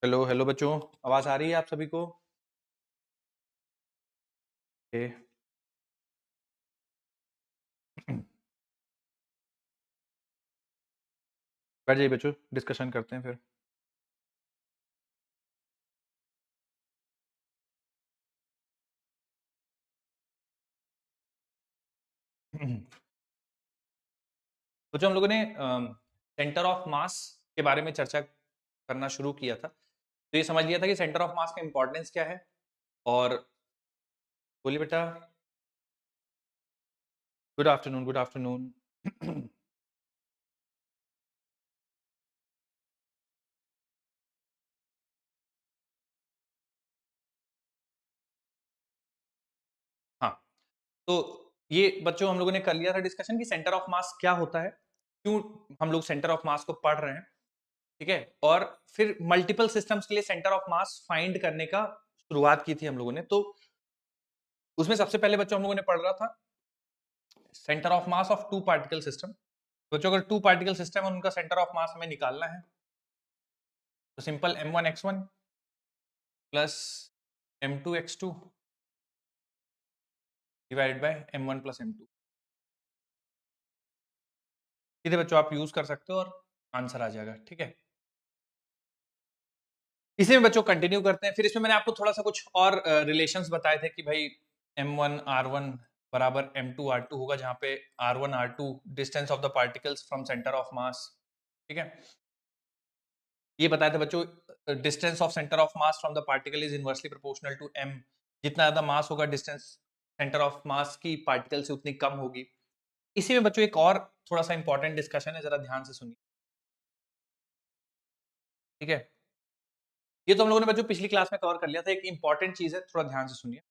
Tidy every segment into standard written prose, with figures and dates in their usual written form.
Hello hello बच्चों, आवाज आ रही है आप सभी को? ओके। बैठ जाइए बच्चों, डिस्कशन करते हैं फिर। बच्चों, हम लोगों ने सेंटर ऑफ मास के बारे में चर्चा करना शुरू किया था। तो ये समझ लिया था कि सेंटर ऑफ मास का इंपॉर्टेंस क्या है। और बोलिए बेटा। Good afternoon, good afternoon. हाँ, तो ये बच्चों हम लोगों ने कर लिया था डिस्कशन कि सेंटर ऑफ मास क्या होता है, क्यों हम लोग सेंटर ऑफ मास को पढ़ रहे हैं। ठीक है, और फिर मल्टीपल सिस्टम्स के लिए सेंटर ऑफ मास फाइंड करने का शुरुआत की थी हम लोगों ने। तो उसमें सबसे पहले बच्चों हम लोगों ने पढ़ रहा था centre of mass of two particle system. बच्चों, अगर टू पार्टिकल सिस्टम और उनका सेंटर ऑफ मास हमें निकालना है तो simple m1x1 plus m2x2 divided by m1 plus m2। सीधे बच्चों आप यूज कर सकते हो और आंसर आ जाएगा। ठीक है, इसी में बच्चों कंटिन्यू करते हैं। फिर इसमें मैंने आपको थोड़ा सा कुछ और रिलेशंस बताए थे कि भाई m1 r1 बराबर m2 r2 होगा, जहां पे r1 r2 distance of the particles from centre of mass. ठीक है, ये बताया था बच्चों, distance of centre of mass from the particle is inversely proportional to m। जितना ज्यादा मास होगा, डिस्टेंस सेंटर ऑफ मास की पार्टिकल से उतनी कम होगी। इसी में बच्चों एक और थोड़ा सा इंपॉर्टेंट डिस्कशन है, जरा ध्यान से सुनिए। ठीक है, ये तो हम लोगों ने बच्चों पिछली क्लास में कवर कर लिया था। एक इंपॉर्टेंट चीज है, थोड़ा ध्यान से सुनिए।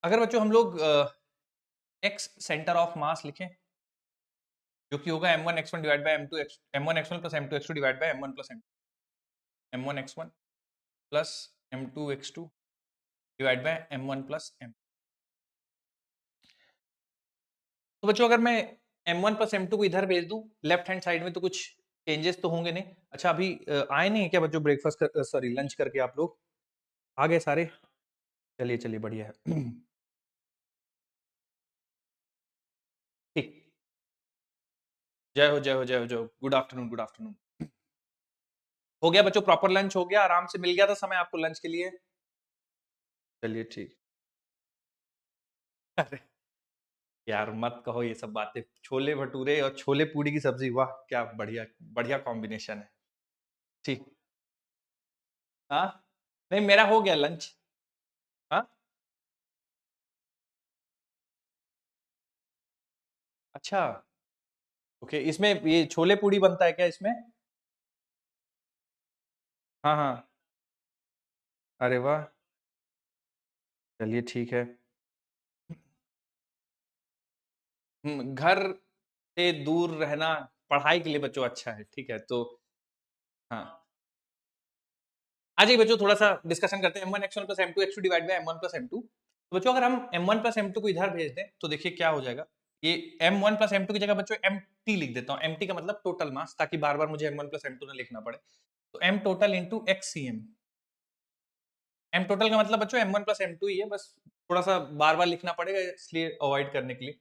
अगर बच्चों हम लोग x सेंटर ऑफ मास लिखें, जो कि होगा m1x1 divide by m2 m1x1 plus m2x2 divide by m1 plus m1x1 plus m2x2 divide by m1 plus m। तो बच्चों, अगर मैं m1 प्लस m2 को इधर भेज दूं लेफ्ट हैंड साइड में, तो कुछ चेंजेस तो होंगे नहीं। अच्छा, अभी आए नहीं क्या बच्चों ब्रेकफास्ट कर, सॉरी लंच करके? आप लोग आ गए सारे? चलिए चलिए, बढ़िया है। ठीक, जय हो जय हो जय हो जय हो। Good afternoon, good afternoon. हो गया बच्चों, प्रॉपर लंच हो गया, आराम से मिल गया था समय आपको लंच के लिए? चलिए ठीक। अरे यार, मत कहो ये सब बातें। छोले भटूरे और छोले पूड़ी की सब्जी, वाह क्या बढ़िया बढ़िया कॉम्बिनेशन है। ठीक। हाँ, नहीं मेरा हो गया लंच। हाँ, अच्छा, ओके। इसमें ये छोले पूड़ी बनता है क्या इसमें? हाँ हाँ, अरे वाह, चलिए ठीक है। घर से दूर रहना पढ़ाई के लिए बच्चों अच्छा है। ठीक है, तो हाँ, आ जाइए बच्चों, थोड़ा सा डिस्कशन करते हैं। m1x1 plus m2x2 divide by m1 plus m2। तो बच्चों, अगर हम m1 प्लस m2 को इधर भेज दें तो देखिए क्या हो जाएगा। ये m1 प्लस m2 की जगह बच्चों mt लिख देता हूँ। mt का मतलब टोटल मास, ताकि बार बार मुझे m1 प्लस m2 ना लिखना पड़े। तो m total into xcm। m total का मतलब बच्चों m1 प्लस m2 ही है, बस थोड़ा सा बार बार लिखना पड़ेगा इसलिए अवॉइड करने के लिए।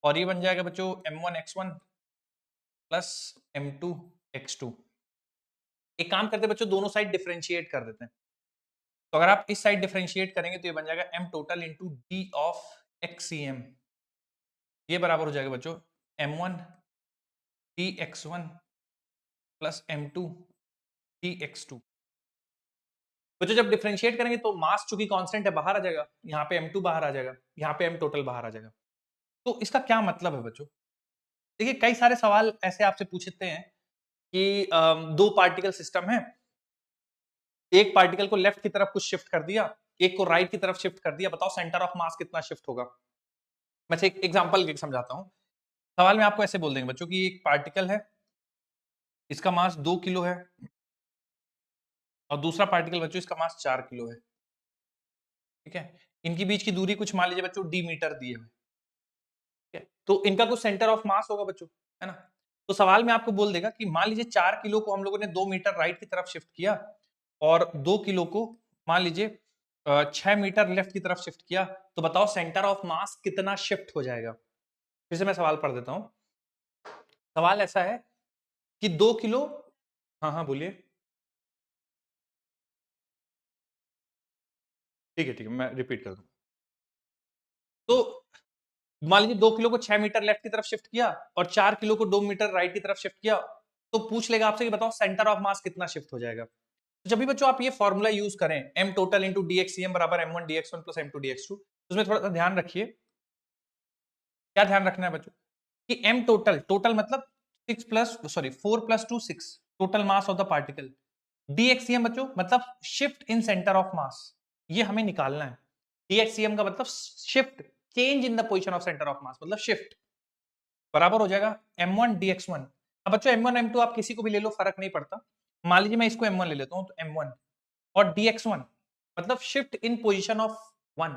और ये बन जाएगा बच्चों m1x1 प्लस m2x2। एक काम करते हैं बच्चों, दोनों साइड डिफरेंशिएट कर देते हैं। तो अगर आप इस साइड डिफरेंशिएट करेंगे तो ये बन जाएगा m total into d of xcm। ये बराबर हो जाएगा बच्चों m1 dx1 plus m2 dx2। बच्चों, जब डिफरेंशिएट करेंगे तो मास चूंकि कांस्टेंट है बाहर आ जाएगा, यहाँ पे m2 बाहर आ जाएगा, यहाँ पे m टोटल बाहर आ जाएगा। तो इसका क्या मतलब है बच्चों? देखिए, कई सारे सवाल ऐसे आपसे पूछते हैं कि दो पार्टिकल सिस्टम है, एक पार्टिकल को लेफ्ट की तरफ कुछ शिफ्ट कर दिया, एक को राइट की तरफ शिफ्ट कर दिया, बताओ सेंटर ऑफ मास कितना शिफ्ट होगा? मैं एक एग्जांपल समझाता हूँ। सवाल में आपको ऐसे बोल देंगे बच्चों कि एक पार्टिकल है, इसका मास 2 किलो है, और दूसरा पार्टिकल बच्चों इसका मास 4 किलो है। ठीक है, इनकी बीच की दूरी कुछ मान लीजिए बच्चों डी मीटर दी है। ठीक है, तो इनका कुछ सेंटर ऑफ मास होगा बच्चों, है ना। तो सवाल में आपको बोल देगा कि मान लीजिए 4 किलो को हम लोगों ने 2 मीटर राइट की तरफ शिफ्ट किया और 2 किलो को मान लीजिए 6 मीटर लेफ्ट की तरफ शिफ्ट किया, तो बताओ सेंटर ऑफ मास कितना शिफ्ट हो जाएगा। फिर से मैं सवाल पढ़ देता हूँ। सवाल ऐसा है कि 2 किलो, हाँ हाँ बोलिए। ठीक है मैं रिपीट कर दूं। तो मान लीजिए 2 किलो को 6 मीटर लेफ्ट की तरफ शिफ्ट किया और 4 किलो को 2 मीटर राइट की तरफ शिफ्ट किया, तो पूछ लेगा आपसे कि बताओ सेंटर ऑफ मास कितना शिफ्ट हो जाएगा। तो जब भी बच्चों आप ये फॉर्मूला यूज करें, m टोटल इंटू dxcm बराबर m1 dx1 plus m2 dx2, उसमें थोड़ा सा ध्यान रखिए। क्या ध्यान रखना है बच्चों कि m टोटल, टोटल मतलब 6 plus sorry 4 plus 2 6, total mass of the particle. dxcm बच्चों मतलब शिफ्ट इन सेंटर ऑफ मास, ये हमें निकालना है। dxcm का मतलब shift, change in the position of centre of मास, मतलब शिफ्ट, बराबर हो जाएगा m1 dx1। अब बच्चों m1 m2 आप किसी को भी ले लो, फर्क नहीं पड़ता। मान लीजिए मैं इसको m1 ले लेता हूं, तो m1 और dx1 मतलब शिफ्ट इन पोजीशन ऑफ 1।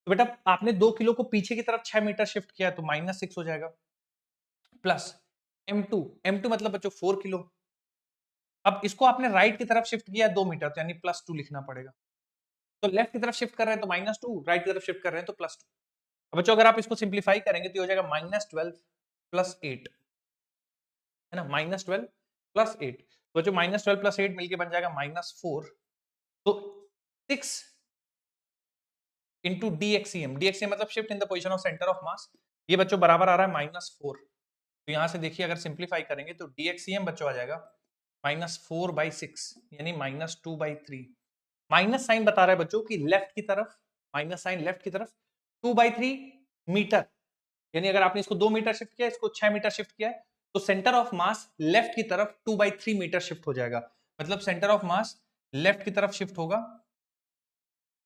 तो बेटा आपने 2 किलो को पीछे की तरफ 6 मीटर शिफ्ट किया तो -6 हो जाएगा, प्लस m2, m2 मतलब बच्चों 4 किलो। अब इसको आपने राइट की तरफ शिफ्ट किया 2 मीटर, तो यानी +2 लिखना पड़ेगा। तो लेफ्ट की तरफ शिफ्ट कर रहे हैं तो -2, राइट की तरफ शिफ्ट कर रहे हैं तो +2। अब बच्चों अगर आप इसको सिंप्लीफाई करेंगे तो ये हो जाएगा -12 प्लस 8, है ना, -12 प्लस 8। तो जो -12 प्लस 8 मिलके बन जाएगा -4। तो 6 इंटू डीएक्सीएम, डीएक्सीएम मतलब shift in the position of centre of मास, ये बच्चों बराबर आ रहा है -4। तो यहां से देखिए अगर सिंप्लीफाई करेंगे तो डीएक्सीएम बच्चों आ जाएगा -4/6 यानी -2/3। माइनस साइन बता रहा है बच्चों कि लेफ्ट की तरफ, माइनस साइन लेफ्ट की तरफ 2/3 मीटर, यानी अगर आपने इसको 2 मीटर शिफ्ट किया, इसको 6 मीटर शिफ्ट किया है, तो सेंटर ऑफ मास लेफ्ट की तरफ 2/3 मीटर शिफ्ट हो जाएगा। मतलब सेंटर ऑफ मास लेफ्ट की तरफ शिफ्ट होगा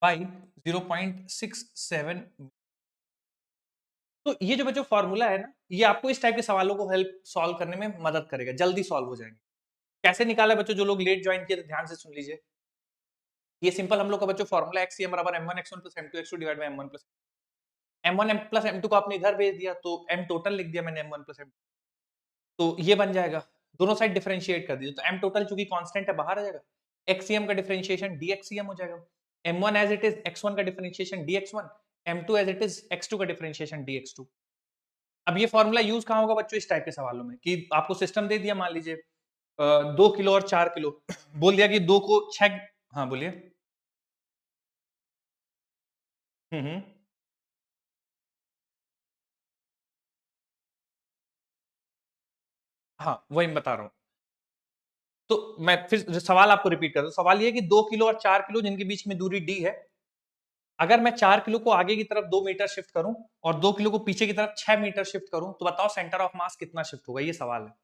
बाई 0.67। तो ये जो बच्चों फॉर्मूला है ना, ये आपको इस टाइप के सवालों को हेल्प सॉल्व करने में मदद करेगा, जल्दी सॉल्व हो जाएंगे। कैसे निकाला बच्चों, जो लोग लेट ज्वाइन किए तो ध्यान से सुन लीजिए। ये सिंपल हम लोग का बच्चों फॉर्मूला xcm बराबर m1 x1 plus m2 x2 divide by m1 plus m1 m plus m2 को आपने इधर भेज दिया तो m टोटल लिख दिया मैंने m1 प्लस m, तो ये बन जाएगा। दोनों साइड डिफरेंशिएट कर दीजिए तो m टोटल चूंकि कांस्टेंट है बाहर आ जाएगा, xcm का डिफरेंशिएशन dxcm हो जाएगा, m1 as it is x1 का differentiation dx1, m2 as it is x2 का डिफरेंशिएशन dx2। अब ये फॉर्मूला यूज कहाँ होगा बच्चों, इस टाइप के सवालों में कि आपको सिस्टम दे दिया, मान लीजिए 2 किलो और 4 किलो, बोल दिया कि 2 को 6, हाँ बोलिए। हम्म। हाँ वही मैं बता रहा हूँ। तो मैं फिर सवाल आपको रिपीट कर दूं, सवाल ये है कि 2 किलो और 4 किलो जिनके बीच में दूरी डी है, अगर मैं 4 किलो को आगे की तरफ 2 मीटर शिफ्ट करूं और 2 किलो को पीछे की तरफ 6 मीटर शिफ्ट करूं, तो बताओ सेंटर ऑफ मास कितना शिफ्ट होगा, ये सवाल है।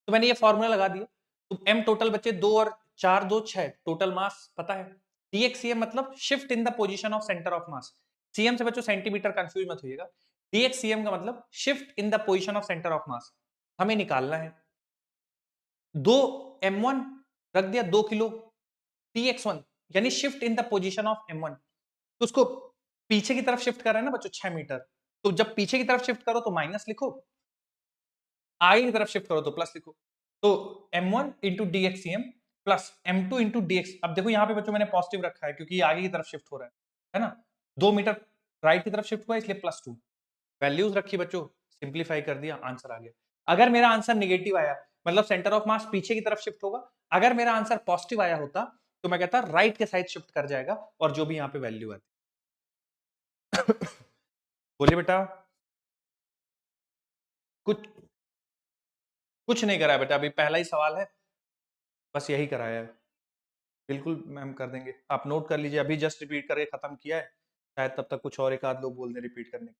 तो मैंने ये फॉर्मूला लगा दिया। तो एम टोटल बच्चे 2 और 4 2 6, टोटल मास पता है। डीएक्सीएम मतलब shift in the position of centre of mass, CM से बच्चों सेंटीमीटर कंफ्यूज मत होइएगा। डीएक्सीएम का मतलब shift in the position of centre of मास हमें निकालना है। 2 m1 रख दिया 2 किलो tx1 यानी shift in the position of m1, तो उसको पीछे की तरफ शिफ्ट कर रहे हैं ना बच्चों 6 मीटर, तो जब पीछे की तरफ शिफ्ट करो तो माइनस लिखो, आगे की तरफ शिफ्ट करो तो प्लस लिखो। तो m1 into dxcm plus m2 into dx, अब देखो यहाँ पे बच्चों मैंने पॉजिटिव रखा है क्योंकि आगे की तरफ शिफ्ट हो रहा है ना, 2 मीटर राइट की तरफ शिफ्ट हुआ इसलिए +2, वैल्यूज रखी बच्चों, सिंप्लीफाई कर दिया, आंसर आ गया। अगर मेरा आंसर निगेटिव आया मतलब सेंटर ऑफ मास पीछे की तरफ शिफ्ट होगा, अगर मेरा आंसर पॉजिटिव आया होता तो मैं कहता राइट के साइड शिफ्ट कर जाएगा और जो भी यहाँ पे वैल्यू आती। बोलिए बेटा। कुछ कुछ नहीं करा है बेटा, अभी पहला ही सवाल है, बस यही कराया है। बिल्कुल मैम कर देंगे, आप नोट कर लीजिए, अभी जस्ट रिपीट करके खत्म किया है, शायद तब तक कुछ और एक आध लोग बोल दें रिपीट करने।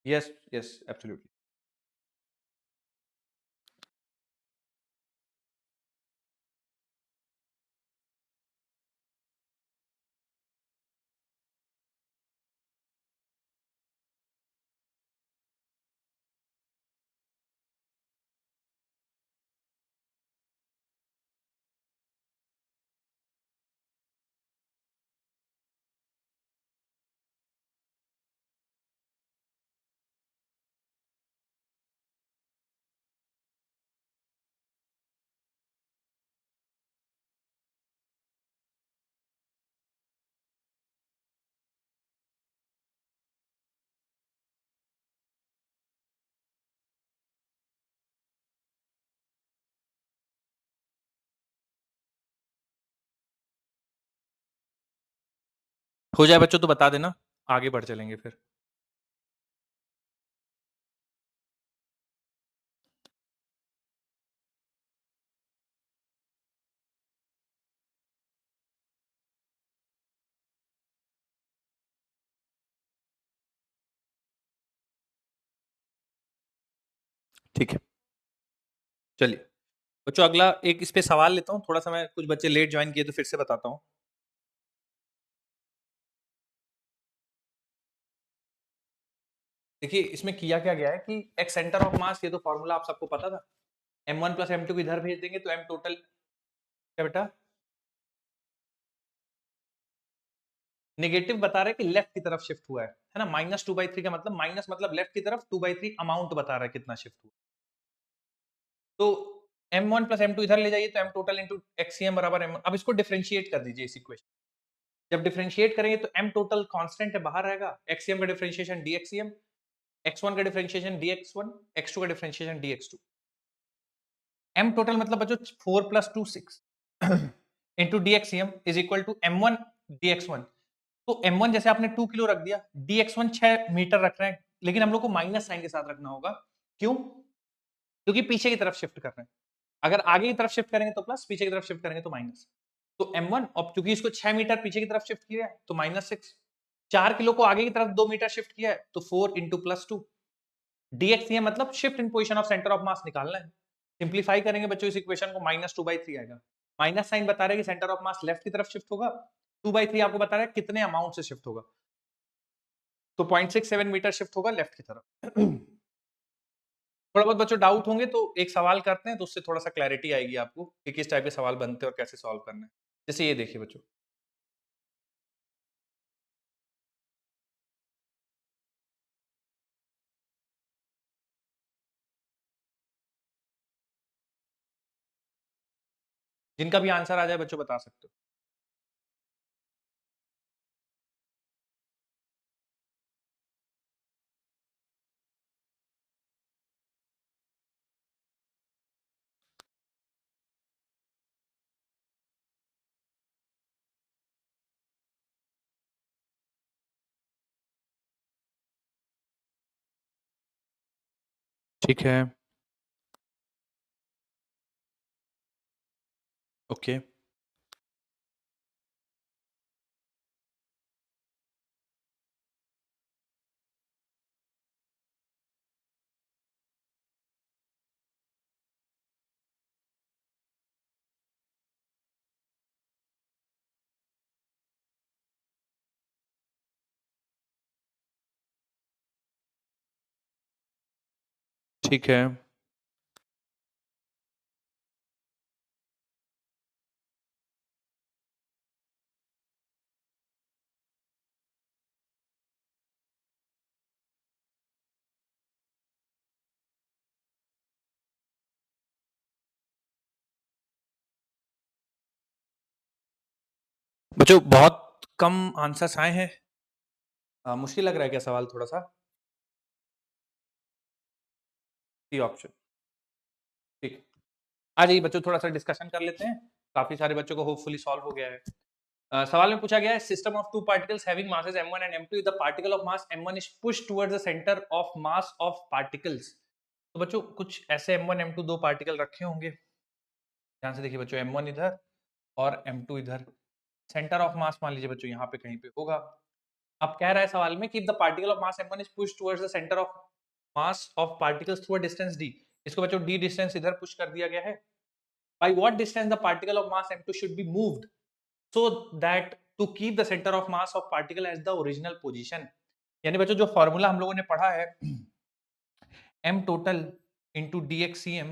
Yes yes absolutely. हो जाए बच्चों तो बता देना, आगे बढ़ चलेंगे फिर। ठीक है, चलिए बच्चों अगला एक इस पे सवाल लेता हूँ, थोड़ा सा मैं कुछ बच्चे लेट ज्वाइन किए तो फिर से बताता हूँ। देखिए इसमें किया क्या गया है कि एक्स सेंटर ऑफ मास, ये तो फॉर्मूला आप सबको पता था, m1 प्लस m2 को इधर भेज देंगे तो m टोटल क्या बेटा, नेगेटिव बता रहे हैं कि लेफ्ट की तरफ शिफ्ट हुआ है ना, -2/3 का मतलब माइनस मतलब लेफ्ट की तरफ, 2/3 अमाउंट बता रहा है कितना शिफ्ट हुआ। तो m1 प्लस m2 इधर ले जाइए तो m टोटल इंटू एक्सीएम बराबर m1। अब इसको डिफरेंशिएट कर दीजिए इस इक्वेशन, जब डिफरेंशिएट करेंगे तो m टोटल कांस्टेंट है बाहर रहेगा, एक्सीएम का डिफरेंशिएशन dxcm, x1 का डिफरेंशिएशन dx1, x2 का डिफरेंशिएशन dx2। m टोटल मतलब बच्चों 4 + 2 6 into dxcm is equal to m1 dx1। तो m1 जैसे आपने 2 किलो रख दिया, dx1 6 मीटर रख रहे हैं, लेकिन हम लोग को माइनस साइन के साथ रखना होगा। क्यों? क्योंकि पीछे की तरफ शिफ्ट कर रहे हैं। अगर आगे की तरफ शिफ्ट करेंगे तो प्लस, पीछे की तरफ शिफ्ट करेंगे तो माइनस। तो m1 और क्योंकि इसको 6 मीटर पीछे की तरफ शिफ्ट किया है तो -6, 4 किलो को आगे की तरफ 2 मीटर शिफ्ट किया है तो 4 इंटू प्लस 2। dx मतलब shift in position of centre of मास निकालना है। सिंप्लीफाई करेंगे बच्चों इस इक्वेशन को, -2/3 आएगा। माइनस साइन बता रहा है कि सेंटर ऑफ मास लेफ्ट की तरफ शिफ्ट होगा, 2/3 आपको बता रहा है कितने अमाउंट से शिफ्ट होगा, तो 0.67 मीटर शिफ्ट होगा लेफ्ट की तरफ। थोड़ा बहुत बच्चों डाउट होंगे तो एक सवाल करते हैं, तो उससे थोड़ा सा क्लैरिटी आएगी आपको कि किस टाइप के सवाल बनते हैं और कैसे सॉल्व करना है। जैसे ये देखिए बच्चों, जिनका भी आंसर आ जाए बच्चों बता सकते हो। ठीक है, ओके, ठीक है, बच्चों बहुत कम आंसर्स आए हैं। मुश्किल लग रहा है क्या सवाल थोड़ा सा? सी ऑप्शन, ठीक है। आ जाइए बच्चों थोड़ा सा डिस्कशन कर लेते हैं, काफी सारे बच्चों को होपफुली सॉल्व हो गया है। सवाल में पूछा गया है system of two particles having masses m1 and m2 the particle of mass m1 is push towards the centre of mass of particles. तो बच्चों कुछ ऐसे m1 m2 दो पार्टिकल रखे होंगे, ध्यान से देखिए बच्चों, m1 इधर और m2 इधर, सेंटर ऑफ मास मान लीजिए बच्चों यहाँ पे कहीं पे होगा। अब कह रहा है सवाल में कि the particle of mass m1 is push towards the centre of mass of particles through a distance d। इसको बच्चों d डिस्टेंस इधर पुश कर दिया गया है। By what distance the particle of mass m2 should be moved so that to keep the center of mass of particle as the original position। यानी बच्चों जो फॉर्मूला हम लोगों ने पढ़ा है m total into dxcm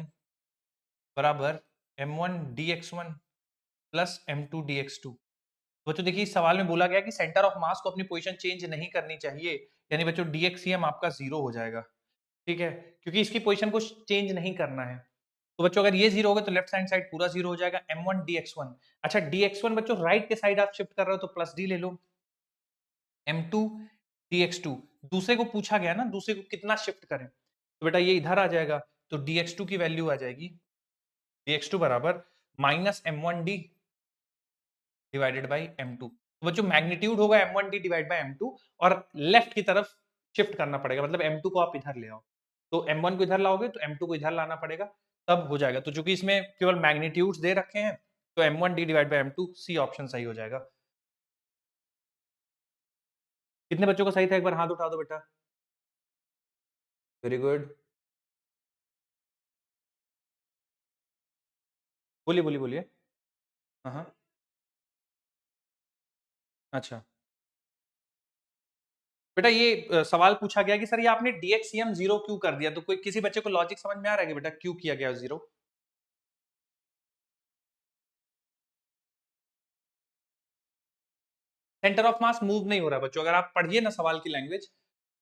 बराबर m1 dx1 plus m2 dx2। बच्चों देखिए इस सवाल में बोला गया कि सेंटर ऑफ मास को अपनी पोजीशन चेंज नहीं करनी चाहिए, यानी बच्चों dxcm आपका 0 हो जाएगा, ठीक है, क्योंकि इसकी पोजीशन को चेंज नहीं करना है। तो बच्चों अगर ये 0 होगा तो लेफ्ट हैंड साइड पूरा 0 हो जाएगा, m1 dx1। अच्छा dx1 बच्चों राइट के साइड आप शिफ्ट कर रहे हो तो प्लस d ले लो, m2 dx2 दूसरे को पूछा गया ना, दूसरे को कितना शिफ्ट करें, तो बेटा ये इधर आ जाएगा, तो dx2 की वैल्यू आ जाएगी dx2 बराबर -m1d डिवाइडेड बाई m2। वो जो मैग्नीट्यूड होगा m1d डिवाइड बाय m2 और लेफ्ट की तरफ शिफ्ट करना पड़ेगा, मतलब m2 को आप इधर ले आओ, तो m1 को इधर लाओगे तो m2 को इधर लाना पड़ेगा, तब हो जाएगा। तो चूंकि इसमें केवल मैग्नीट्यूड्स दे रखे हैं तो m1d divide by m2, C option सही हो जाएगा। कितने बच्चों का सही था, एक बार हाथ उठा दो बेटा। वेरी गुड, बोलिए बोलिए बोलिए। हाँ हाँ, अच्छा बेटा ये सवाल पूछा गया कि सर ये आपने डीएक्सीएम जीरो क्यों कर दिया, तो कोई किसी बच्चे को लॉजिक समझ में आ रहा है कि बेटा क्यों किया गया zero? Centre of mass move नहीं हो रहा है बच्चों, अगर आप पढ़िए ना सवाल की लैंग्वेज,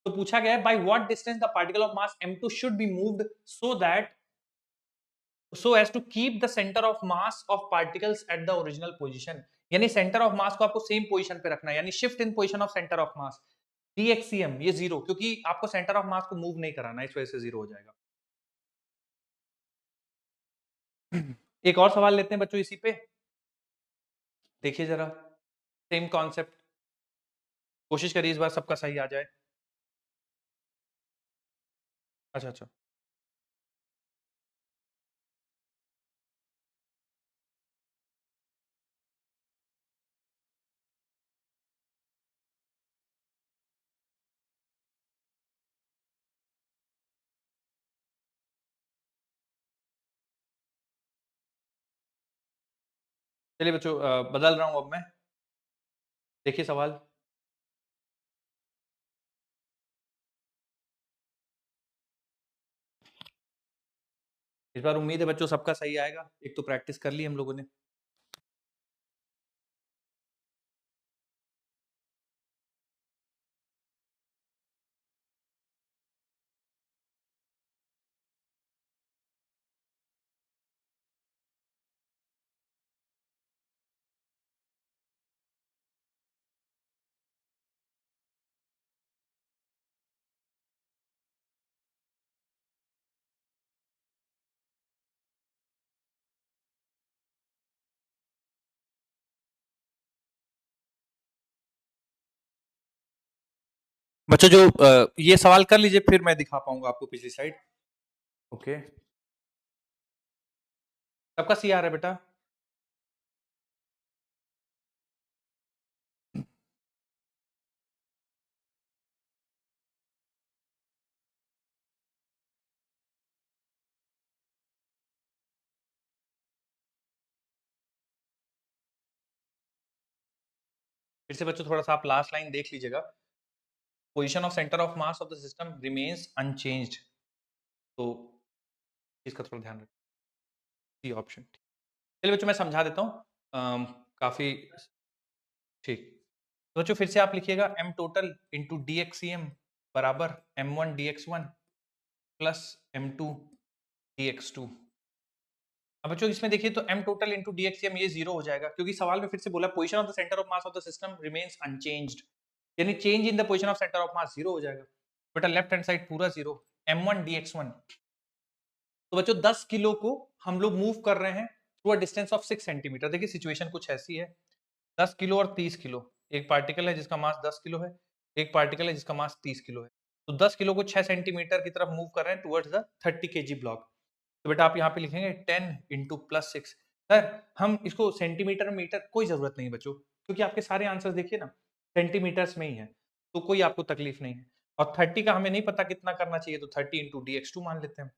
तो पूछा गया है by what distance the particle of mass m2 should be moved so as to keep the center of mass of particles at the original position। यानी सेंटर ऑफ मास को आपको सेम पोजीशन पे रखना है, यानी shift in position of centre of mass. D x c m ये zero, क्योंकि आपको सेंटर ऑफ मास को मूव नहीं कराना, इस वजह से जीरो हो जाएगा। एक और सवाल लेते हैं बच्चों इसी पे, देखिए जरा, सेम कॉन्सेप्ट, कोशिश करिए इस बार सबका सही आ जाए। अच्छा अच्छा, चलिए बच्चों बदल रहा हूं अब मैं, देखिए सवाल। इस बार उम्मीद है बच्चों सबका सही आएगा, एक तो प्रैक्टिस कर ली हम लोगों ने। बच्चों जो ये सवाल कर लीजिए, फिर मैं दिखा पाऊंगा आपको पिछली साइड। ओके, सबका सी आ रहा है बेटा? फिर से बच्चों थोड़ा सा आप लास्ट लाइन देख लीजिएगा, position of centre of mass of the system remains unchanged, तो इसका थोड़ा ध्यान रखिए, सी ऑप्शन। चलिए बच्चों मैं समझा देता हूँ, काफी ठीक। तो बच्चों फिर से आप लिखिएगा m total into D X C M बराबर m1 dx1 plus m2 dx2। अब बच्चों इसमें देखिए तो m टोटल इंटू dxm ये जीरो हो जाएगा, क्योंकि सवाल में फिर से बोला position of the centre of mass of the system remains unchanged, यानी change in the position of centre of mass zero हो जाएगा। बेटा लेफ्ट हैंड साइड पूरा जीरो, m1 dx1। तो बच्चों 10 किलो को हम लोग मूव कर रहे हैं through a distance of 6 centimetre. देखिए सिचुएशन कुछ ऐसी है, 10 किलो और 30 किलो, एक पार्टिकल है जिसका मास 10 किलो है, एक पार्टिकल है जिसका मास 30 किलो है। तो 10 किलो को 6 सेंटीमीटर की तरफ मूव कर रहे हैं टुवर्ड्स द 30 केजी ब्लॉक। तो बेटा आप यहाँ पे लिखेंगे 10 इंटू प्लस 6। सर हम इसको सेंटीमीटर मीटर कोई जरूरत नहीं बच्चों, क्योंकि आपके सारे आंसर देखिए ना सेंटीमीटर्स में ही है, तो कोई आपको तकलीफ नहीं है। और 30 का हमें नहीं पता कितना करना चाहिए, तो 30 इंटू डी एक्स टू मान लेते हैं,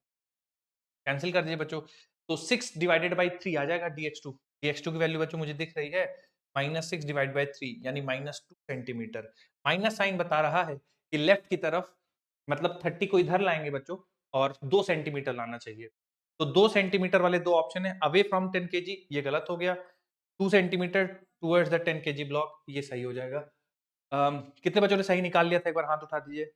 कैंसिल कर दीजिए बच्चों। तो 6 डिवाइडेड बाई 3 आ जाएगा dx2। dx2 की वैल्यू बच्चों मुझे दिख रही है -6 डिवाइड बाई 3 यानी -2 सेंटीमीटर। माइनस साइन बता रहा है कि लेफ्ट की तरफ, मतलब 30 को इधर लाएंगे बच्चों और 2 सेंटीमीटर लाना चाहिए। तो 2 सेंटीमीटर वाले दो ऑप्शन है, अवे फ्रॉम 10 केजी ये गलत हो गया, 2 centimetre towards the 10 KG block ये सही हो जाएगा। कितने बच्चों ने सही निकाल लिया था, एक बार हाथ उठा दीजिए।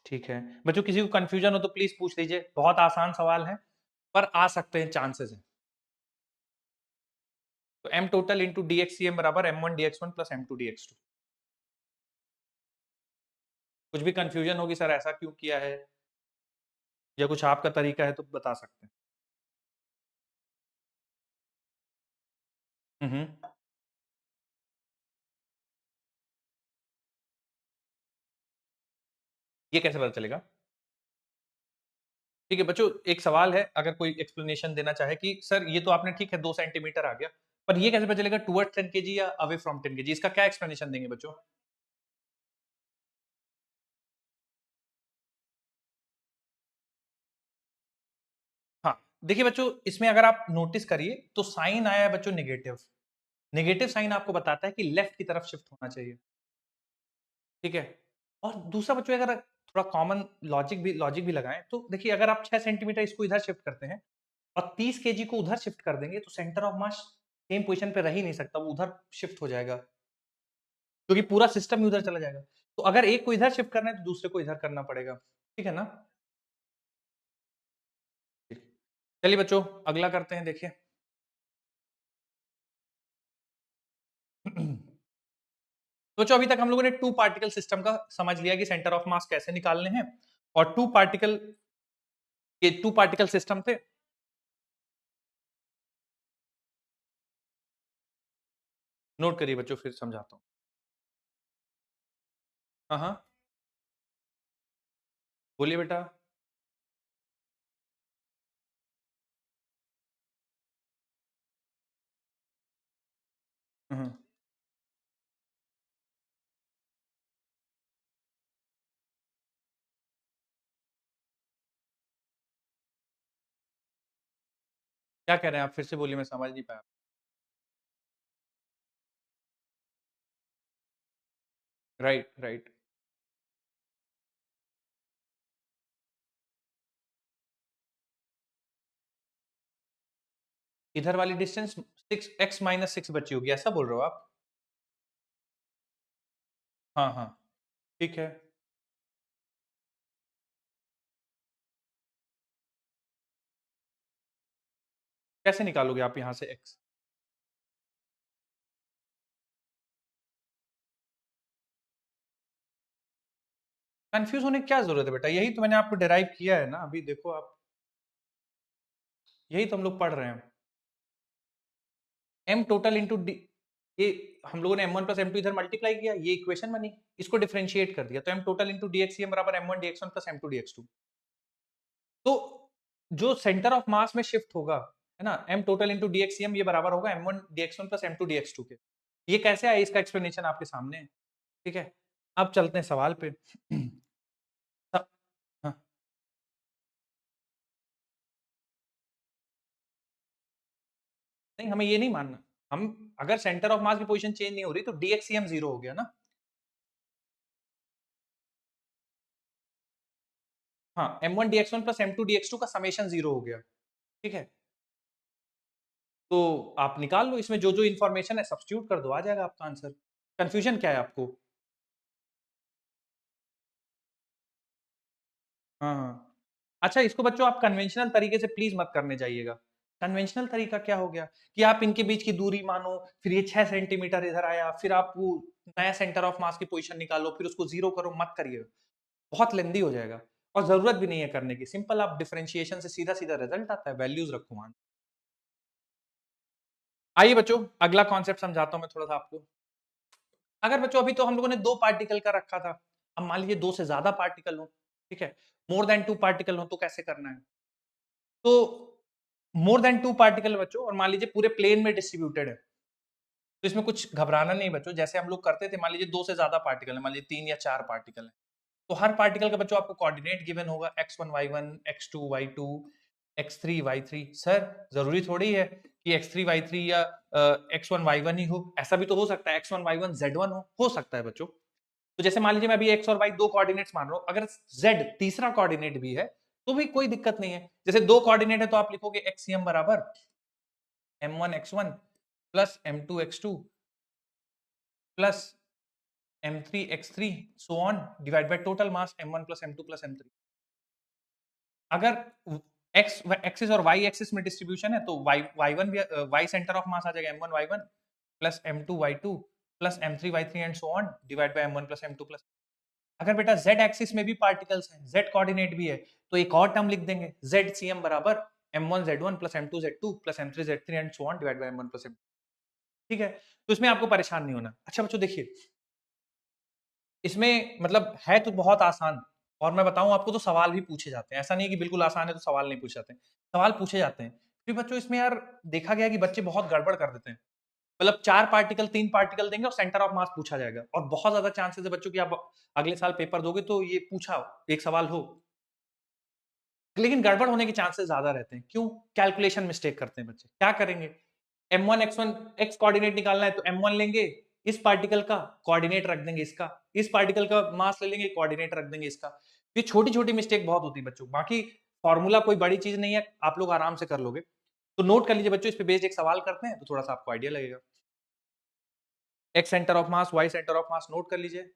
ठीक है बच्चों, किसी को कंफ्यूजन हो तो प्लीज पूछ लीजिए, बहुत आसान सवाल है पर आ सकते हैं, चांसेस हैं। तो m total into D X C M बराबर m1 dx1 plus m2 dx2। कुछ भी कंफ्यूजन होगी सर ऐसा क्यों किया है, या कुछ आपका तरीका है तो बता सकते हैं। ये कैसे पता चलेगा? ठीक है बच्चों, एक सवाल है, अगर कोई एक्सप्लेनेशन देना चाहे कि सर ये तो आपने ठीक है 2 सेंटीमीटर आ गया, पर ये कैसे पता चलेगा टुवर्ड्स 10 केजी या अवे फ्रॉम 10 केजी? इसका क्या एक्सप्लेनेशन देंगे बच्चों? हाँ, देखिए बच्चों, इसमें अगर आप नोटिस करिए तो साइन आया है बच्चों नेगेटिव। नेगेटिव साइन आपको बताता है कि लेफ्ट की तरफ शिफ्ट होना चाहिए, ठीक है? और दूसरा बच्चों, अगर थोड़ा कॉमन लॉजिक भी लगाएं तो देखिए, अगर आप 6 सेंटीमीटर इसको इधर शिफ्ट करते हैं और 30 केजी को उधर शिफ्ट कर देंगे, तो centre of mass same position पे रह ही नहीं सकता, वो उधर शिफ्ट हो जाएगा, क्योंकि पूरा सिस्टम ही उधर चला जाएगा। तो अगर एक को इधर शिफ्ट करना है तो दूसरे को इधर करना पड़ेगा, ठीक है ना? चलिए बच्चों, अगला करते हैं, देखिए। तो बच्चों, अभी तक हम लोगों ने टू पार्टिकल सिस्टम का समझ लिया कि सेंटर ऑफ मास कैसे निकालने हैं, और टू पार्टिकल सिस्टम थे। नोट करिए बच्चों, फिर समझाता हूँ। हाँ हाँ, बोलिए बेटा। हम्म, क्या कह रहे हैं आप? फिर से बोलिए, मैं समझ नहीं पाया। Right right. इधर वाली डिस्टेंस 6x-6 बची होगी, ऐसा बोल रहे हो आप? हाँ हाँ, ठीक है। कैसे निकालोगे आप यहाँ से x? कंफ्यूज होने की क्या जरूरत है बेटा, यही तो मैंने आपको डिराइव किया है ना, अभी देखो आप, यही तो हम लोग पढ़ रहे हैं। m टोटल इंटू डी, ये हम लोगों ने m1 प्लस m2 इधर मल्टीप्लाई किया, ये इक्वेशन बनी, इसको डिफरेंशिएट कर दिया, तो m टोटल इंटू dxcm बराबर m1 dx1 plus m2 dx2। तो जो सेंटर ऑफ मास में शिफ्ट होगा, है ना, m टोटल इंटू dxcm, ये बराबर होगा m1 dx1 plus m2 dx2 के। ये कैसे आया, इसका एक्सप्लेनेशन आपके सामने है, ठीक है? अब चलते हैं सवाल पे। हाँ, नहीं, हमें ये नहीं मानना। हम, अगर सेंटर ऑफ मास की पोजीशन चेंज नहीं हो रही तो dxcm जीरो हो गया ना। हाँ, m1 dx1 plus m2 dx2 का समेशन जीरो हो गया, ठीक है? तो आप निकाल लो, इसमें जो जो इन्फॉर्मेशन है सब्स्टिट्यूट कर दो, आ जाएगा आपका आंसर। कंफ्यूजन क्या है आपको? हाँ हाँ। अच्छा, इसको बच्चों आप कन्वेंशनल तरीके से प्लीज मत करने जाइएगा। कन्वेंशनल तरीका क्या हो गया कि आप इनके बीच की दूरी मानो, फिर ये 6 सेंटीमीटर इधर आया, फिर आप वो नया सेंटर ऑफ मास की पोजीशन निकालो, फिर उसको जीरो करो, मत करिए, बहुत लेंदी हो जाएगा, और जरूरत भी नहीं है करने की। सिंपल, आप डिफरेंशिएशन से सीधा सीधा रिजल्ट आता है, वैल्यूज रखो वहां। आइए बच्चों, अगला कॉन्सेप्ट समझाता हूं मैं थोड़ा सा आपको। अगर बच्चों, अभी तो हम लोगों ने दो पार्टिकल का रखा था, अब मान लीजिए दो से ज्यादा पार्टिकल हो, ठीक है, मोर देन टू पार्टिकल हो, तो कैसे करना है? तो मोर देन टू पार्टिकल बच्चों, और मान लीजिए पूरे प्लेन में डिस्ट्रीब्यूटेड है, तो इसमें कुछ घबराना नहीं बच्चों। जैसे हम लोग करते थे, मान लीजिए दो से ज्यादा पार्टिकल है, मान लीजिए 3 या 4 पार्टिकल है, तो हर पार्टिकल का बच्चों आपको कोऑर्डिनेट गिवन होगा, x1 y1, x2 y2, x3 y3। Sir, जरूरी थोड़ी है कि x3 y3 या x1 y1 ही हो, ऐसा भी तो हो सकता है x1 y1 z1 हो सकता है बच्चों। तो जैसे मान लीजिए मैं अभी x और y दो कोऑर्डिनेट्स मान रहा हूं, अगर z तीसरा कोऑर्डिनेट भी है तो भी कोई दिक्कत नहीं है। जैसे दो कोऑर्डिनेट है तो आप लिखोगे xcm बराबर m1 x1 plus m2 x2 plus m3 x3 so on, divide by total mass m1 plus m2 plus m3। अगर x एक्सिस और y एक्सिस में डिस्ट्रीब्यूशन है तो y1 भी, y सेंटर ऑफ मास आ जाएगा m1 y1 plus m2 y2 plus m3 y3 and so on, divide by m1 plus m2 plus. अगर बेटा z axis में भी पार्टिकल्स हैं, z कोऑर्डिनेट भी है, तो एक और टर्म लिख देंगे, zcm बराबर m1 z1 plus m2 z2 plus m3 z3 and so on, divide by m1 plus m। ठीक है, तो इसमें आपको परेशान नहीं होना। अच्छा बच्चों देखिए, इसमें मतलब है तो बहुत आसान, और मैं बताऊं आपको तो सवाल भी पूछे जाते हैं, ऐसा नहीं है कि बिल्कुल आसान है तो सवाल नहीं पूछे जाते हैं, सवाल पूछे जाते हैं। फिर बच्चों इसमें यार देखा गया कि बच्चे बहुत गड़बड़ कर देते हैं, मतलब 4 पार्टिकल 3 पार्टिकल देंगे और सेंटर ऑफ मास पूछा जाएगा, और बहुत ज्यादा चांसेस है बच्चों की आप अगले साल पेपर दोगे तो ये पूछा एक सवाल हो, लेकिन गड़बड़ होने के चांसेस ज्यादा रहते हैं। क्यों? कैलकुलेशन मिस्टेक करते हैं बच्चे। क्या करेंगे? m1 x1 x कोऑर्डिनेट निकालना है तो m1 लेंगे, इस पार्टिकल का कोऑर्डिनेट रख देंगे इसका, इस पार्टिकल का मास ले लेंगे, कोऑर्डिनेट रख देंगे इसका। ये छोटी छोटी मिस्टेक बहुत होती है बच्चों, बाकी फॉर्मूला कोई बड़ी चीज नहीं है, आप लोग आराम से कर लोगे। तो नोट कर लीजिए बच्चों, इस पे बेस्ड एक सवाल करते हैं तो थोड़ा सा आपको आइडिया लगेगा। x centre of mass, y centre of mass, note कर लीजिए।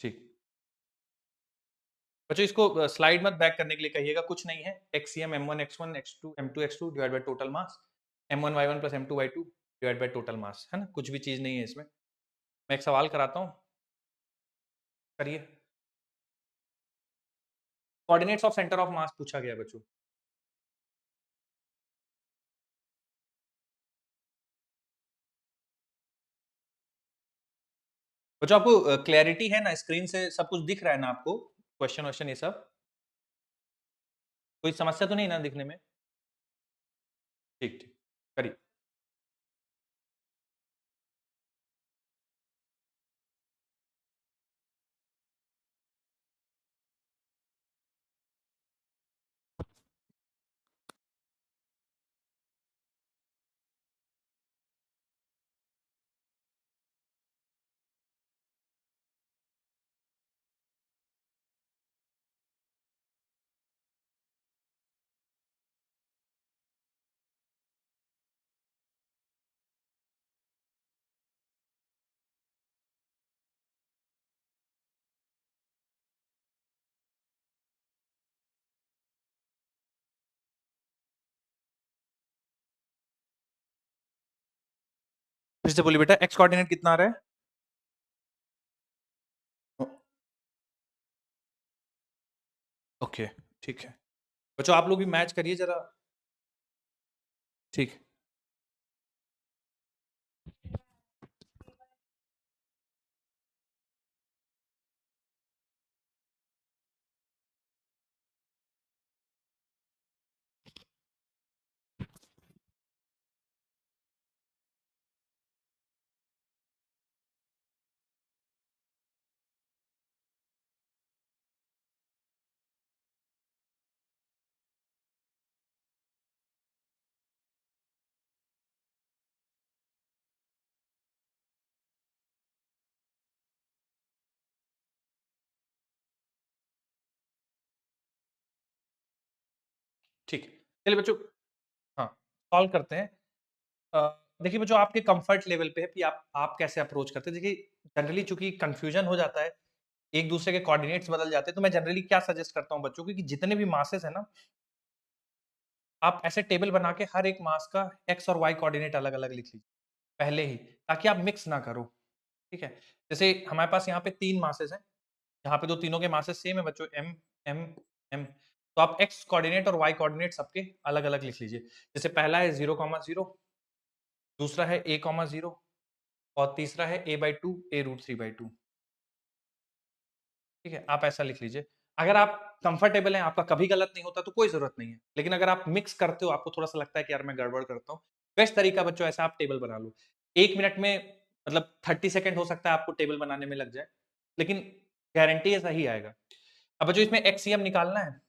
ठीक बच्चों, इसको स्लाइड मत बैक करने के लिए कहिएगा, कुछ नहीं है। एक्सीएम m1 x1 x2 m2 x2 divide by total mass, m1 y1 plus m2 y2 divide by total mass, है ना, कुछ भी चीज नहीं है इसमें। मैं एक सवाल कराता हूँ, करिए। कोऑर्डिनेट्स ऑफ सेंटर ऑफ मास पूछा गया बच्चों। बच्चों आपको क्लैरिटी है ना, स्क्रीन से सब कुछ दिख रहा है ना आपको, क्वेश्चन क्वेश्चन ये सब, कोई समस्या तो नहीं ना दिखने में? ठीक ठीक, करिए। फिर से बोलिए बेटा, एक्स कोऑर्डिनेट कितना आ रहा है? ओके, ठीक है बच्चों, आप लोग भी मैच करिए जरा। ठीक। ठीक, चलिए बच्चों, हाँ, सॉल्व करते हैं। देखिए बच्चों, आपके कंफर्ट लेवल पे है कि आप कैसे अप्रोच करते हैं। देखिए जनरली चूंकि कंफ्यूजन हो जाता है, एक दूसरे के कोऑर्डिनेट्स बदल जाते हैं, तो मैं जनरली क्या सजेस्ट करता हूँ बच्चों को कि जितने भी मासेस है ना, आप ऐसे टेबल बना के हर एक मास का एक्स और वाई कोऑर्डिनेट अलग अलग लिख लीजिए पहले ही, ताकि आप मिक्स ना करो। ठीक है, जैसे हमारे पास यहाँ पे 3 मासेस हैं, यहाँ पे तो तीनों के मासेस सेम है बच्चों, एम एम एम, तो आप एक्स कोऑर्डिनेट और वाई कोऑर्डिनेट सबके अलग अलग लिख लीजिए। जैसे पहला है 0,0, दूसरा है a,0 और तीसरा है a/2 a√3/2। ठीक है, आप ऐसा लिख लीजिए। अगर आप कंफर्टेबल हैं, आपका कभी गलत नहीं होता तो कोई जरूरत नहीं है, लेकिन अगर आप मिक्स करते हो, आपको थोड़ा सा लगता है कि यार मैं गड़बड़ करता हूँ, बेस्ट तरीका बच्चों ऐसा, आप टेबल बना लो। 1 मिनट में, मतलब 30 सेकंड हो सकता है आपको टेबल बनाने में लग जाए, लेकिन गारंटी है सही आएगा। अब बच्चों इसमें एक्सीएम निकालना है,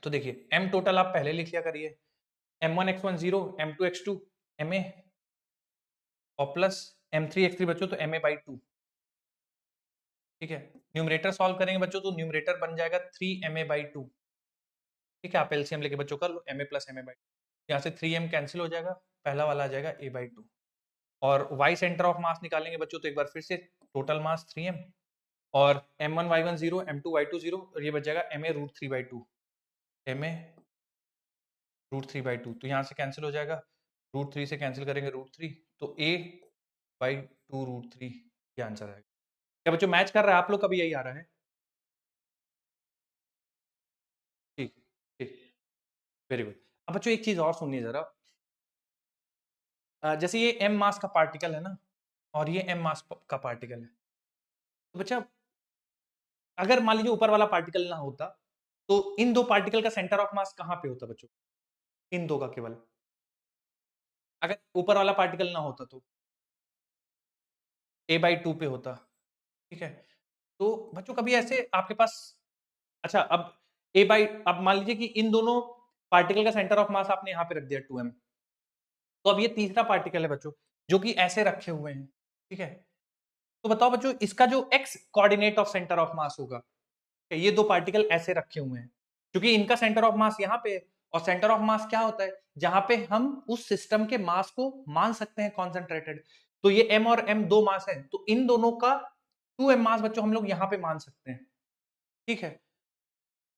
तो देखिए एम टोटल आप पहले लिख लिया करिए, m1 x1 0, m2 x2 ma, और प्लस m3 x3 बच्चों तो ma/2। ठीक है, न्यूमरेटर सॉल्व करेंगे बच्चों तो न्यूमरेटर बन जाएगा 3ma/2। ठीक है, आप एलसीएम लेके बच्चों कर लो, ma प्लस ma/2, यहाँ से 3m कैंसिल हो जाएगा, पहला वाला आ जाएगा a/2। और y सेंटर ऑफ मास निकालेंगे बच्चों तो एक बार फिर से टोटल मास 3m, और m1 y1 0, m2 y2 0, और ये बच जाएगा ma√3/2, ma√3/2, तो यहाँ से कैंसिल हो जाएगा, √3 से कैंसिल करेंगे √3, तो a/2√3 ये आंसर आएगा। क्या बच्चों मैच कर रहा है आप लोग का भी यही आ रहा है? ठीक, ठीक, वेरी गुड। अब बच्चों एक चीज और सुनिए जरा, जैसे ये m मास का पार्टिकल है ना, और ये m मास का पार्टिकल है, तो बच्चा अगर मान लीजिए ऊपर वाला पार्टिकल ना होता, तो इन दो पार्टिकल का सेंटर ऑफ मास कहाँ पे होता बच्चों? इन दो का केवल, अगर ऊपर वाला पार्टिकल ना होता तो a/2 पे होता, ठीक है? तो बच्चों कभी ऐसे आपके पास, अच्छा अब अब मान लीजिए कि इन दोनों पार्टिकल का सेंटर ऑफ मास आपने यहाँ पे रख दिया 2m, तो अब ये तीसरा पार्टिकल है बच्चों, जो कि ऐसे रखे हुए हैं, ठीक है? तो बताओ बच्चों इसका जो x coordinate of centre of मास होगा, ये दो पार्टिकल ऐसे रखे हुए हैं, क्योंकि इनका सेंटर ऑफ मास यहाँ पे है, और सेंटर ऑफ मास क्या होता है? जहां पे हम उस सिस्टम के मास को मान सकते हैं कॉन्सेंट्रेटेड। तो ये m और m दो मास है, तो इन दोनों का 2m मास बच्चों हम लोग यहाँ पे मान सकते हैं, ठीक है?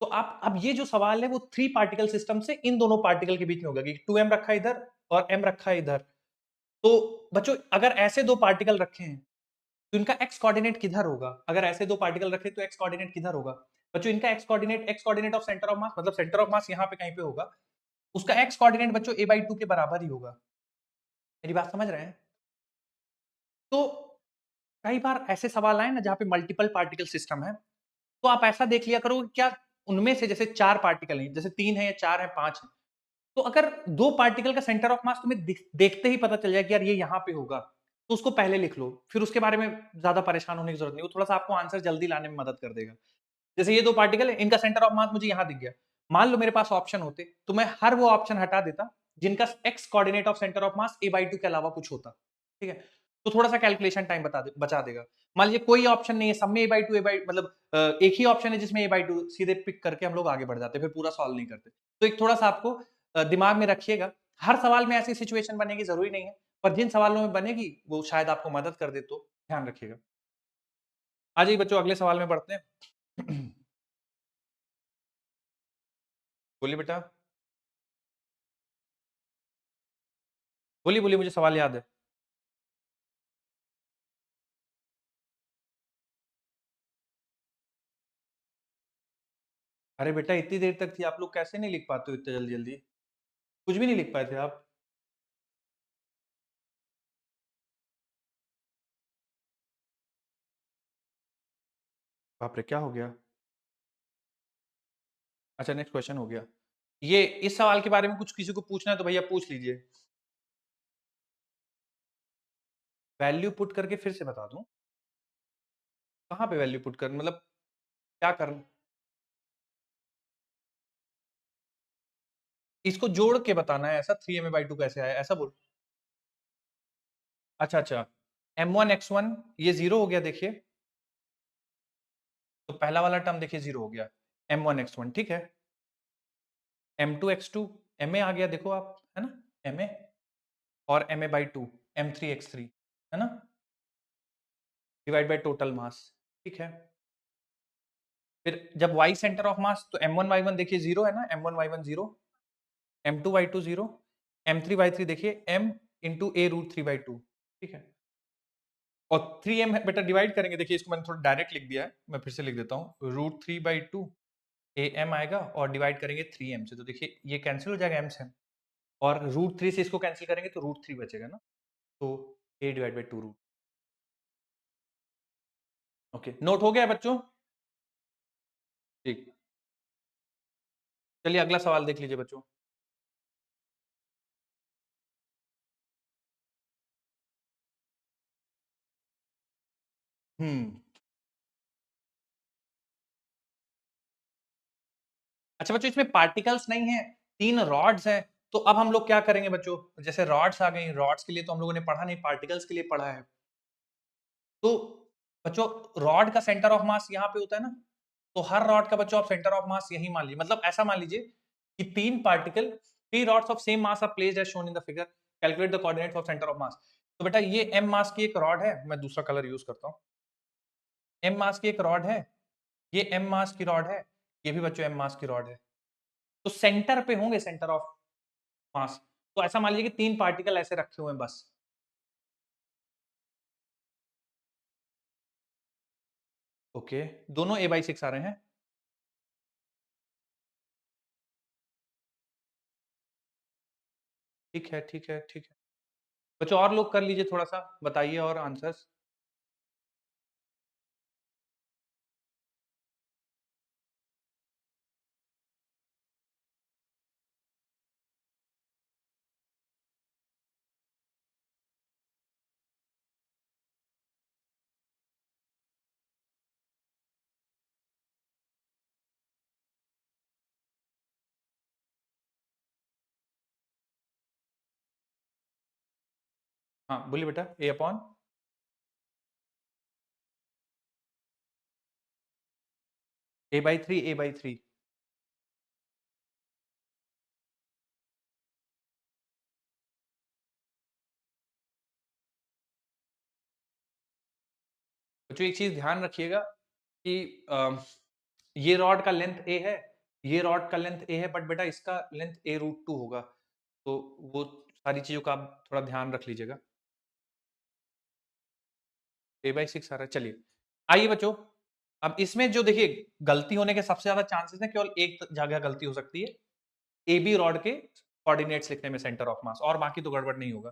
तो आप अब ये जो सवाल है वो 3 पार्टिकल सिस्टम से इन दोनों पार्टिकल के बीच में होगा कि 2m रखा है इधर और m रखा है इधर। तो बच्चों अगर ऐसे दो पार्टिकल रखे हैं, तो इनका x कोऑर्डिनेट किधर होगा? अगर ऐसे दो पार्टिकल रखे तो x कोऑर्डिनेट किधर होगा? बच्चों इनका x coordinate of centre of मास, मतलब सेंटर ऑफ मास यहाँ पे कहीं पे होगा, उसका x कोऑर्डिनेट बच्चों a/2 के बराबर ही होगा। मेरी बात समझ रहे हैं? तो कई बार ऐसे सवाल आए ना जहाँ पे मल्टीपल पार्टिकल सिस्टम है, तो आप ऐसा देख लिया करो कि क्या उनमें से जैसे 4 पार्टिकल हैं, जैसे 3 है या 4 है, 5 है, तो अगर 2 पार्टिकल का सेंटर ऑफ मास तुम्हें देखते ही पता चल जाए कि यार ये यहाँ पे होगा, तो उसको पहले लिख लो, फिर उसके बारे में ज़्यादा परेशान होने की ज़रूरत नहीं, वो थोड़ा-सा आपको आंसर जल्दी लाने में मदद कर देगा। जैसे ये 2 पार्टिकल है, इनका सेंटर ऑफ मास मुझे यहाँ दिख गया। मान लो मेरे पास ऑप्शन होते, तो मैं हर वो ऑप्शन हटा देता, जिनका x coordinate of centre of mass a/2 के अलावा कुछ होता, ठीक है? तो थोड़ा-सा कैलकुलेशन टाइम बचा देगा। मान लीजिए कोई ऑप्शन नहीं है, सब में a/2 मतलब एक ही ऑप्शन है जिसमें a/2, सीधे पिक करके हम लोग आगे बढ़ जाते, फिर पूरा सॉल्व नहीं करते। तो एक थोड़ा-सा आपको दिमाग में रखिएगा, हर सवाल में ऐसी सिचुएशन बनेगी ज़रूरी नहीं है, पर जिन सवालों में बनेगी, वो शायद आपको मदद कर दे, तो ध्यान रखिएगा। आ जाइए बच्चों अगले सवाल में बढ़ते हैं। बोलिए बेटा। बोलिए, बोलिए, मुझे सवाल याद है। अरे बेटा इतनी देर तक थी, आप लोग कैसे नहीं लिख पाते हो इतने जल्दी-जल्दी? कुछ भी नहीं लिख पाए थे आप? बाप रे! क्या हो गया? अच्छा नेक्स्ट क्वेश्चन हो गया। ये इस सवाल के बारे में कुछ किसी को पूछना है तो भैया पूछ लीजिए। वैल्यू पुट करके फिर से बता दूँ? कहाँ पे वैल्यू पुट कर मतलब क्या करना? इसको जोड़ के बताना है ऐसा 3m/2 कैसे आया ऐसा बोल। अच्छा, अच्छा। m1 x1 ये 0 हो गया देखिए। तो पहला वाला टर्म देखिए 0 हो गया। m1 x1 ठीक है। m2 x2 ma आ गया देखो आप, है ना? ma और ma/2 m3 x3 है ना? डिवाइड बाय टोटल मास, ठीक है। फिर जब y सेंटर ऑफ मास तो m1 y1 देखिए 0 है ना? m1 y1 0, m2 y2 0, m3 y3 देखिए m इंटू a रूट 3/2, ठीक है। और 3m बेटा डिवाइड करेंगे, देखिए इसको मैंने थोड़ा डायरेक्ट लिख दिया है, मैं फिर से लिख देता हूँ, रूट 3/2 am आएगा और डिवाइड करेंगे 3m से, तो देखिए ये कैंसिल हो जाएगा m से, और रूट 3 से इसको कैंसिल करेंगे तो रूट 3 बचेगा ना, तो a divide by 2 root. Okay note हो गया बच्चों? ठीक, चलिए अगला सवाल देख लीजिए बच्चों। हम्म। अच्छा बच्चों इसमें पार्टिकल्स नहीं है, 3 रॉड्स हैं, तो अब हम लोग क्या करेंगे बच्चों? जैसे रॉड्स आ गई, रॉड्स के लिए तो हम लोगों ने पढ़ा नहीं, पार्टिकल्स के लिए पढ़ा है। तो बच्चों रॉड का सेंटर ऑफ मास यहाँ पे होता है ना, तो हर रॉड का बच्चों आप सेंटर ऑफ मास यही मान लीजिए, मतलब ऐसा मान लीजिए कि 3 particle, 3 rods of same mass are placed as shown in the figure, calculate the coordinates of centre of mass. तो बेटा ये m मास की एक रॉड है, मैं दूसरा कलर यूज करता हूँ, m मास की एक रॉड है, ये m मास की रॉड है, ये भी बच्चों m मास की रॉड है, तो सेंटर पे होंगे सेंटर ऑफ मास। तो ऐसा मान लीजिए कि 3 पार्टिकल ऐसे रखे हुए हैं बस, ओके, दोनों a/6 आ रहे हैं। ठीक है, ठीक है, ठीक है। बच्चों और लोग कर लीजिए, थोड़ा सा बताइए और आंसर्स। हाँ बोलिए बेटा, a अपॉन a/3, a/3। बच्चों एक चीज ध्यान रखिएगा कि ये रॉड का लेंथ a है, ये रॉड का लेंथ a है, बट बेटा इसका लेंथ a√2 होगा, तो वो सारी चीजों का आप थोड़ा ध्यान रख लीजिएगा। a/6 आ रहा है। चलिए आइए बच्चों, अब इसमें जो देखिए गलती होने के सबसे ज्यादा चांसेस है, केवल एक जगह गलती हो सकती है, ए बी रॉड के कोऑर्डिनेट्स लिखने में, सेंटर ऑफ मास, और बाकी तो गड़बड़ नहीं होगा।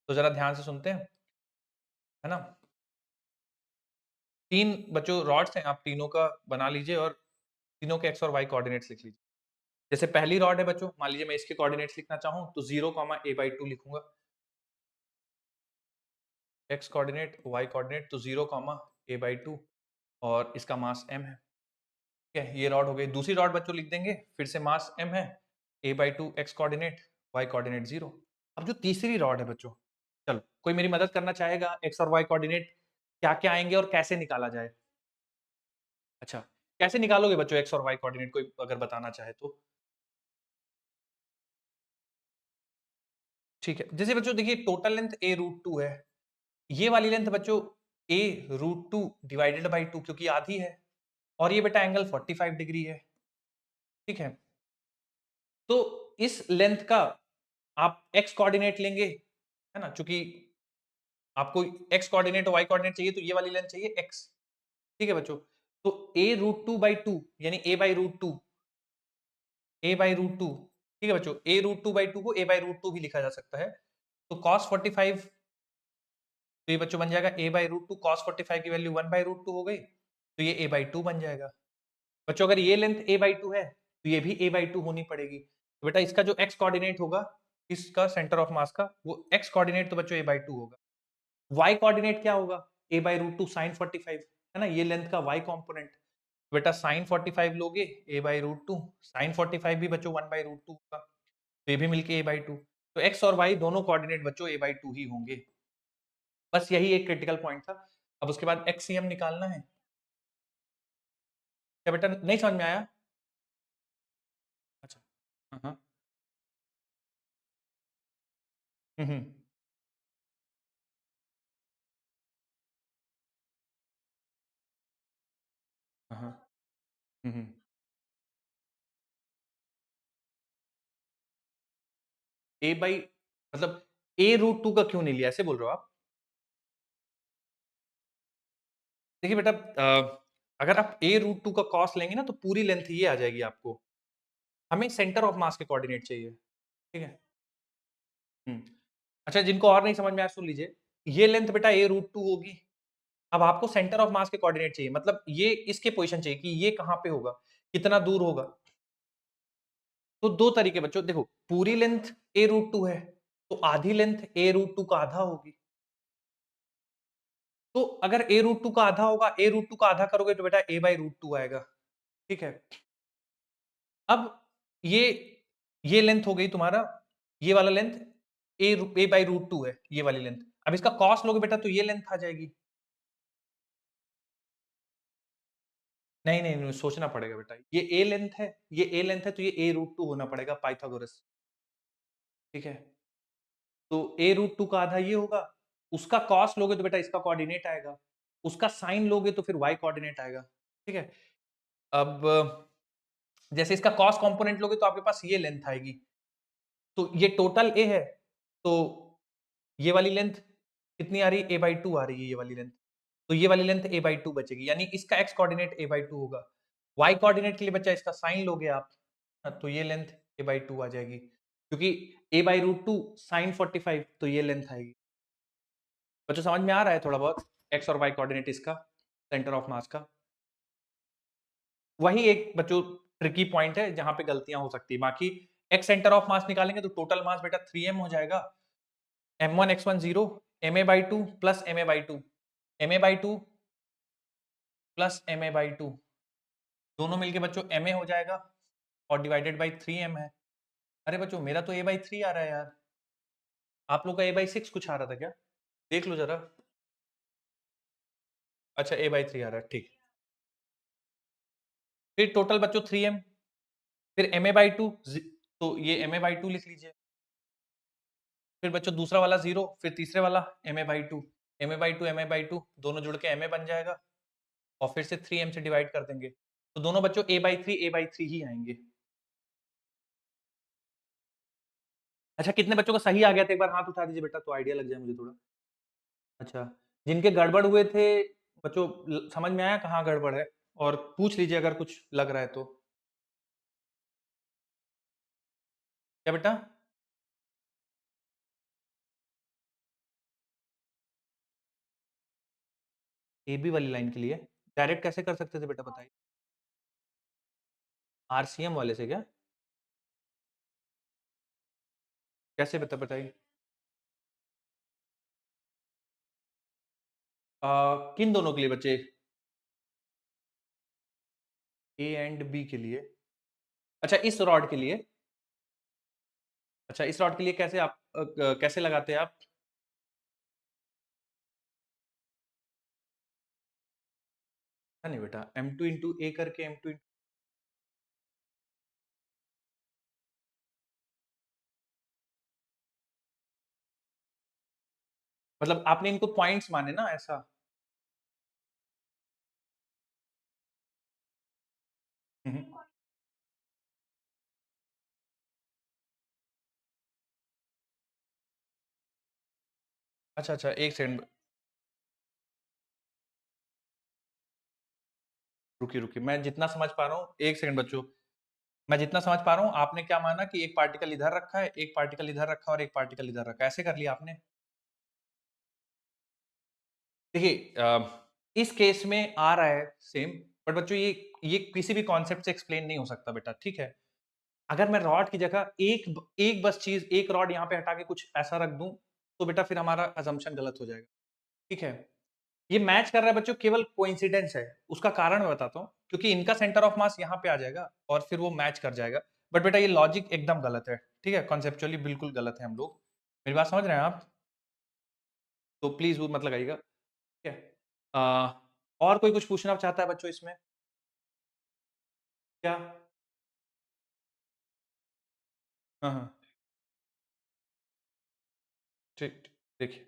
तो जरा ध्यान से सुनते हैं, है ना। 3 बच्चों रॉड्स हैं, आप तीनों का बना लीजिए और तीनों के एक्स और वाई कोऑर्डिनेट्स लिख लीजिए। जैसे पहली रॉड है बच्चों, मान लीजिए मैं इसके कोऑर्डिनेट्स लिखना चाहूं तो 0, a/2 लिखूंगा, एक्स कोऑर्डिनेट, वाई कोऑर्डिनेट, तो 0, a/2, और इसका मास m है। ठीक है, ये रॉड हो गई। दूसरी रॉड बच्चों लिख देंगे, फिर से मास m है, a/2 x coordinate, Y coordinate 0। अब जो तीसरी रॉड है बच्चों, चलो कोई मेरी मदद करना चाहेगा, एक्स और वाई कोऑर्डिनेट क्या क्या आएंगे और कैसे निकाला जाए। अच्छा, कैसे निकालोगे बच्चों एक्स और वाई कोऑर्डिनेट, कोई अगर बताना चाहे तो। ठीक है, जैसे बच्चों देखिए टोटल लेंथ a√2 है, ये वाली लेंथ बच्चों a√2 डिवाइडेड बाई 2, क्योंकि आधी है, और ये बेटा एंगल 45 डिग्री है। ठीक है, तो इस लेंथ का आप x कोऑर्डिनेट लेंगे, है ना, चूंकि आपको x कोऑर्डिनेट और y कोऑर्डिनेट चाहिए, तो ये वाली लेंथ चाहिए x। ठीक है बच्चों, तो a√2/2 यानी a/√2, a/√2। ठीक है बच्चों, a√2/2 को a/√2 भी लिखा जा सकता है, तो cos 45, तो ये बच्चों बन जाएगा a/√2, cos 45 की वैल्यू 1/√2 हो गई, तो ये a/2 बन जाएगा। बच्चों अगर ये लेंथ a/2 है, तो ये भी a/2 होनी पड़ेगी, तो बेटा इसका जो x कोऑर्डिनेट होगा, इसका सेंटर ऑफ मास का, वो x कोऑर्डिनेट तो बच्चों a/2 होगा। y कोऑर्डिनेट क्या होगा, a/√2 sin 45, है ना, ये लेंथ का y कंपोनेंट। बेटा sin 45 लोगे a/√2, sin 45 भी बच्चों 1/√2 होगा, तो ये भी मिलके a/2, तो x और y दोनों कोऑर्डिनेट बच्चों a/2 ही होंगे। बस यही एक क्रिटिकल पॉइंट था। अब उसके बाद एक्ससीएम निकालना है। क्या बेटा नहीं समझ में आया? अच्छा, हाँ हाँ, हम्म, हाँ हाँ, हम्म। ए बाई, मतलब a√2 का क्यों नहीं लिया, ऐसे बोल रहे हो आप? देखिए बेटा, अगर आप a√2 का कॉस लेंगे ना, तो पूरी लेंथ ये आ जाएगी आपको। हमें सेंटर ऑफ मास के कोऑर्डिनेट चाहिए। ठीक है, हम्म। अच्छा, जिनको और नहीं समझ में आया सुन लीजिए, ये लेंथ बेटा a√2 होगी। अब आपको सेंटर ऑफ मास के कोऑर्डिनेट चाहिए, मतलब ये इसके पोजीशन चाहिए कि ये कहां पे होगा, कितना दूर होगा। तो दो तरीके बच्चों, देखो पूरी लेंथ a√2 है, तो आधी लेंथ a√2 का आधा होगी। तो अगर a√2 का आधा होगा, a√2 का आधा करोगे तो बेटा a/√2 आएगा। ठीक है, अब ये ये लेंथ हो गई तुम्हारा, ये वाला लेंथ a/√2 है, ये वाली लेंथ। अब इसका कॉस लोगे बेटा, तो ये लेंथ आ जाएगी। नहीं नहीं नहीं, सोचना पड़ेगा बेटा, ये a लेंथ है, ये a लेंथ है, तो ये a√2 होना पड़ेगा, पाइथागोरस। ठीक है, तो a√2 का आधा ये होगा, उसका कॉस लोगे तो बेटा इसका कोऑर्डिनेट आएगा, उसका साइन लोगे तो फिर y कोऑर्डिनेट आएगा। ठीक है, अब जैसे इसका कॉस कंपोनेंट लोगे तो आपके पास ये लेंथ आएगी, तो ये टोटल a है, तो ये वाली लेंथ कितनी आ रही है, a/2 आ रही है ये वाली लेंथ, तो ये वाली लेंथ a/2 बचेगी, यानी इसका x कोऑर्डिनेट a/2 होगा। y कोऑर्डिनेट के लिए बच्चा इसका साइन लोगे आप, तो ये लेंथ a/2 आ जाएगी, क्योंकि a/√2 sin 45, तो ये लेंथ आएगी। बच्चों समझ में आ रहा है थोड़ा बहुत x और y कोऑर्डिनेट इसका सेंटर ऑफ मास का? वही एक बच्चों ट्रिकी पॉइंट है जहां पे गलतियां हो सकती है। बाकी x सेंटर ऑफ मास निकालेंगे तो टोटल मास बेटा 3m हो जाएगा, m1 x1 0, ma/2 plus ma/2, ma/2 plus ma/2 दोनों मिलके बच्चों ma हो जाएगा और डिवाइडेड बाई 3m है। अरे बच्चों मेरा तो a/3 आ रहा है यार, आप लोग का a/6 कुछ आ रहा था क्या? देख लो जरा। अच्छा a/3 आ रहा है, ठीक। फिर टोटल बच्चों 3m, फिर ma/2, तो ये ma/2 लिख लीजिए। फिर बच्चों दूसरा वाला 0, फिर तीसरे वाला ma/2, ma/2 दोनों जुड़ के ma बन जाएगा और फिर से 3m से डिवाइड कर देंगे, तो दोनों बच्चों a/3 ही आएंगे। अच्छा कितने बच्चों का सही आ गया था एक बार हाथ उठा दीजिए बेटा, तो आइडिया लग जाए मुझे थोड़ा। अच्छा, जिनके गड़बड़ हुए थे बच्चों, समझ में आया कहाँ गड़बड़ है? और पूछ लीजिए अगर कुछ लग रहा है तो। क्या बेटा? ए बी वाली लाइन के लिए डायरेक्ट कैसे कर सकते थे बेटा, बताइए। आरसीएम वाले से क्या? कैसे बेटा बताइए। किन दोनों के लिए बच्चे? ए एंड बी के लिए? अच्छा इस रॉड के लिए? अच्छा इस रॉड के लिए कैसे आप कैसे लगाते हैं आप? नहीं बेटा, m2 इंटू ए करके m2, मतलब आपने इनको पॉइंट्स माने ना ऐसा? हम्म। अच्छा अच्छा एक सेकंड, रुकिए रुकिए, मैं जितना समझ पा रहा हूँ, एक सेकंड बच्चों, मैं जितना समझ पा रहा हूँ आपने क्या माना कि एक पार्टिकल इधर रखा है, एक पार्टिकल इधर रखा है और एक पार्टिकल इधर रखा है, ऐसे कर लिया आपने? देखिए इस केस में आ रहा है सेम, बट बच्चों ये किसी भी कॉन्सेप्ट से एक्सप्लेन नहीं हो सकता बेटा, ठीक है? अगर मैं रॉड की जगह एक बस चीज, एक रॉड यहाँ पे हटा के कुछ ऐसा रख दूं, तो बेटा फिर हमारा अजम्पशन गलत हो जाएगा, ठीक है? ये मैच कर रहा है बच्चों, केवल कोइंसिडेंस है। उसका कारण मैं बताता हूँ, क्योंकि इनका सेंटर ऑफ मास यहाँ पे आ जाएगा और फिर वो मैच कर जाएगा। बट बेटा ये लॉजिक एकदम गलत है, ठीक है? कॉन्सेप्चुअली बिल्कुल गलत है हम लोग। मेरी बात समझ रहे हैं आप? तो प्लीज वो मत लगाइएगा, ठीक है? और कोई कुछ पूछना चाहता है बच्चों इसमें? क्या? हाँ हाँ, ठीक। देखिए,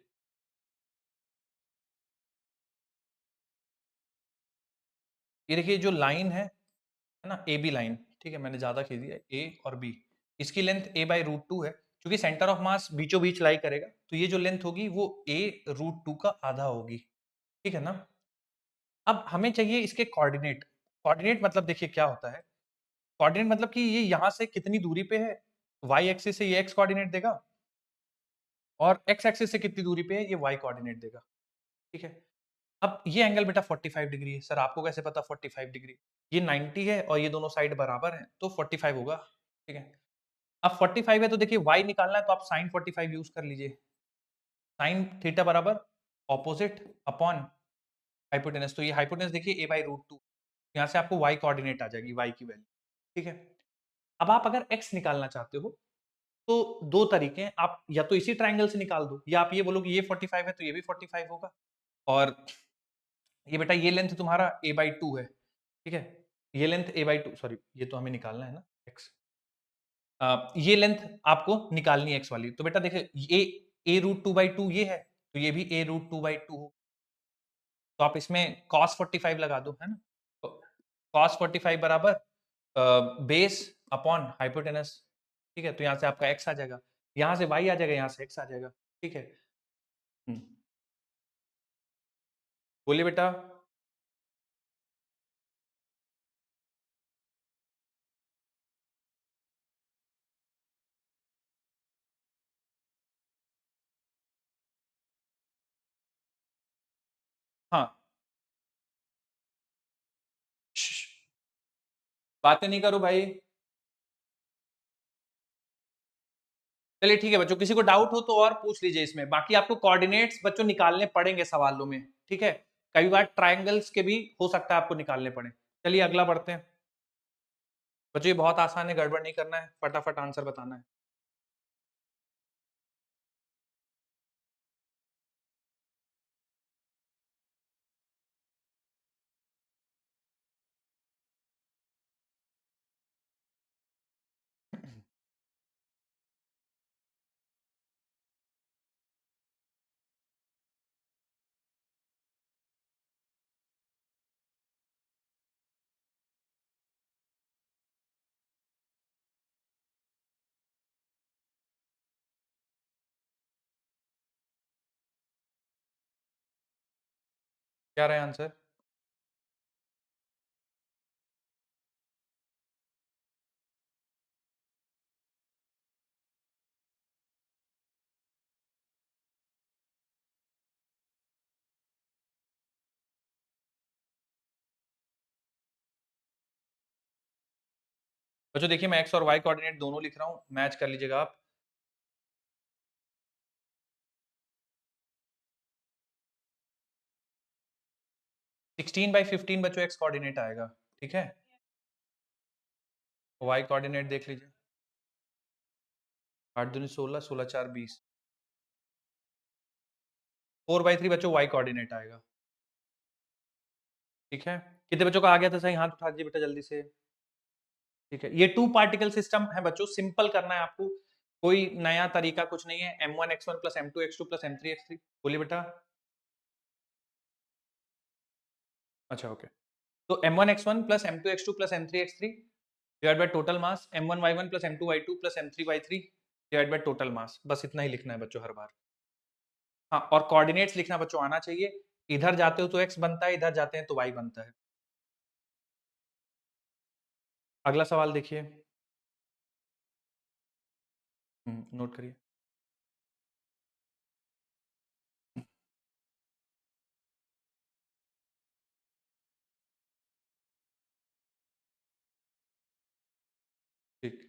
ये देखिए जो लाइन है ना, ए बी लाइन, ठीक है? मैंने ज्यादा खींच दिया, ए और बी, इसकी लेंथ a/√2 है, क्योंकि सेंटर ऑफ मास बीचों बीच लाई करेगा, तो ये जो लेंथ होगी वो a√2 का आधा होगी, ठीक है ना? अब हमें चाहिए इसके कोऑर्डिनेट। कोऑर्डिनेट मतलब देखिए क्या होता है, कोऑर्डिनेट मतलब कि ये यहाँ से कितनी दूरी पे है, y एक्सिस से ये x कोऑर्डिनेट देगा और x एक्सिस से कितनी दूरी पे है, ये y कोऑर्डिनेट देगा, ठीक है? अब ये एंगल बेटा 45 डिग्री है। सर आपको कैसे पता 45 डिग्री? ये 90 है और ये दोनों साइड बराबर हैं, तो 45 होगा, ठीक है? अब 45 है तो देखिए y निकालना है, तो आप sin 45 यूज कर लीजिए। sin थीटा बराबर ऑपोजिट अपॉन हाइपोटेनस, तो ये हाइपोटेनस देखिए a/√2, यहाँ से आपको y कोऑर्डिनेट आ जाएगी, y की वैल्यू, ठीक है? अब आप अगर x निकालना चाहते हो तो दो तरीके हैं, आप या तो इसी ट्रायंगल से निकाल दो, या आप ये बोलो कि ये 45 है तो ये भी 45 होगा, और ये बेटा ये लेंथ तुम्हारा a/2 है, ठीक है? ये लेंथ a/2, सॉरी ये तो हमें निकालना है ना x, ये लेंथ आपको निकालनी है x वाली, तो बेटा देखिए ये a√2/2 ये है, तो ये भी a√2/2 हो, तो आप इसमें cos 45 लगा दो, है ना? तो cos 45 बराबर बेस अपॉन हाइपोटेनस, ठीक है? तो यहाँ से आपका x आ जाएगा, यहाँ से y आ जाएगा, यहाँ से x आ जाएगा, ठीक है? हम्म। बोलिए बेटा। हाँ, बातें नहीं करो भाई। चलिए ठीक है बच्चों, किसी को डाउट हो तो और पूछ लीजिए इसमें, बाकी आपको कोऑर्डिनेट्स बच्चों निकालने पड़ेंगे सवालों में, ठीक है। कई बार ट्रायंगल्स के भी हो सकता है आपको निकालने पड़े। चलिए अगला बढ़ते हैं बच्चों, ये बहुत आसान है, गड़बड़ नहीं करना है, फटाफट आंसर बताना है। क्या रहा है आंसर? बच्चों देखिए, मैं एक्स और वाई कोऑर्डिनेट दोनों लिख रहा हूँ, मैच कर लीजिएगा आप। 16/15 बच्चों एक्स कोऑर्डिनेट आएगा, ठीक है। वाई कोऑर्डिनेट देख लीजिए, 8 दूनी 16, 16 4 20। 4/3 बच्चों वाई कोऑर्डिनेट आएगा, ठीक है। कितने बच्चों का आ गया था सही? हाथ उठा दीजिए बेटा जल्दी से। ठीक है, ये 2 पार्टिकल सिस्टम है बच्चों, सिंपल करना है आपको, कोई नया तरीका कुछ नहीं है। M1 x1 plus M2 x2 plus M3 x3। बोलिए बेटा। अच्छा ओके, तो M1 x1 plus M2 x2 plus M3 x3 divide by total mass, M1 y1 plus M2 y2 plus M3 y3 divide by total mass. बस इतना ही लिखना है बच्चों हर बार। हाँ, और कोऑर्डिनेट्स लिखना बच्चों आना चाहिए। इधर जाते हो तो x बनता है, इधर जाते हैं तो y बनता है। अगला सवाल देखिए। नोट करिए। ठीक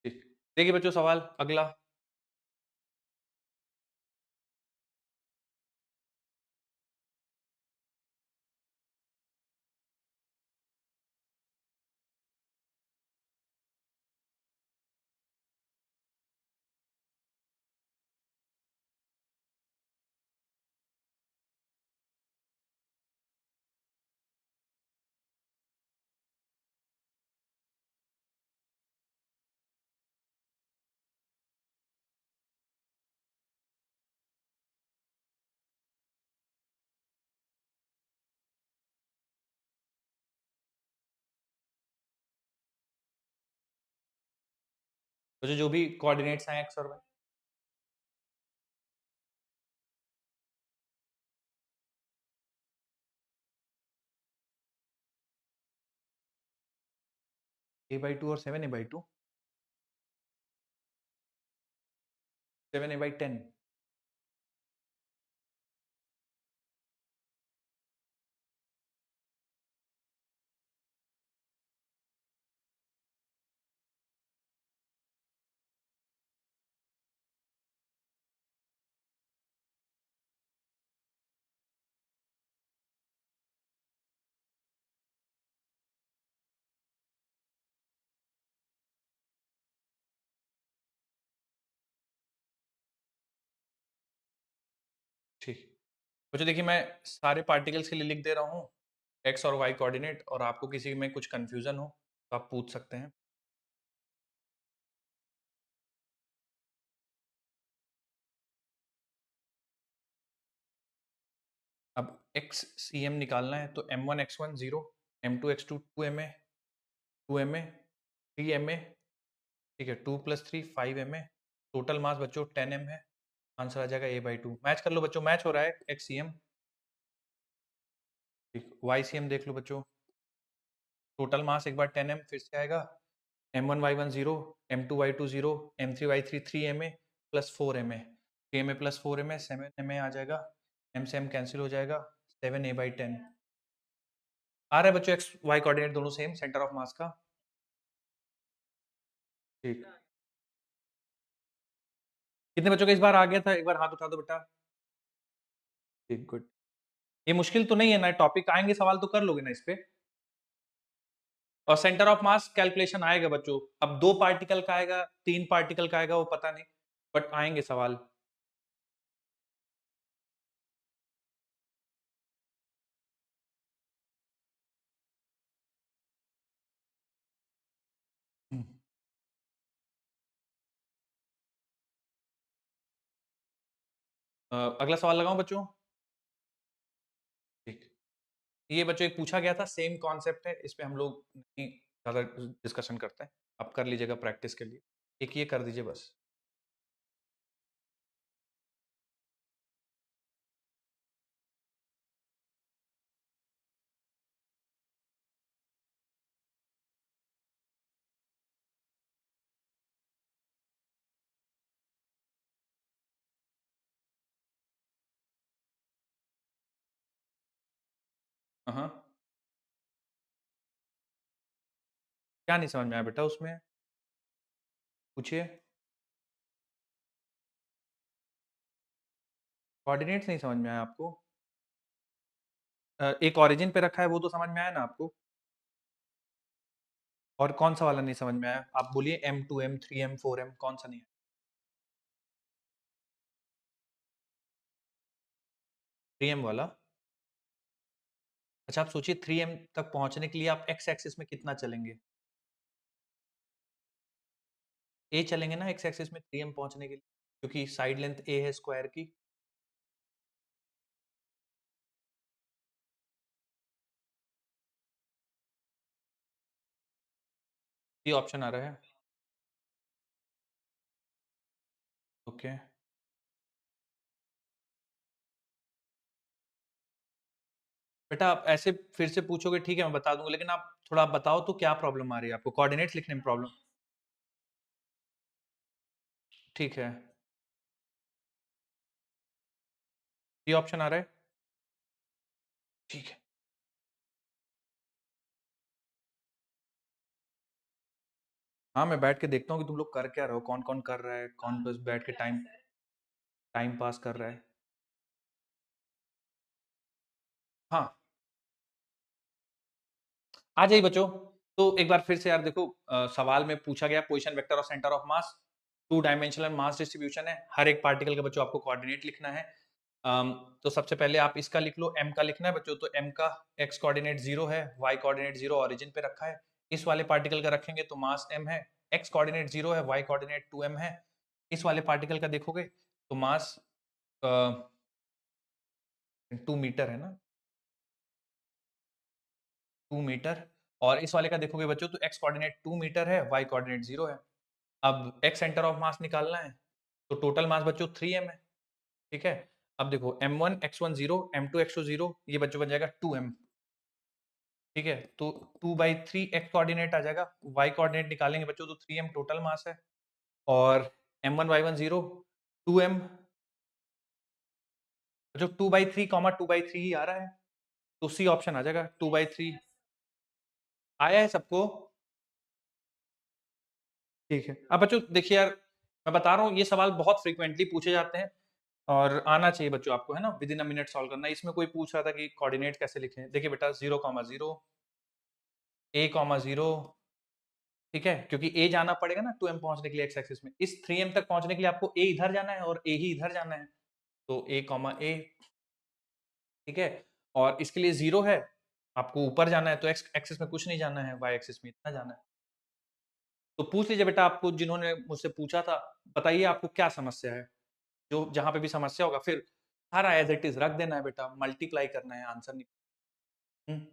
ठीक, देखिए बच्चों सवाल अगला। बच्चों जो भी कोऑर्डिनेट्स हैं x और y। a/2 और 7a/2, 7a/10। ठीक बच्चों देखिए, मैं सारे पार्टिकल्स के लिए लिख दे रहा हूँ एक्स और वाई कोऑर्डिनेट, और आपको किसी में कुछ कंफ्यूजन हो तो आप पूछ सकते हैं। अब एक्स सी एम निकालना है तो M1 x1 0, M2 x2 2ma, 2ma, 3ma, ठीक है, 2 + 3 5ma, टोटल मास बच्चों 10m है। आंसर आ जाएगा a/2। मैच कर लो बच्चों, मैच हो रहा है एक्स सी एम। ठीक, YCM देख लो बच्चों, टोटल मास एक बार 10m फिर से आएगा, M1Y1 0, M2Y2 0, M3Y3 3ma plus 4ma, 3ma plus 4ma 7ma आ जाएगा, m से m कैंसिल हो जाएगा, 7a/10 आ रहा है बच्चों, एक्स वाई कोऑर्डिनेट दोनों सेम, सेंटर ऑफ मास का। ठीक, कितने बच्चों का इस बार आ गया था, एक बार हाथ उठा दो बेटा। ठीक, गुड। ये मुश्किल तो नहीं है ना, टॉपिक आएंगे सवाल तो कर लोगे ना इस पे। और सेंटर ऑफ मास कैलकुलेशन आएगा बच्चों, अब 2 पार्टिकल का आएगा 3 पार्टिकल का आएगा वो पता नहीं, बट आएंगे सवाल। अगला सवाल लगाऊं बच्चों? ठीक, ये बच्चों एक पूछा गया था, सेम कॉन्सेप्ट है, इस पे हम लोग नहीं ज्यादा डिस्कशन करते हैं, आप कर लीजिएगा प्रैक्टिस के लिए, एक ये कर दीजिए बस। हाँ, क्या नहीं समझ में आया बेटा उसमें, पूछिए। कोऑर्डिनेट्स नहीं समझ में आया आपको? एक ओरिजिन पे रखा है वो तो समझ में आया ना आपको, और कौन सा वाला नहीं समझ में आया आप बोलिए, M2 M3 M4 M कौन सा नहीं है? 3M वाला। अच्छा आप सोचिए 3M तक पहुंचने के लिए आप x एक्सिस में कितना चलेंगे, a चलेंगे ना x एक्सिस में 3M पहुंचने के लिए, क्योंकि साइड लेंथ a है स्क्वायर की। ये ऑप्शन आ रहा है। ओके, बेटा आप ऐसे फिर से पूछोगे ठीक है मैं बता दूंगा, लेकिन आप थोड़ा बताओ तो क्या प्रॉब्लम आ रही है आपको, कोऑर्डिनेट्स लिखने में प्रॉब्लम? ठीक है, ये ऑप्शन आ रहा है। ठीक है, हाँ मैं बैठ के देखता हूँ कि तुम लोग कर क्या रहे हो, कौन कौन कर रहा है, कौन बस बैठ के टाइम टाइम पास कर रहा है। हाँ, आ जाइए बच्चों। तो एक बार फिर से यार देखो, सवाल में पूछा गया पोजीशन वेक्टर और centre of mass, 2 dimensional mass distribution है, हर एक पार्टिकल का बच्चों आपको कोऑर्डिनेट लिखना है। तो सबसे पहले आप इसका लिख लो, m का लिखना है बच्चों, तो m का x कोऑर्डिनेट 0 है, y कोऑर्डिनेट 0 ओरिजिन पे रखा है, इस वाले पार्टिकल का रखेंगे तो मास m है, x कोऑर्डिनेट 0 है, y कोऑर्डिनेट 2m है, इस वाले पार्टिकल का देखोगे तो मास 2 मीटर है ना, 2 मीटर, और इस वाले का देखोगे बच्चों तो x कोऑर्डिनेट 2 मीटर है, y कोऑर्डिनेट 0 है। अब x सेंटर ऑफ मास निकालना है, तो टोटल मास बच्चों 3m है, ठीक है। अब देखो m1 x1 0, m2 x2 0, ये बच्चों बन जाएगा 2m, ठीक है। तो 2/3 x कोऑर्डिनेट आ जाएगा, y कोऑर्डिनेट निकालेंगे बच्चों तो 3m टोटल मास है, और m1 y1 0, 2m, जो 2/3 2/3 ही आ रहा है, तो सी ऑप्शन आ जाएगा 2/3। आया है सबको? ठीक है, अब बच्चों देखिए यार, मैं बता रहा हूँ ये सवाल बहुत फ्रीक्वेंटली पूछे जाते हैं, और आना चाहिए बच्चों आपको, है ना, with in a minute solve करना। इसमें कोई पूछ रहा था कि कोऑर्डिनेट कैसे लिखें, देखिए बेटा 0,0 a,0, ठीक है, क्योंकि a जाना पड़ेगा ना 2m पहुंचने के लिए x एक्सिस में, इस 3m तक पहुंचने के लिए आपको a इधर जाना है और a ही इधर जाना है, तो a, ठीक है। और इसके लिए 0 है, आपको ऊपर जाना है तो x एक्सिस में कुछ नहीं जाना है, y एक्सिस में इतना जाना है। तो पूछ लीजिए बेटा, आपको जिन्होंने मुझसे पूछा था, बताइए आपको क्या समस्या है, जो जहां पे भी समस्या होगा फिर सारा एज इट इज रख देना है बेटा, मल्टीप्लाई करना है, आंसर नहीं। हम्म,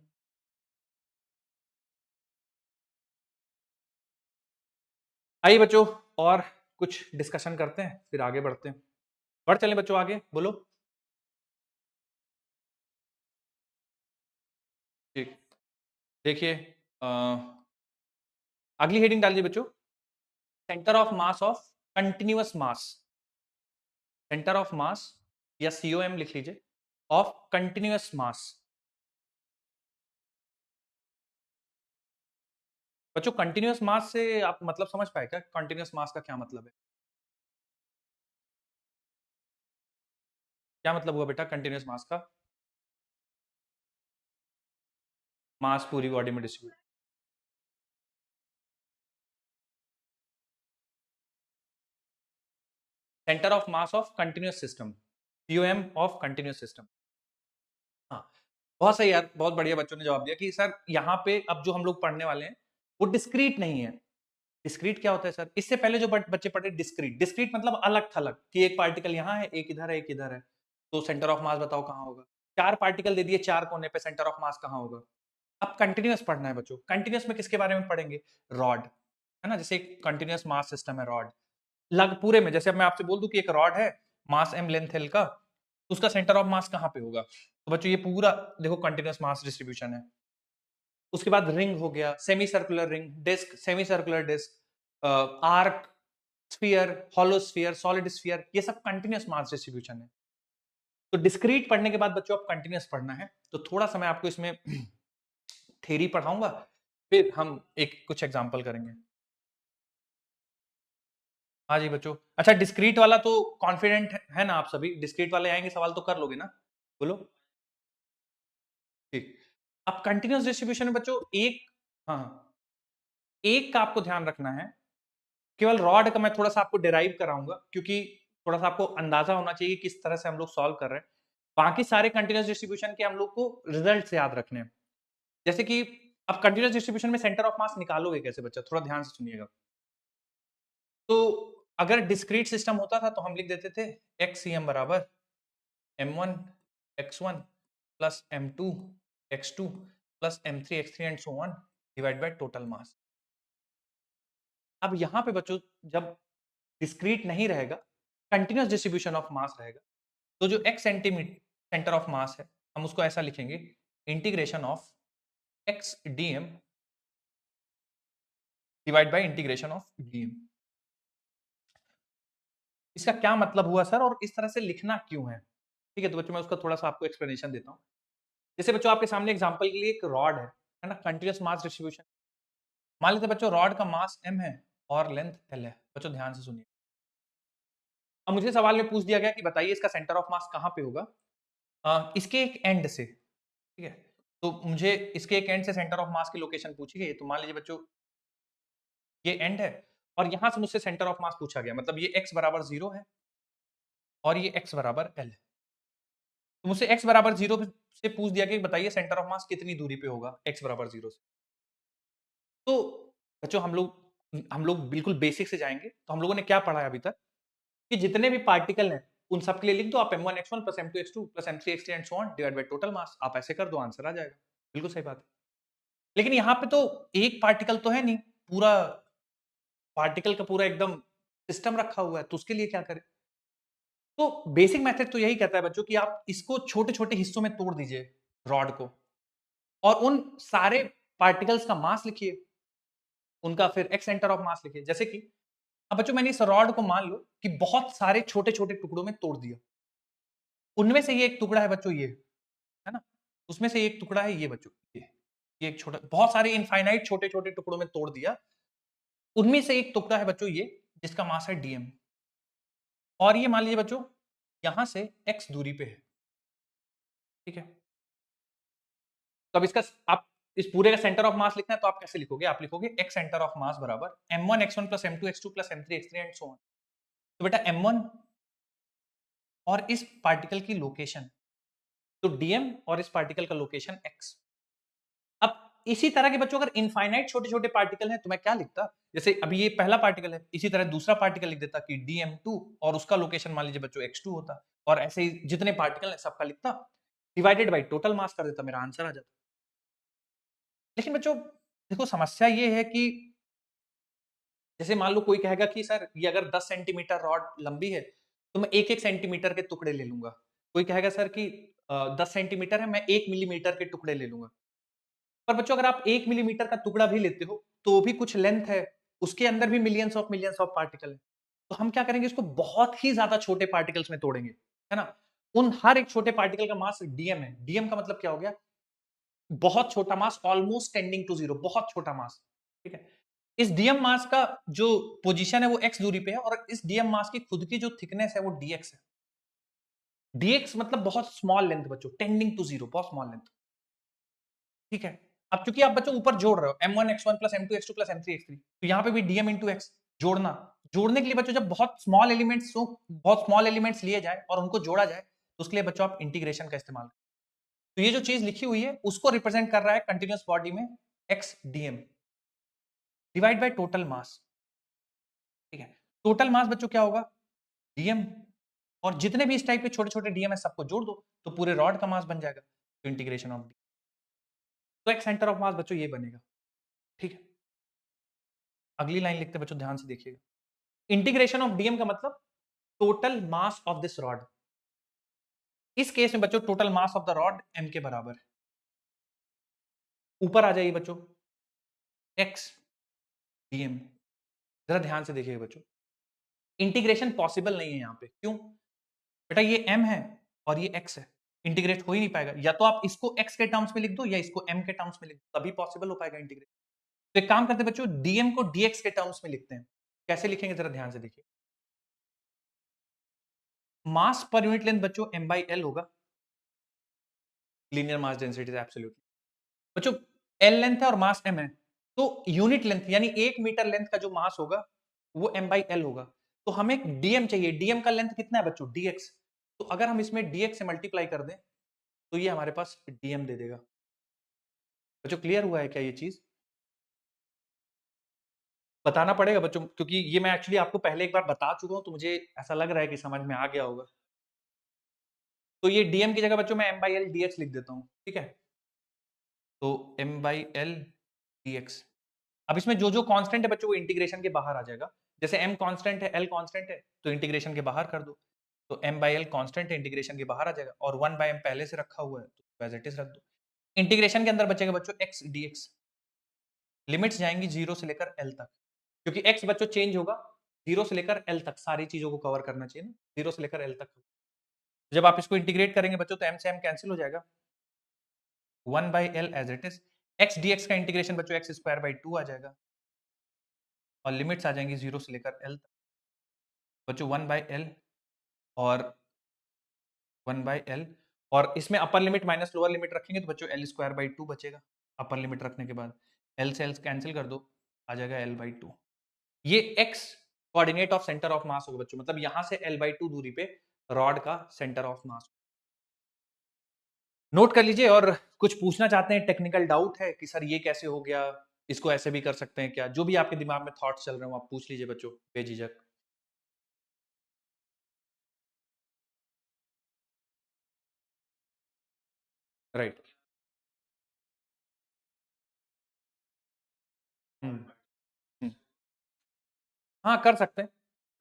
आइए बच्चों, और कुछ डिस्कशन करते हैं फिर आगे बढ़ते हैं, बढ़ चलें बच्चों, आगे बोलो। देखिए अगली हेडिंग डालिए बच्चों, centre of mass of continuous mass, centre of मास या सीओएम लिख लीजिए, ऑफ कंटिन्यूअस मास। बच्चों कंटिन्यूअस मास से आप मतलब समझ पाए क्या, कंटिन्यूअस मास का क्या मतलब है? क्या मतलब हुआ बेटा कंटिन्यूअस मास का? मास पूरी बॉडी में distribute. Centre of mass of continuous system, COM of continuous system. हाँ, बहुत सही यार, बहुत बढ़िया बच्चों ने जवाब दिया कि सर यहाँ पे अब जो हम लोग पढ़ने वाले हैं वो डिस्क्रीट नहीं है। डिस्क्रीट क्या होता है सर? इससे पहले जो बच्चे पढ़े डिस्क्रीट, डिस्क्रीट मतलब अलग थलग कि एक पार्टिकल यहाँ है, एक इधर है, एक इधर है, तो सेंटर ऑफ मास बताओ कहाँ होगा। चार पार्टिकल दे दिए चार कोने पे, सेंटर ऑफ मास कहाँ होगा? अब कंटिन्यूअस पढ़ना है बच्चों। कंटिन्यूअस में किसके बारे में पढ़ेंगे? रॉड, है ना, जैसे कंटिन्यूअस मास सिस्टम है रॉड, लग पूरे में। जैसे अब मैं आपसे बोल दूं कि एक रॉड है, मास m लेंथ l का, तो उसका सेंटर ऑफ मास कहाँ पे होगा? तो बच्चों ये पूरा देखो कंटिन्यूअस मास डिस्ट्रीब्यूशन है। उसके बाद रिंग हो गया, semi circular ring, disc, semi circular disc, arc, sphere, hollow sphere, solid sphere, ये सब कंटिन्यूअस मास डिस्ट्रीब्यूशन है। तो डिस्क्रीट पढ़ने के बाद बच्चों आप कंटिन्यूअस पढ़ना है, तो थोड़ा सा मैं आपको इसमें थ्योरी पढ़ाऊंगा, फिर हम एक कुछ एग्जांपल करेंगे। हाँ जी बच्चों, अच्छा डिस्क्रीट वाला तो कॉन्फिडेंट है ना आप सभी? डिस्क्रीट वाले आएंगे सवाल तो कर लोगे ना? बोलो। ठीक। अब कंटिन्यूअस डिस्ट्रीब्यूशन में बच्चों एक, हाँ हाँ, एक का आपको ध्यान रखना है, केवल रॉड का मैं थोड़ा सा आपको डिराइव कराऊंगा, क्योंकि थोड़ा सा आपको अंदाजा होना चाहिए किस तरह से हम लोग सॉल्व कर रहे हैं। बाकी सारे कंटिन्यूअस डिस्ट्रीब्यूशन के हम लोग को रिजल्ट याद रखने हैं। जैसे कि अब कंटिन्यूअस डिस्ट्रीब्यूशन में सेंटर ऑफ मास निकालोगे कैसे बच्चा, थोड़ा ध्यान से सुनिएगा। तो अगर डिस्क्रीट सिस्टम होता था तो हम लिख देते थे एक्स सी एम बराबर m1 x1 plus m2 x2 plus m3 x3 and so on divide by total mass. अब यहां पे बच्चों जब डिस्क्रीट नहीं रहेगा, कंटिन्यूअस डिस्ट्रीब्यूशन ऑफ मास रहेगा, तो जो x सेंटीमीटर सेंटर ऑफ मास है, हम उसको ऐसा लिखेंगे, integration of x dm divide by integration of dm। इसका क्या मतलब हुआ सर, और इस तरह से लिखना क्यों है? ठीक है, तो बच्चों मैं उसका थोड़ा सा आपको एक्सप्लेनेशन देता हूँ। जैसे बच्चों आपके सामने एग्जांपल के लिए एक रॉड है ना, कंटीन्यूअस मास डिस्ट्रीब्यूशन। मान लेते बच्चों रॉड का मास m है और लेंथ l है। बच्चों ध्यान से सुनिए, अब मुझे सवाल में पूछ दिया गया कि बताइए इसका सेंटर ऑफ मास कहाँ पे होगा? इसके एक एंड से, ठीक है, तो मुझे इसके एक एंड से सेंटर ऑफ मास की लोकेशन पूछी गई। तो मान लीजिए बच्चों ये एंड है और यहां से मुझसे सेंटर ऑफ मास पूछा गया, मतलब ये x बराबर 0 है और ये x बराबर l है। तो मुझसे x बराबर 0 से पूछ दिया कि बताइए सेंटर ऑफ मास कितनी दूरी पे होगा x बराबर 0 से। तो बच्चों हम लोग बिल्कुल बेसिक से जाएंगे, तो हम लोगों ने क्या पढ़ा है अभी तक कि जितने भी पार्टिकल हैं उन सब के लिए लिख दो आप m1 x1 plus m2 x2 plus m3 x3 and so on divide by total mass. आप ऐसे कर दो आंसर आ जाएगा। बिल्कुल सही बात है। लेकिन यहाँ पे तो एक पार्टिकल तो है नहीं, पूरा पार्टिकल का पूरा एकदम सिस्टम रखा हुआ है, तो उसके लिए क्या करें? तो बेसिक मेथड तो यही कहता है बच्चों कि आप इसको छोटे छोटे हिस्सों में तोड़ दीजिए रॉड को, और उन सारे पार्टिकल्स का मास लिखिए, उनका फिर एक्स सेंटर ऑफ मास लिखिए। जैसे कि अब बच्चों मैंने इस रॉड को मान लो कि बहुत सारे छोटे छोटे टुकड़ों में तोड़ दिया, उनमें से ये एक टुकड़ा है बच्चों ये, है ना, उसमें से एक टुकड़ा है ये बच्चों, ये एक छोटा, बहुत सारे इनफाइनाइट छोटे छोटे टुकड़ों में तोड़ दिया, उनमें से एक टुकड़ा है बच्चों ये जिसका मास है डीएम, और ये मान लीजिए बच्चों यहां से एक्स दूरी पे है, ठीक है। तो अब इसका आप इस पूरे का सेंटर ऑफ मास लिखना है तो आप कैसे लिखोगे? आप लिखोगे एक्स सेंटर ऑफ मास बराबर m1 x1 plus m2 x2 plus m3 x3 and so on. तो बेटा m1 और इस पार्टिकल की लोकेशन, तो dm और इस पार्टिकल का लोकेशन x। अब इसी तरह के बच्चों अगर इनफाइनाइट छोटे छोटे पार्टिकल हैं तो मैं क्या लिखता, जैसे अभी ये पहला पार्टिकल है, इसी तरह दूसरा पार्टिकल लिख देता कि dm2 और उसका लोकेशन मान लीजिए बच्चों x2 होता, और ऐसे ही जितने पार्टिकल है सबका लिखता, डिवाइडेड बाई टोटल मास कर देता, मेरा आंसर आ जाता। लेकिन बच्चों देखो समस्या ये है कि जैसे मान लो कोई कहेगा कि सर ये अगर 10 सेंटीमीटर रॉड लंबी है तो मैं एक एक सेंटीमीटर के टुकड़े ले लूंगा। कोई कहेगा सर कि 10 सेंटीमीटर है मैं 1 मिलीमीटर के टुकड़े ले लूंगा। पर बच्चों अगर आप 1 मिलीमीटर का टुकड़ा भी लेते हो तो भी कुछ लेंथ है, उसके अंदर भी मिलियंस ऑफ पार्टिकल है। तो हम क्या करेंगे, इसको बहुत ही ज्यादा छोटे पार्टिकल्स में तोड़ेंगे, है ना। उन हर एक छोटे पार्टिकल का मास डीएम है। डीएम का मतलब क्या हो गया, बहुत छोटा मास, ऑलमोस्ट टेंडिंग टू जीरो, बहुत छोटा मास, ठीक है। इस डीएम मास का जो पोजीशन है वो एक्स दूरी पे है, और इस डीएम मास की खुद की जो थिकनेस है वो डीएक्स है। डीएक्स मतलब बहुत स्मॉल लेंथ बच्चों, टेंडिंग टू जीरो, बहुत स्मॉल लेंथ, ठीक है। अब चूंकि आप बच्चों ऊपर जोड़ रहे हो m1 x1 plus m2 x2 plus m3 x3, तो यहाँ पे भी dm इंटू एक्स जोड़ना, जोड़ने के लिए बच्चों जब बहुत स्मॉल एलिमेंट्स लिए जाए और उनको जोड़ा जाए, तो उसके लिए बच्चों आप इंटीग्रेशन का इस्तेमाल करें। तो ये जो चीज लिखी हुई है उसको रिप्रेजेंट कर रहा है कंटिन्यूअस बॉडी में x dm divide by total mass, ठीक है। टोटल मास बच्चों क्या होगा, dm, और जितने भी इस टाइप के छोटे छोटे डीएम है सबको जोड़ दो तो पूरे रॉड का मास बन जाएगा। तो इंटीग्रेशन ऑफ डी, तो एक सेंटर ऑफ मास बच्चों ये बनेगा, ठीक है। अगली लाइन लिखते हैं बच्चों, ध्यान से देखिएगा। इंटीग्रेशन ऑफ डीएम का मतलब total mass of this rod. इस केस में बच्चों total mass of the rod m के बराबर है। ऊपर आ जाइए बच्चों, x dm, जरा ध्यान से देखिएगा बच्चों, इंटीग्रेशन पॉसिबल नहीं है यहां पे। क्यों बेटा, ये m है और ये x है, इंटीग्रेट हो ही नहीं पाएगा। या तो आप इसको x के टर्म्स में लिख दो या इसको m के टर्म्स में लिख दो, तभी पॉसिबल हो पाएगा इंटीग्रेट। तो एक काम करते हैं बच्चों, dm को dx के टर्म्स में लिखते हैं। कैसे लिखेंगे जरा ध्यान से देखिए। मास पर यूनिट लेंथ बच्चों m/l होगा, linear mass density is absolutely. बच्चों l लेंथ है और मास m है, तो यूनिट लेंथ यानी 1 मीटर लेंथ का जो मास होगा वो m/l होगा। तो हमें dm चाहिए, dm का लेंथ कितना है बच्चों, dx। तो अगर हम इसमें dx से मल्टीप्लाई कर दें तो ये हमारे पास dm दे देगा। बच्चों क्लियर हुआ है क्या ये चीज? बताना पड़ेगा बच्चों, क्योंकि ये मैं एक्चुअली आपको पहले एक बार बता चुका हूं, तो मुझे ऐसा लग रहा है कि समझ में आ गया होगा। तो ये dm की जगह बच्चों मैं m/l dx लिख देता हूं, ठीक है। तो m/l dx। अब इसमें जो जो कांस्टेंट है बच्चों वो इंटीग्रेशन के बाहर आ जाएगा। जैसे m कांस्टेंट है, l कांस्टेंट है, तो इंटीग्रेशन के बाहर कर दो। तो m/l कांस्टेंट है, इंटीग्रेशन के बाहर आ जाएगा, और 1/m पहले से रखा हुआ है तो एज इट इज रख दो। इंटीग्रेशन के अंदर बचेगा बच्चों x dx। लिमिट्स जाएंगी 0 से लेकर l तक, क्योंकि x बच्चों चेंज होगा, 0 से लेकर l तक सारी चीजों को कवर करना चाहिए ना, 0 से लेकर l तक। जब आप इसको इंटीग्रेट करेंगे बच्चों तो m से m कैंसिल हो जाएगा, 1/l as it is. x dx का इंटीग्रेशन बच्चों x² 2 आ जाएगा, और लिमिट्स आ जाएंगी 0 से लेकर l तक बच्चों, 1/l और 1/l, और इसमें upper limit minus lower limit रखेंगे तो बच्चों l² 2 बचेगा। अपर लिमिट रखने के बाद l से l कैंसिल कर दो, आ जाएगा l/2। ये x coordinate of centre of मास होगा बच्चों, मतलब यहां से l/2 दूरी पे रॉड का सेंटर ऑफ मास। नोट कर लीजिए, और कुछ पूछना चाहते हैं, टेक्निकल डाउट है कि सर ये कैसे हो गया, इसको ऐसे भी कर सकते हैं क्या, जो भी आपके दिमाग में थॉट्स चल रहे हो आप पूछ लीजिए बच्चों बेझिझक। राइट। हम्म। हम्म। हाँ कर सकते हैं,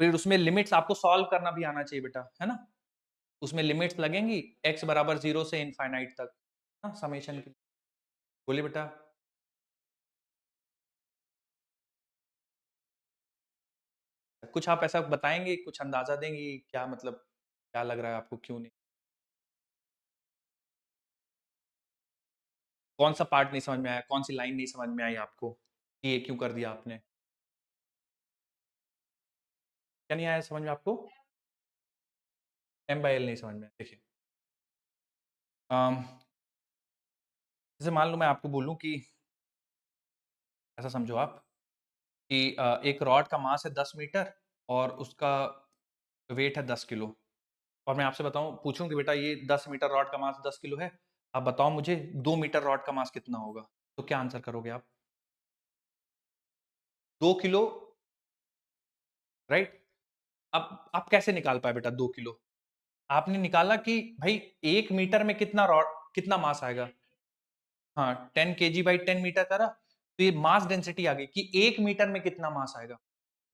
फिर उसमें लिमिट्स आपको सॉल्व करना भी आना चाहिए बेटा, है ना। उसमें लिमिट्स लगेंगी x बराबर 0 से इनफाइनाइट तक, हाँ समेशन की। बोलिए बेटा। कुछ आप ऐसा बताएंगे, कुछ अंदाजा देंगे क्या, मतलब क्या लग रहा है आपको, क्यों नहीं, कौन सा पार्ट नहीं समझ में आया, कौन सी लाइन नहीं समझ में आई आपको कि ये क्यों कर दिया आपने, क्या नहीं आया समझ में आपको? m/l नहीं समझ में आया। देखिए, जैसे मान लो मैं आपको बोलूं कि ऐसा समझो आप कि एक रॉड का मास है 10 मीटर और उसका वेट है 10 किलो, और मैं आपसे बताऊं, पूछूं कि बेटा ये 10 मीटर रॉड का मास 10 किलो है, आप बताओ मुझे 2 मीटर रॉड का मास कितना होगा, तो क्या आंसर करोगे आप? 2 किलो, राइट। अब आप कैसे निकाल पाए बेटा 2 किलो? आपने निकाला कि भाई 1 मीटर में कितना रॉड, कितना मास आएगा, हाँ 10 kg/10 मीटर करा, तो ये मास डेंसिटी आ गई कि 1 मीटर में कितना मास आएगा।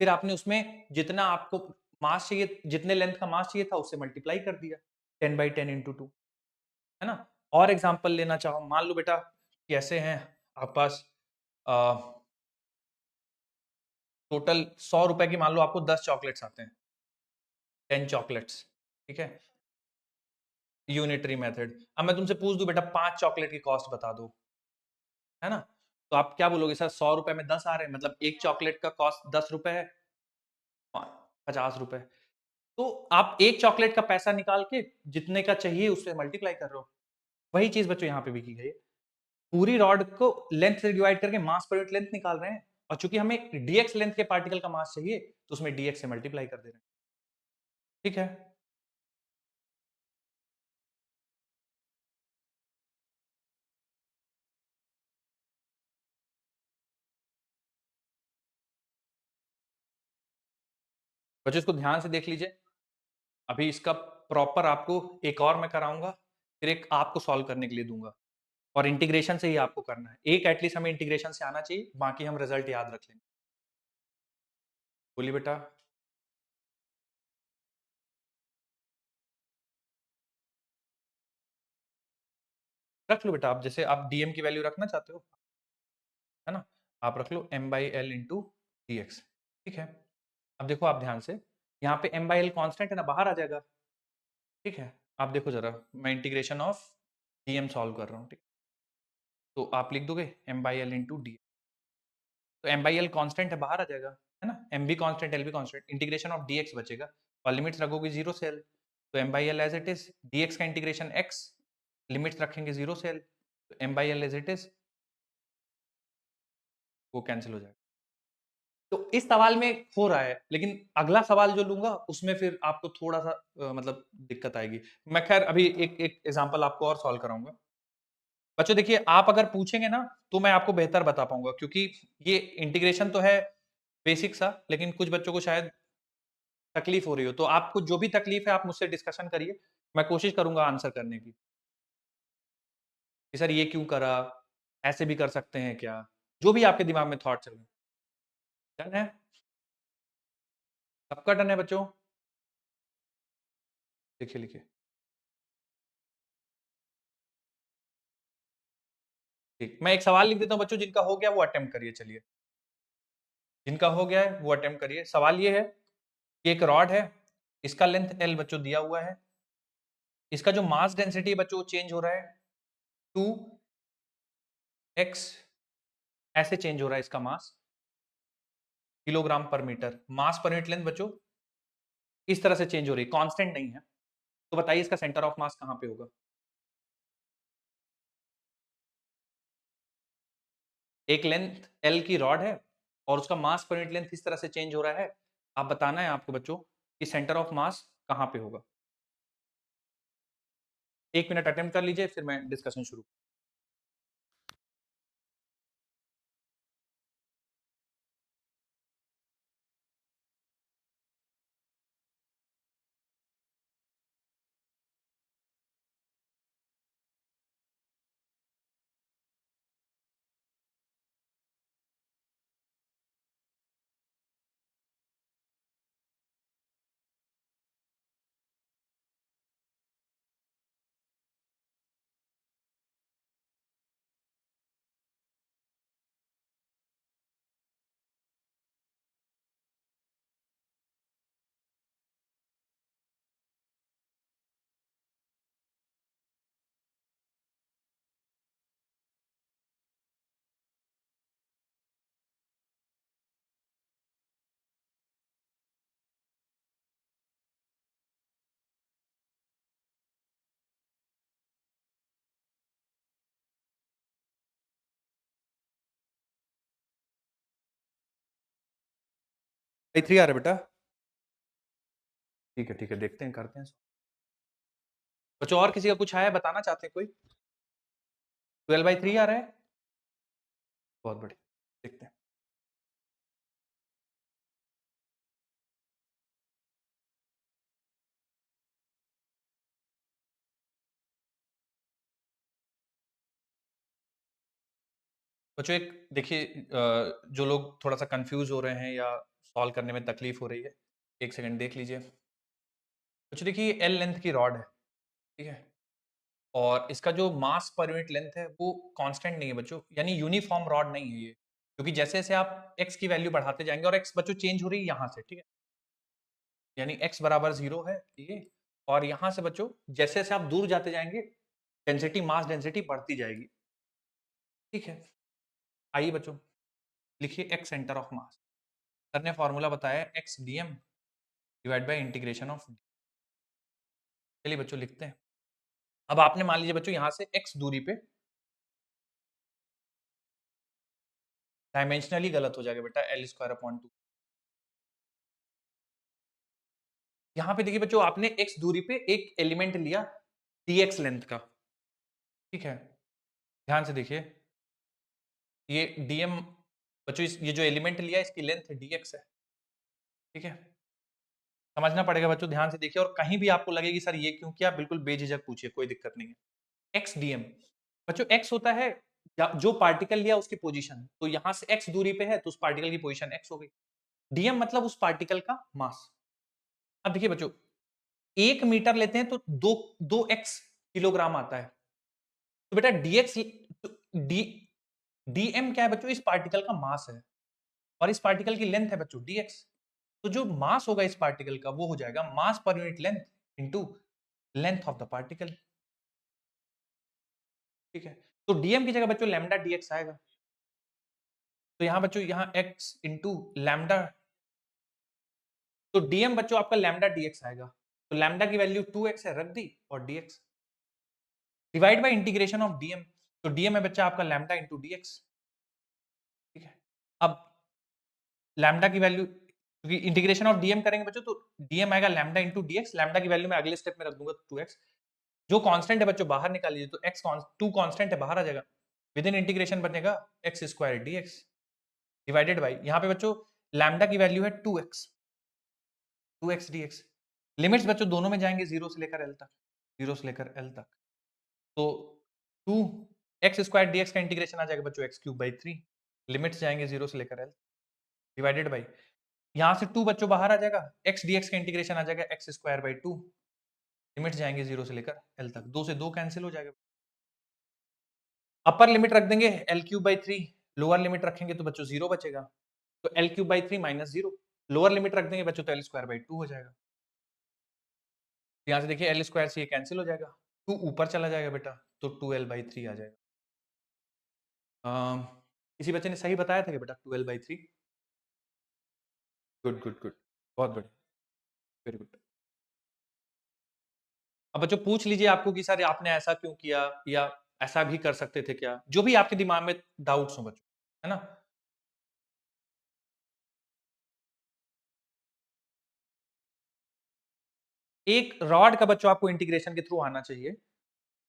फिर आपने उसमें जितना आपको मास चाहिए, जितने लेंथ का मास चाहिए था उससे मल्टीप्लाई कर दिया, 10/10 × 2, है ना। और एग्जांपल लेना चाहो, मान लो बेटा कैसे हैं, आपके पास टोटल 100 रुपए की मान लो आपको 10 चॉकलेट्स आते हैं, 10 चॉकलेट्स, ठीक है, यूनिटरी मेथड। अब मैं तुमसे पूछ दूं बेटा 5 चॉकलेट की कॉस्ट बता दो, है ना, तो आप क्या बोलोगे सर 100 रुपए में 10 आ रहे हैं, मतलब एक चॉकलेट का कॉस्ट 10 रुपए है, 50 रुपए। तो आप एक चॉकलेट का पैसा निकाल के जितने का चाहिए उससे मल्टीप्लाई कर रहे हो। वही चीज बच्चों यहाँ पे भी की गई है, पूरी रॉड को लेंथ से डिवाइड करके मास पर यूनिट लेंथ निकाल रहे हैं, और चूंकि हमें डीएक्स लेंथ के पार्टिकल का मास चाहिए तो उसमें डीएक्स से मल्टीप्लाई कर दे रहे हैं, ठीक है। बच्चों इसको ध्यान से देख लीजिए, अभी इसका प्रॉपर आपको एक और मैं कराऊंगा, फिर एक आपको सॉल्व करने के लिए दूंगा, और इंटीग्रेशन से ही आपको करना है, एक एटलीस्ट हमें इंटीग्रेशन से आना चाहिए, बाकी हम रिजल्ट याद रख लेंगे। बोलिए बेटा। रख लो बेटा, आप जैसे आप डीएम की वैल्यू रखना चाहते हो, है ना, आप रख लो m by L into D x, ठीक है। अब देखो आप ध्यान से, यहाँ पे m बाई एल कॉन्स्टेंट है ना, बाहर आ जाएगा, ठीक है। आप देखो जरा, मैं इंटीग्रेशन ऑफ डीएम सॉल्व कर रहा हूँ, ठीक, तो आप लिख दोगे m by L into D, तो m बाई एल कॉन्स्टेंट है, बाहर आ जाएगा, है ना, m भी कॉन्स्टेंट एल भी कॉन्स्टेंट, इंटीग्रेशन ऑफ dx बचेगा, और लिमिट्स रखोगे जीरो से एल, तो m by L as it is, dx का इंटीग्रेशन x, लिमिट्स रखेंगे जीरो से एल, तो m by L as it is, वो कैंसिल हो जाएगा। तो इस सवाल में हो रहा है, लेकिन अगला सवाल जो लूंगा उसमें फिर आपको थोड़ा सा मतलब दिक्कत आएगी। मैं खैर अभी एक एक एग्जांपल आपको और सॉल्व कराऊंगा। बच्चों देखिए, आप अगर पूछेंगे ना तो मैं आपको बेहतर बता पाऊंगा, क्योंकि ये इंटीग्रेशन तो है बेसिक सा, लेकिन कुछ बच्चों को शायद तकलीफ हो रही हो, तो आपको जो भी तकलीफ है आप मुझसे डिस्कशन करिए, मैं कोशिश करूंगा आंसर करने की, कि सर ये क्यों करा, ऐसे भी कर सकते हैं क्या, जो भी आपके दिमाग में थॉट चल रहे हैं। डन है, सबका डन है बच्चों, लिखिए लिखिए। ठीक, मैं एक सवाल लिख देता हूँ बच्चों, जिनका हो गया वो अटेम्प्ट करिए, चलिए, जिनका हो गया है वो अटेम्प्ट करिए। सवाल ये है कि एक रॉड है, इसका लेंथ एल बच्चों दिया हुआ है, इसका जो मास डेंसिटी है बच्चों वो चेंज हो रहा है 2x, ऐसे चेंज हो रहा है इसका मास, किलोग्राम पर मीटर, मास पर यूनिट लेंथ बच्चों इस तरह से चेंज हो रही है, कांस्टेंट नहीं है। तो बताइए इसका सेंटर ऑफ मास कहां पे होगा। एक लेंथ एल की रॉड है और उसका मास पर यूनिट लेंथ इस तरह से चेंज हो रहा है, आप बताना है आपको बच्चों कि सेंटर ऑफ मास कहां पे होगा। 1 मिनट अटेम्प्ट कर लीजिए, फिर मैं डिस्कशन शुरू। भाई 3 आ रहा है बेटा, ठीक है देखते हैं, करते हैं। बच्चों और किसी का कुछ आया है, बताना चाहते हैं कोई। 12/3 आ रहा है, बहुत बढ़िया, देखते हैं। बच्चों एक देखिए, जो लोग थोड़ा सा कंफ्यूज हो रहे हैं या सॉल्व करने में तकलीफ हो रही है, एक सेकंड देख लीजिए। बच्चों देखिए एल लेंथ की रॉड है, ठीक है, और इसका जो मास पर यूनिट लेंथ है वो कांस्टेंट नहीं है बच्चों, यानी यूनिफॉर्म रॉड नहीं है ये, क्योंकि जैसे जैसे आप x की वैल्यू बढ़ाते जाएंगे, और x बच्चों चेंज हो रही है यहाँ से, ठीक है, यानी x बराबर 0 है ये, और यहाँ से बच्चों जैसे जैसे आप दूर जाते जाएंगे डेंसिटी, मास डेंसिटी बढ़ती जाएगी, ठीक है। आइए बच्चों लिखिए x centre of mass. Sir ने फॉर्मूला बताया x dm divide by integration of, चलिए बच्चों लिखते हैं। अब आपने मान लीजिए बच्चों यहाँ से x दूरी पे, डायमेंशनली गलत हो जाएगा बेटा, L स्क्वायर अपॉन 2। यहाँ पे देखिए बच्चों, आपने x दूरी पे एक एलिमेंट लिया dx लेंथ का, ठीक है, ध्यान से देखिए, ये dm बच्चों, ये जो एलिमेंट लिया इसकी लेंथ dx है, ठीक है। समझना पड़ेगा बच्चों, ध्यान से देखिए, और कहीं भी आपको लगेगी सर ये क्यों किया, बिल्कुल बेझिझक पूछिए, कोई दिक्कत नहीं है। x dm बच्चों, x होता है जो पार्टिकल लिया उसकी पोजीशन, तो यहां से x दूरी पे है तो उस पार्टिकल की पोजीशन x हो गई। dm मतलब उस पार्टिकल का मास। अब देखिए बच्चों, 1 मीटर लेते हैं तो दो x किलोग्राम आता है, तो बेटा dx डी dm क्या है बच्चों, इस पार्टिकल का मास है, और इस पार्टिकल की लेंथ है बच्चों dx, तो जो मास होगा इस पार्टिकल का वो हो जाएगा mass per unit length into length of the particle, ठीक है। तो dm की जगह बच्चों लैम्डा dx आएगा, तो यहां बच्चों यहाँ x इंटू लैम्डा, तो dm बच्चों आपका लैम्डा dx आएगा, तो लैम्डा की वैल्यू 2x है, रख दी, और dx divide by integration of dm, तो dm है बच्चा आपका लैम्डा इंटू dx, ठीक है। अब लैम्डा की वैल्यू, क्योंकि इंटीग्रेशन ऑफ dm करेंगे बच्चों तो dm आएगा लैम्डा इंटू dx, लैम्डा की वैल्यू मैं अगले स्टेप में रख दूंगा 2x, जो कांस्टेंट है बच्चों बाहर निकाल लीजिए, तो x 2 कांस्टेंट है बाहर आ जाएगा, विद इन इंटीग्रेशन बनेगा x square dx divided bye, यहाँ पे बच्चों लैम्डा की वैल्यू है 2x dx, लिमिट्स बच्चों दोनों में जाएंगे 0 से लेकर l तक, 0 से लेकर l तक, तो 2 x स्क्वायर dx का इंटीग्रेशन आ जाएगा बच्चों x क्यूब बाई 3, लिमिट्स जाएंगे 0 से लेकर l, डिवाइडेड बाई, यहाँ से 2 बच्चों बाहर आ जाएगा, x dx का इंटीग्रेशन आ जाएगा x स्क्वायर बाई 2, लिमिट्स जाएंगे 0 से लेकर l तक, 2 से 2 कैंसिल हो जाएगा, अपर लिमिट रख देंगे l cube by 3, lower limit रखेंगे तो बच्चों 0 बचेगा, तो l cube by 3 minus 0, lower limit रख देंगे बच्चों तो l स्क्वायर बाई 2 हो जाएगा, यहाँ से देखिए l स्क्वायर से ये कैंसिल हो जाएगा, 2 ऊपर चला जाएगा बेटा, तो 2l बाई 3 आ जाएगा। किसी बच्चे ने सही बताया था कि बेटा 2l by 3, good good good, बहुत बढ़िया, वेरी गुड। अब बच्चों पूछ लीजिए आपको कि सर आपने ऐसा क्यों किया, या ऐसा भी कर सकते थे क्या, जो भी आपके दिमाग में डाउट्स हो बच्चों, है ना। एक रॉड का बच्चों आपको इंटीग्रेशन के थ्रू आना चाहिए,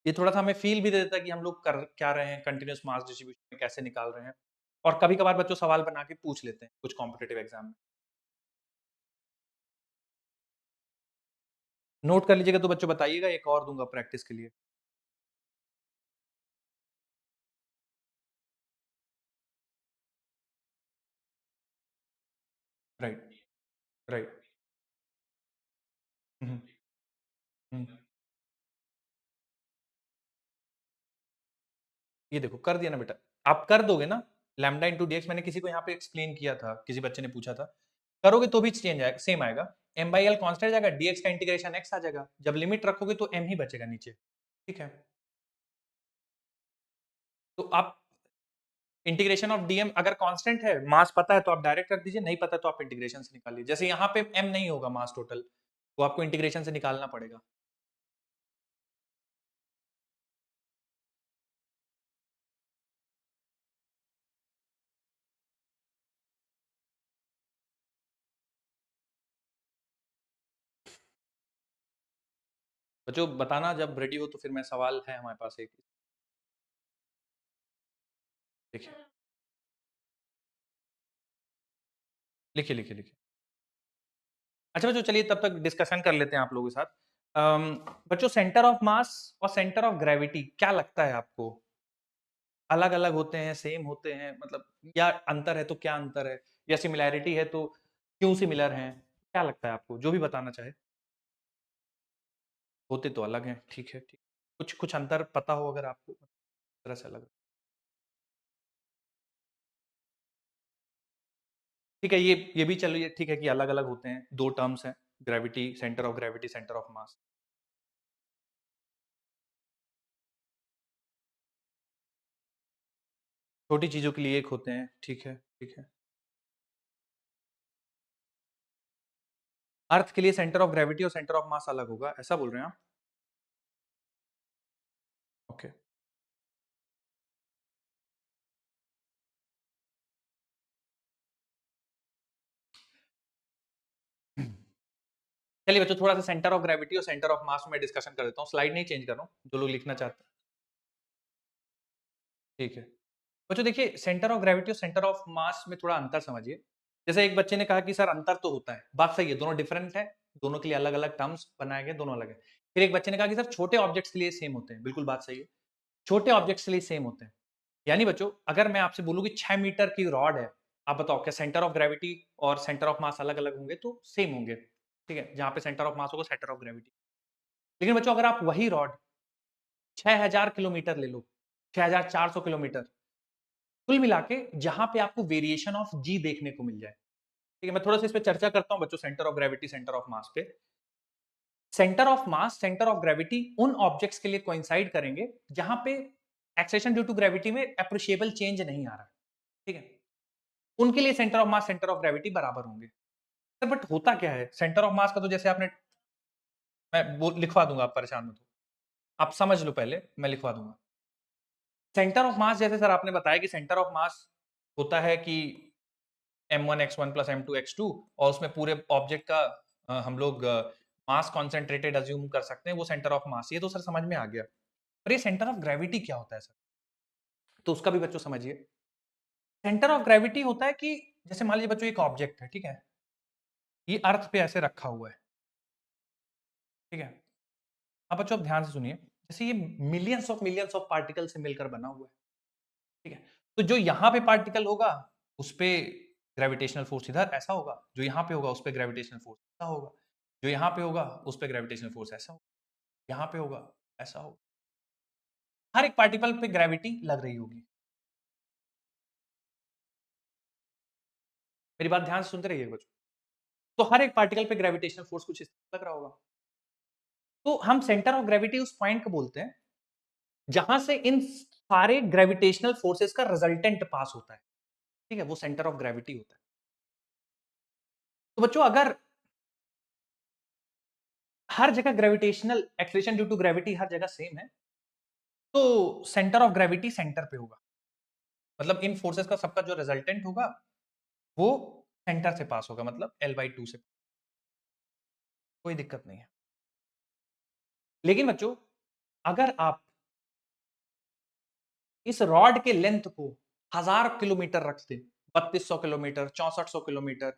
ये थोड़ा सा हमें फील भी दे देता है कि हम लोग कर क्या रहे हैं, कंटिन्यूअस मास डिस्ट्रीब्यूशन में कैसे निकाल रहे हैं, और कभी कभार बच्चों सवाल बना के पूछ लेते हैं कुछ कॉम्पिटेटिव एग्जाम में, नोट कर लीजिएगा तो बच्चों बताइएगा, एक और दूंगा प्रैक्टिस के लिए। Right right. हम्म हम्म। ये देखो कर दिया ना बेटा, आप कर दोगे ना, लैम्डा इंटू डी एक्स, मैंने किसी को यहाँ पे एक्सप्लेन किया था, किसी बच्चे ने पूछा था, करोगे तो भी चेंज आएगा, सेम आएगा, एम बाई एल कॉन्स्टेंट जाएगा, डीएक्स का इंटीग्रेशन एक्स आ जाएगा, जब लिमिट रखोगे तो एम ही बचेगा नीचे, ठीक है। तो आप इंटीग्रेशन ऑफ डीएम अगर कांस्टेंट है, मास पता है तो आप डायरेक्ट रख दीजिए, नहीं पता तो आप इंटीग्रेशन से निकालिए, जैसे यहाँ पे एम नहीं होगा मास टोटल, तो आपको इंटीग्रेशन से निकालना पड़ेगा। बच्चों बताना जब रेडी हो, तो फिर मैं सवाल है हमारे पास एक, देखिए लिखिए लिखिए लिखिए। अच्छा बच्चों चलिए तब तक डिस्कशन कर लेते हैं आप लोगों के साथ। बच्चों सेंटर ऑफ मास और सेंटर ऑफ ग्रेविटी क्या लगता है आपको, अलग अलग होते हैं, सेम होते हैं, मतलब या अंतर है तो क्या अंतर है, या सिमिलैरिटी है तो क्यों सिमिलर हैं, क्या लगता है आपको, जो भी बताना चाहे। होते तो अलग हैं, ठीक है ठीक, कुछ कुछ अंतर पता हो अगर आपको तरह से अलग। ठीक है, ये भी चलिए ठीक है कि अलग अलग होते हैं, दो टर्म्स हैं, gravity, centre of gravity, centre of मास। छोटी चीजों के लिए एक होते हैं, ठीक है ठीक है। अर्थ के लिए सेंटर ऑफ ग्रेविटी और सेंटर ऑफ मास अलग होगा, ऐसा बोल रहे हैं आप? ओके। चलिए बच्चों, थोड़ा सा सेंटर ऑफ ग्रेविटी और सेंटर ऑफ मास में डिस्कशन कर देता हूँ, स्लाइड नहीं चेंज कर रहा हूँ, जो लोग लिखना चाहते हैं। ठीक है बच्चों, देखिए सेंटर ऑफ ग्रेविटी और सेंटर ऑफ मास में थोड़ा अंतर समझिए। जैसे एक बच्चे ने कहा कि सर अंतर तो होता है, बात सही है, दोनों डिफरेंट है, दोनों के लिए अलग अलग टर्म्स बनाए गए, दोनों अलग है। फिर एक बच्चे ने कहा कि सर छोटे ऑब्जेक्ट्स के लिए सेम होते हैं, बिल्कुल बात सही है, छोटे ऑब्जेक्ट्स के लिए सेम होते हैं। यानी बच्चों, अगर मैं आपसे बोलूं कि 6 मीटर की रॉड है, आप बताओ क्या सेंटर ऑफ ग्रेविटी और सेंटर ऑफ मास अलग अलग होंगे? तो सेम होंगे, ठीक है, जहां पे सेंटर ऑफ मास होगा सेंटर ऑफ ग्रेविटी। लेकिन बच्चों, अगर आप वही रॉड 6000 किलोमीटर ले लो, 6400 किलोमीटर, कुल मिला के जहां पे आपको वेरिएशन ऑफ जी देखने को मिल जाए, ठीक है, मैं थोड़ा सा इस पे चर्चा करता हूं बच्चों, centre of gravity centre of mass पे। Centre of mass centre of gravity उन ऑब्जेक्ट्स के लिए कोइंसाइड करेंगे जहां पे एक्सेलेरेशन ड्यू टू ग्रेविटी में अप्रिशिएबल चेंज नहीं आ रहा, ठीक है, उनके लिए centre of mass centre of gravity बराबर होंगे। बट होता क्या है सेंटर ऑफ मास का, तो जैसे आपने, मैं लिखवा दूंगा, आप परेशान मत हो, आप समझ लो, पहले मैं लिखवा दूंगा। सेंटर ऑफ मास जैसे सर आपने बताया कि सेंटर ऑफ मास होता है कि m1 x1 plus m2 x2, और उसमें पूरे ऑब्जेक्ट का हम लोग मास कॉन्सेंट्रेटेड अज्यूम कर सकते हैं, वो सेंटर ऑफ मास, ये तो सर समझ में आ गया। पर ये सेंटर ऑफ ग्रेविटी क्या होता है सर? तो उसका भी बच्चों समझिए। सेंटर ऑफ ग्रेविटी होता है कि जैसे मान लीजिए बच्चों एक ऑब्जेक्ट है, ठीक है, ये अर्थ पे ऐसे रखा हुआ है, ठीक है। अब बच्चों आप ध्यान से सुनिए, जैसे ये मिलियंस ऑफ पार्टिकल से मिलकर बना हुआ है, ठीक है, तो जो यहाँ पे पार्टिकल होगा उस पे ग्रेविटेशनल फोर्स इधर ऐसा होगा, जो यहाँ पे होगा उस पे ग्रेविटेशनल फोर्स ऐसा होगा, जो यहाँ पे होगा उस पे ग्रेविटेशनल फोर्स ऐसा होगा, यहाँ पे होगा ऐसा होगा, हर एक पार्टिकल पे ग्रेविटी लग रही होगी। मेरी बात ध्यान से सुनते रहिए बच्चों, तो हर एक पार्टिकल पे ग्रेविटेशनल फोर्स कुछ इस तरह लग रहा होगा। तो हम सेंटर ऑफ ग्रेविटी उस पॉइंट को बोलते हैं जहां से इन सारे ग्रेविटेशनल फोर्सेस का रिजल्टेंट पास होता है, ठीक है, वो सेंटर ऑफ ग्रेविटी होता है। तो बच्चों, अगर हर जगह gravitational acceleration due to gravity हर जगह सेम है, तो सेंटर ऑफ ग्रेविटी सेंटर पे होगा, मतलब इन फोर्सेस का सबका जो रिजल्टेंट होगा वो सेंटर से पास होगा, मतलब L/2 से, कोई दिक्कत नहीं है। लेकिन बच्चों, अगर आप इस रॉड के लेंथ को 1000 किलोमीटर रखते, 3200 किलोमीटर, 6400 किलोमीटर,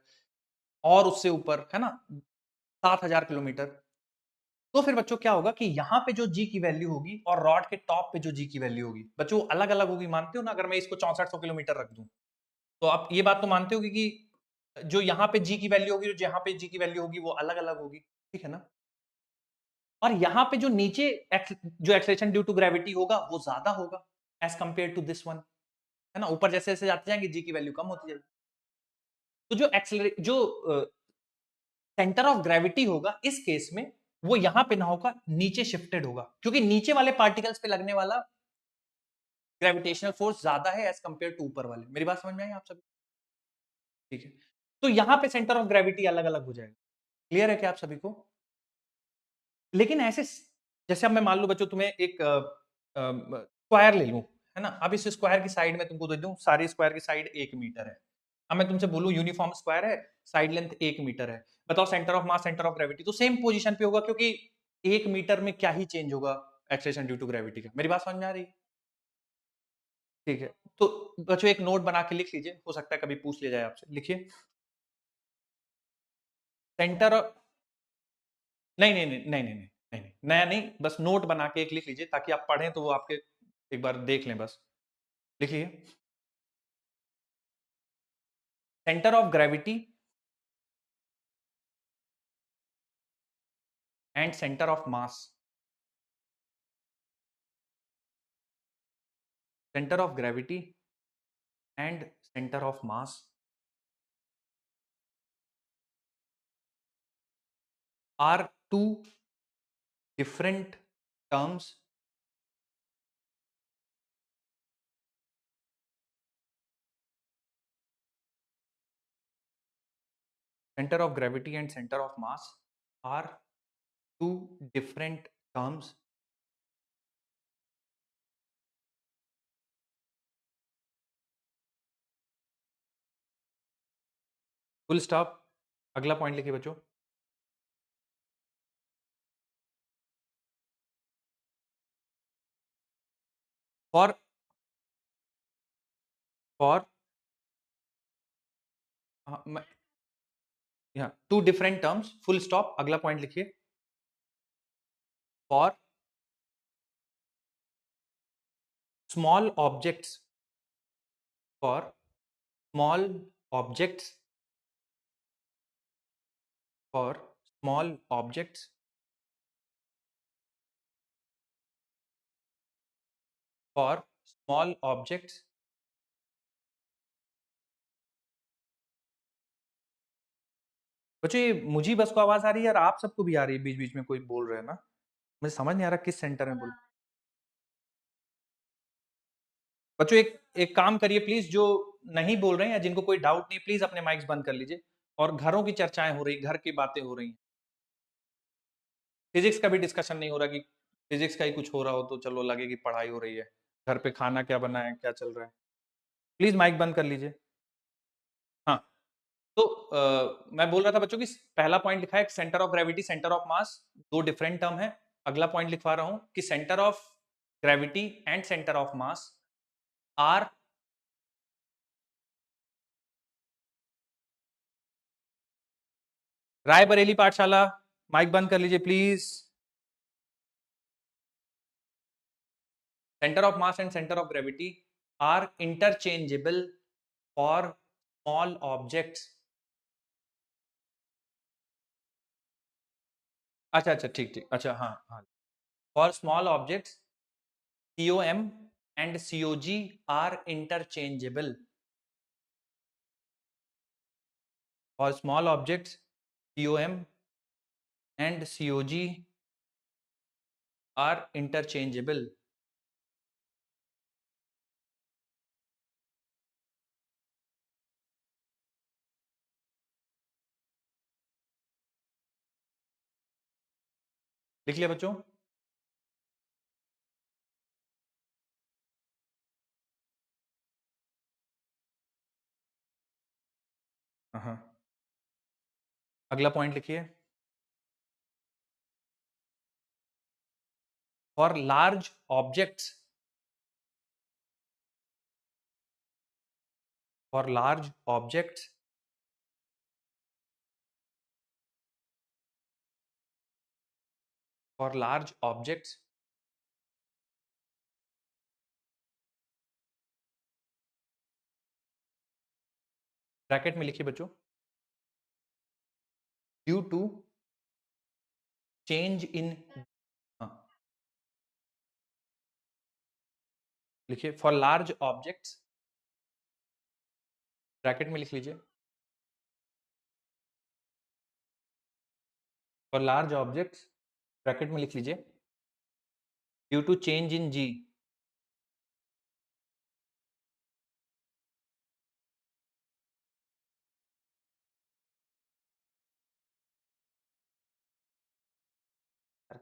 और उससे ऊपर है ना, 7000 किलोमीटर, तो फिर बच्चों क्या होगा कि यहां पे जो जी की वैल्यू होगी और रॉड के टॉप पे जो जी की वैल्यू होगी बच्चों अलग अलग होगी, मानते हो ना? अगर मैं इसको 6400 किलोमीटर रख दूं, तो आप ये बात तो मानते हो कि जो यहाँ पे जी की वैल्यू होगी, जो यहाँ पे जी की वैल्यू होगी, वो अलग अलग होगी, ठीक है ना? और यहाँ पे जो नीचे जो एक्सेलरेशन ड्यू टू ग्रेविटी होगा वो ज्यादा होगा as compare to this one, है ना? ऊपर जैसे जैसे जाते जाएंगे जी की वैल्यू कम होती जाएगी। तो जो एक्सेलरेट जो सेंटर ऑफ ग्रेविटी होगा इस केस में, वो यहां पे ना होगा, नीचे शिफ्टेड होगा, क्योंकि नीचे वाले पार्टिकल्स पे लगने वाला ग्रेविटेशनल फोर्स ज्यादा है एज कंपेयर टू ऊपर वाले। मेरी बात समझ में आई आप सभी? ठीक है, तो यहां पे सेंटर ऑफ ग्रेविटी अलग अलग हो जाएगा। क्लियर है क्या आप सभी को? लेकिन ऐसे जैसे अब मैं मान लू बच्चों तुम्हें एक स्क्वायर ले लूं, है ना? अब इस स्क्वायर की साइड में तुमको दे दूं, सारी स्क्वायर की साइड 1 मीटर है। अब मैं तुमसे बोलूं यूनिफॉर्म स्क्वायर है, साइड लेंथ 1 मीटर है, बताओ centre of mass centre of gravity तो सेम पोजीशन पे होगा, क्योंकि 1 मीटर में क्या ही चेंज होगा एक्सेलरेशन ड्यू टू ग्रेविटी का। मेरी बात समझ में आ रही है? ठीक है, तो बच्चों एक नोट बना के लिख लीजिए, हो सकता है कभी पूछ लिया जाए आपसे, लिखिए सेंटर। नहीं नहीं नहीं नहीं नहीं नहीं नहीं नहीं, नया नहीं, बस नोट बना के एक लिख लीजिए ताकि आप पढ़ें तो वो आपके एक बार देख लें, बस लिखिए centre of gravity and centre of mass center of gravity and center of mass are two different terms. Center of gravity and center of mass are two different terms. Full stop. अगला point लिखिए बच्चों. For for two different terms. Full stop. अगला point लिखिए. For small objects. For small objects. For small objects. For small objects. बच्चों ये मुझे बस को आवाज आ रही है और आप सबको भी आ रही है. बीच बीच में कोई बोल रहे हैं ना. मुझे समझ नहीं आ रहा किस सेंटर में बोल. बच्चों एक एक काम करिए प्लीज. जो नहीं बोल रहे हैं या जिनको कोई डाउट नहीं, प्लीज अपने माइक्स बंद कर लीजिए. और घरों की चर्चाएं हो रही, घर की बातें हो रही. फिजिक्स का भी डिस्कशन नहीं हो रहा कि फिजिक्स का ही कुछ हो रहा हो तो चलो लगे कि पढ़ाई हो रही है. घर पे खाना क्या बना है, क्या चल रहा है. प्लीज माइक बंद कर लीजिए. हाँ. तो मैं बोल रहा था बच्चों कि पहला पॉइंट लिखा है centre of gravity, centre of मास, दो डिफरेंट टर्म है. अगला पॉइंट लिखवा रहा हूं कि centre of gravity and centre of mass are Raebareli Pathshala. Mic बंद कर लीजिए please. Center of mass and center of gravity are interchangeable for small objects. अच्छा अच्छा ठीक ठीक. अच्छा हाँ हाँ. For small objects, COM and COG are interchangeable. For small objects, COM and COG are interchangeable. लिख लिया बच्चों. हाँ. अगला पॉइंट लिखिए. For large objects, for large objects, for large objects, bracket में लिखिए बच्चों. Due to change in. हाँ. लिखिए फॉर लार्ज ऑब्जेक्ट्स. ब्रैकेट में लिख लीजिए. For large objects. ब्रैकेट में लिख लीजिए. ड्यू टू चेंज इन जी.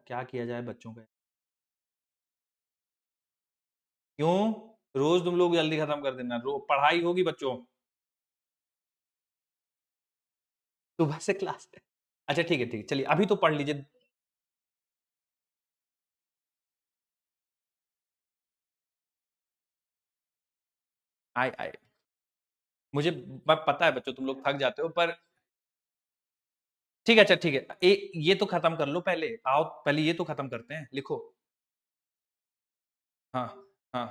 क्या किया जाए बच्चों का. क्यों रोज तुम लोग जल्दी खत्म कर देना. पढ़ाई होगी बच्चों. सुबह से क्लास. अच्छा ठीक है ठीक है. चलिए अभी तो पढ़ लीजिए. आए आए. मुझे पता है बच्चों तुम लोग थक जाते हो पर ठीक है. अच्छा ठीक है. ये तो खत्म कर लो पहले. आओ पहले ये तो खत्म करते हैं. लिखो. हाँ हाँ.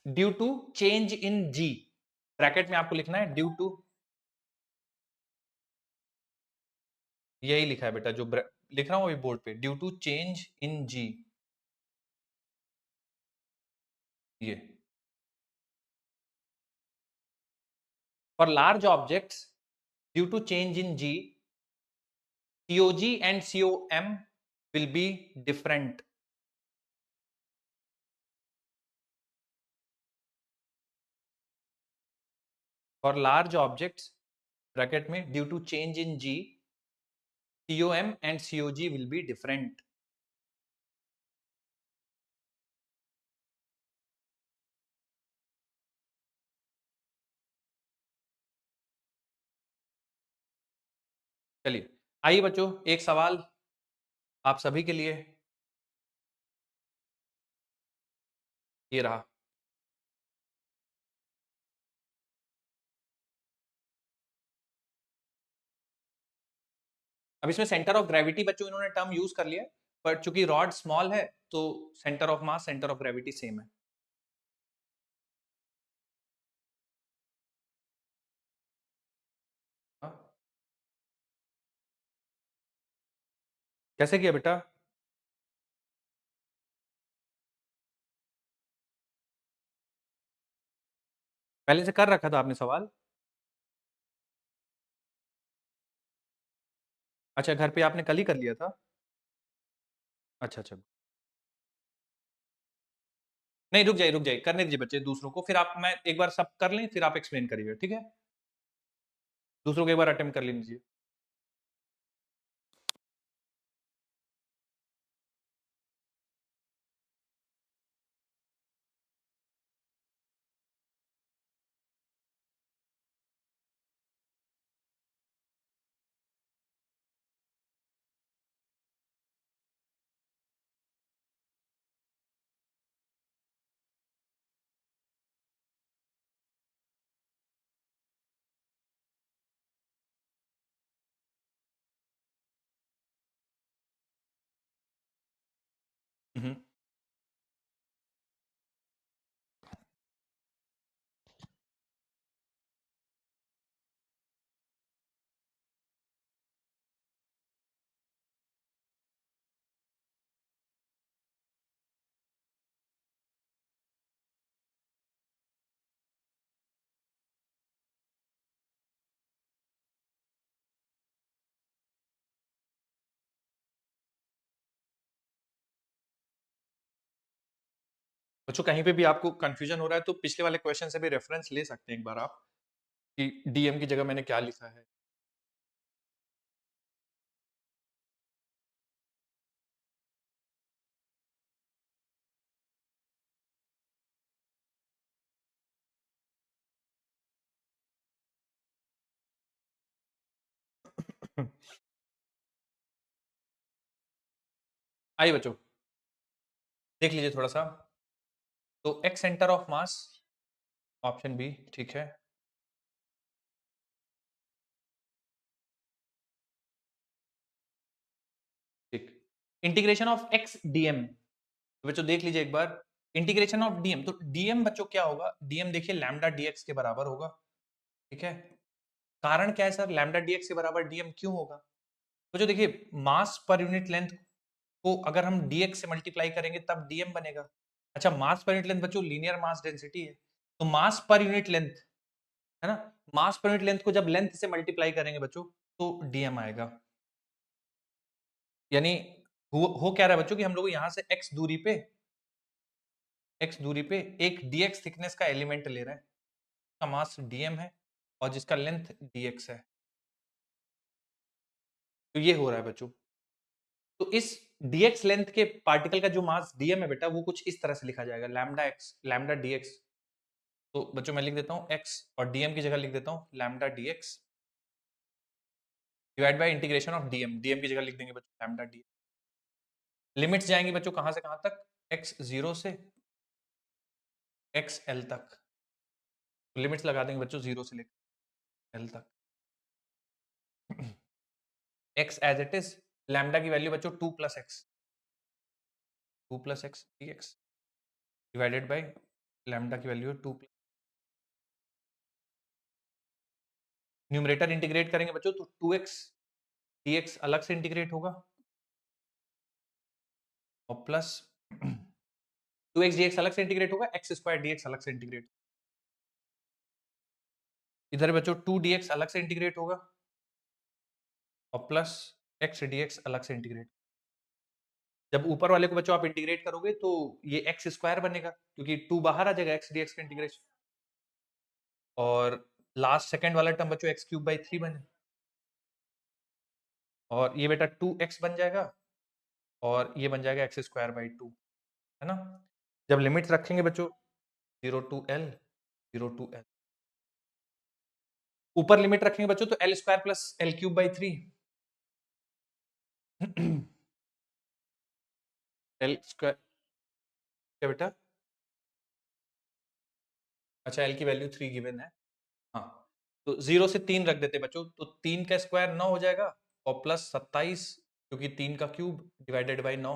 Due to change in G. Bracket में आपको लिखना है ड्यू टू. यही लिखा है बेटा जो लिख रहा हूं अभी बोर्ड पे. Due to change in G. ये for large objects due to change in G, COG and COM will be different. For large objects, bracket में due to change in G, COM and COG will be different. चलिए आइए बच्चों, एक सवाल आप सभी के लिए, ये रहा। अब इसमें सेंटर ऑफ ग्रेविटी बच्चों इन्होंने टर्म यूज कर लिया, पर चूंकि रॉड स्मॉल है तो centre of mass, centre of gravity same है। हाँ? कैसे किया बेटा? पहले से कर रखा था आपने सवाल? अच्छा, घर पे आपने कल ही कर लिया था? अच्छा अच्छा, नहीं रुक जाइए, करने दीजिए बच्चे दूसरों को, फिर आप, मैं एक बार सब कर लें फिर आप एक्सप्लेन करिएगा, ठीक है? दूसरों को एक बार अटेम्प्ट कर लीजिए। हम्म। बच्चों कहीं पे भी आपको कंफ्यूजन हो रहा है तो पिछले वाले क्वेश्चन से भी रेफरेंस ले सकते हैं एक बार आप, कि डीएम की जगह मैंने क्या लिखा है। आइए बच्चों, देख लीजिए थोड़ा सा। तो X centre of mass, option B ठीक है। ठीक, इंटीग्रेशन ऑफ एक्स डीएम, बच्चों देख लीजिए एक बार, इंटीग्रेशन ऑफ डीएम, तो डीएम बच्चों क्या होगा? डीएम देखिए लैम्डा डीएक्स के बराबर होगा, ठीक है? कारण क्या है सर, लैम्डा डीएक्स के बराबर डीएम क्यों होगा? तो जो देखिए मास पर यूनिट लेंथ को अगर हम डीएक्स से मल्टीप्लाई करेंगे तब डीएम बनेगा। अच्छा, मास पर यूनिट लेंथ बच्चों लीनियर मास डेंसिटी है, तो मास पर यूनिट लेंथ, है ना, मास पर यूनिट लेंथ को जब लेंथ से मल्टीप्लाई करेंगे बच्चों तो डीएम आएगा। यानी हो क्या रहा है बच्चों कि हम लोग यहाँ से एक्स दूरी पे एक डीएक्स थिकनेस का एलिमेंट ले रहे हैं, उसका मास डीएम है और जिसका लेंथ डीएक्स है। तो ये हो रहा है बच्चों। तो इस dx लेंथ के पार्टिकल का जो मास dm है बेटा, वो कुछ इस तरह से लिखा जाएगा, लैम्डा एक्स लैम्डा dx। तो बच्चों मैं लिख देता हूँ x और dm की जगह लिख देता हूँ lambda dx divide by integration of dm की जगह लिख देंगे बच्चों लैम्डा dx। लिमिट्स जाएंगी बच्चों कहां से कहां तक? x0 से xl तक। लिमिट्स लगा देंगे बच्चों 0 से लेकर l तक। x as it is, lambda की वैल्यू बच्चों 2 + x dx divided by lambda की वैल्यू 2, न्यूमरेटर इंटीग्रेट करेंगे बच्चों तो 2x dx अलग से इंटीग्रेट होगा और प्लस 2x dx अलग से इंटीग्रेट होगा, x स्क्वायर dx अलग से इंटीग्रेट। इधर बच्चों 2 dx अलग से इंटीग्रेट होगा और प्लस x dx अलग से इंटीग्रेट। जब ऊपर वाले को बच्चों आप इंटीग्रेट करोगे तो ये x स्क्वायर बनेगा क्योंकि 2 बाहर आ जाएगा x dx का इंटीग्रेशन, और लास्ट सेकंड वाला टर्म बच्चों x क्यूब बाई 3 बने, और ये बेटा 2x बन जाएगा और ये बन जाएगा x स्क्वायर बाई 2, है ना। जब लिमिट रखेंगे बच्चों 0 टू l, 0 टू l, ऊपर लिमिट रखेंगे बच्चों तो l square plus l cube by 3 l square क्या बेटा, अच्छा l की वैल्यू 3 गिवन है, हाँ, तो 0 से 3 रख देते बच्चों, तो 3 का स्क्वायर 9 हो जाएगा और प्लस 27 क्योंकि 3 का क्यूब डिवाइडेड बाई 9,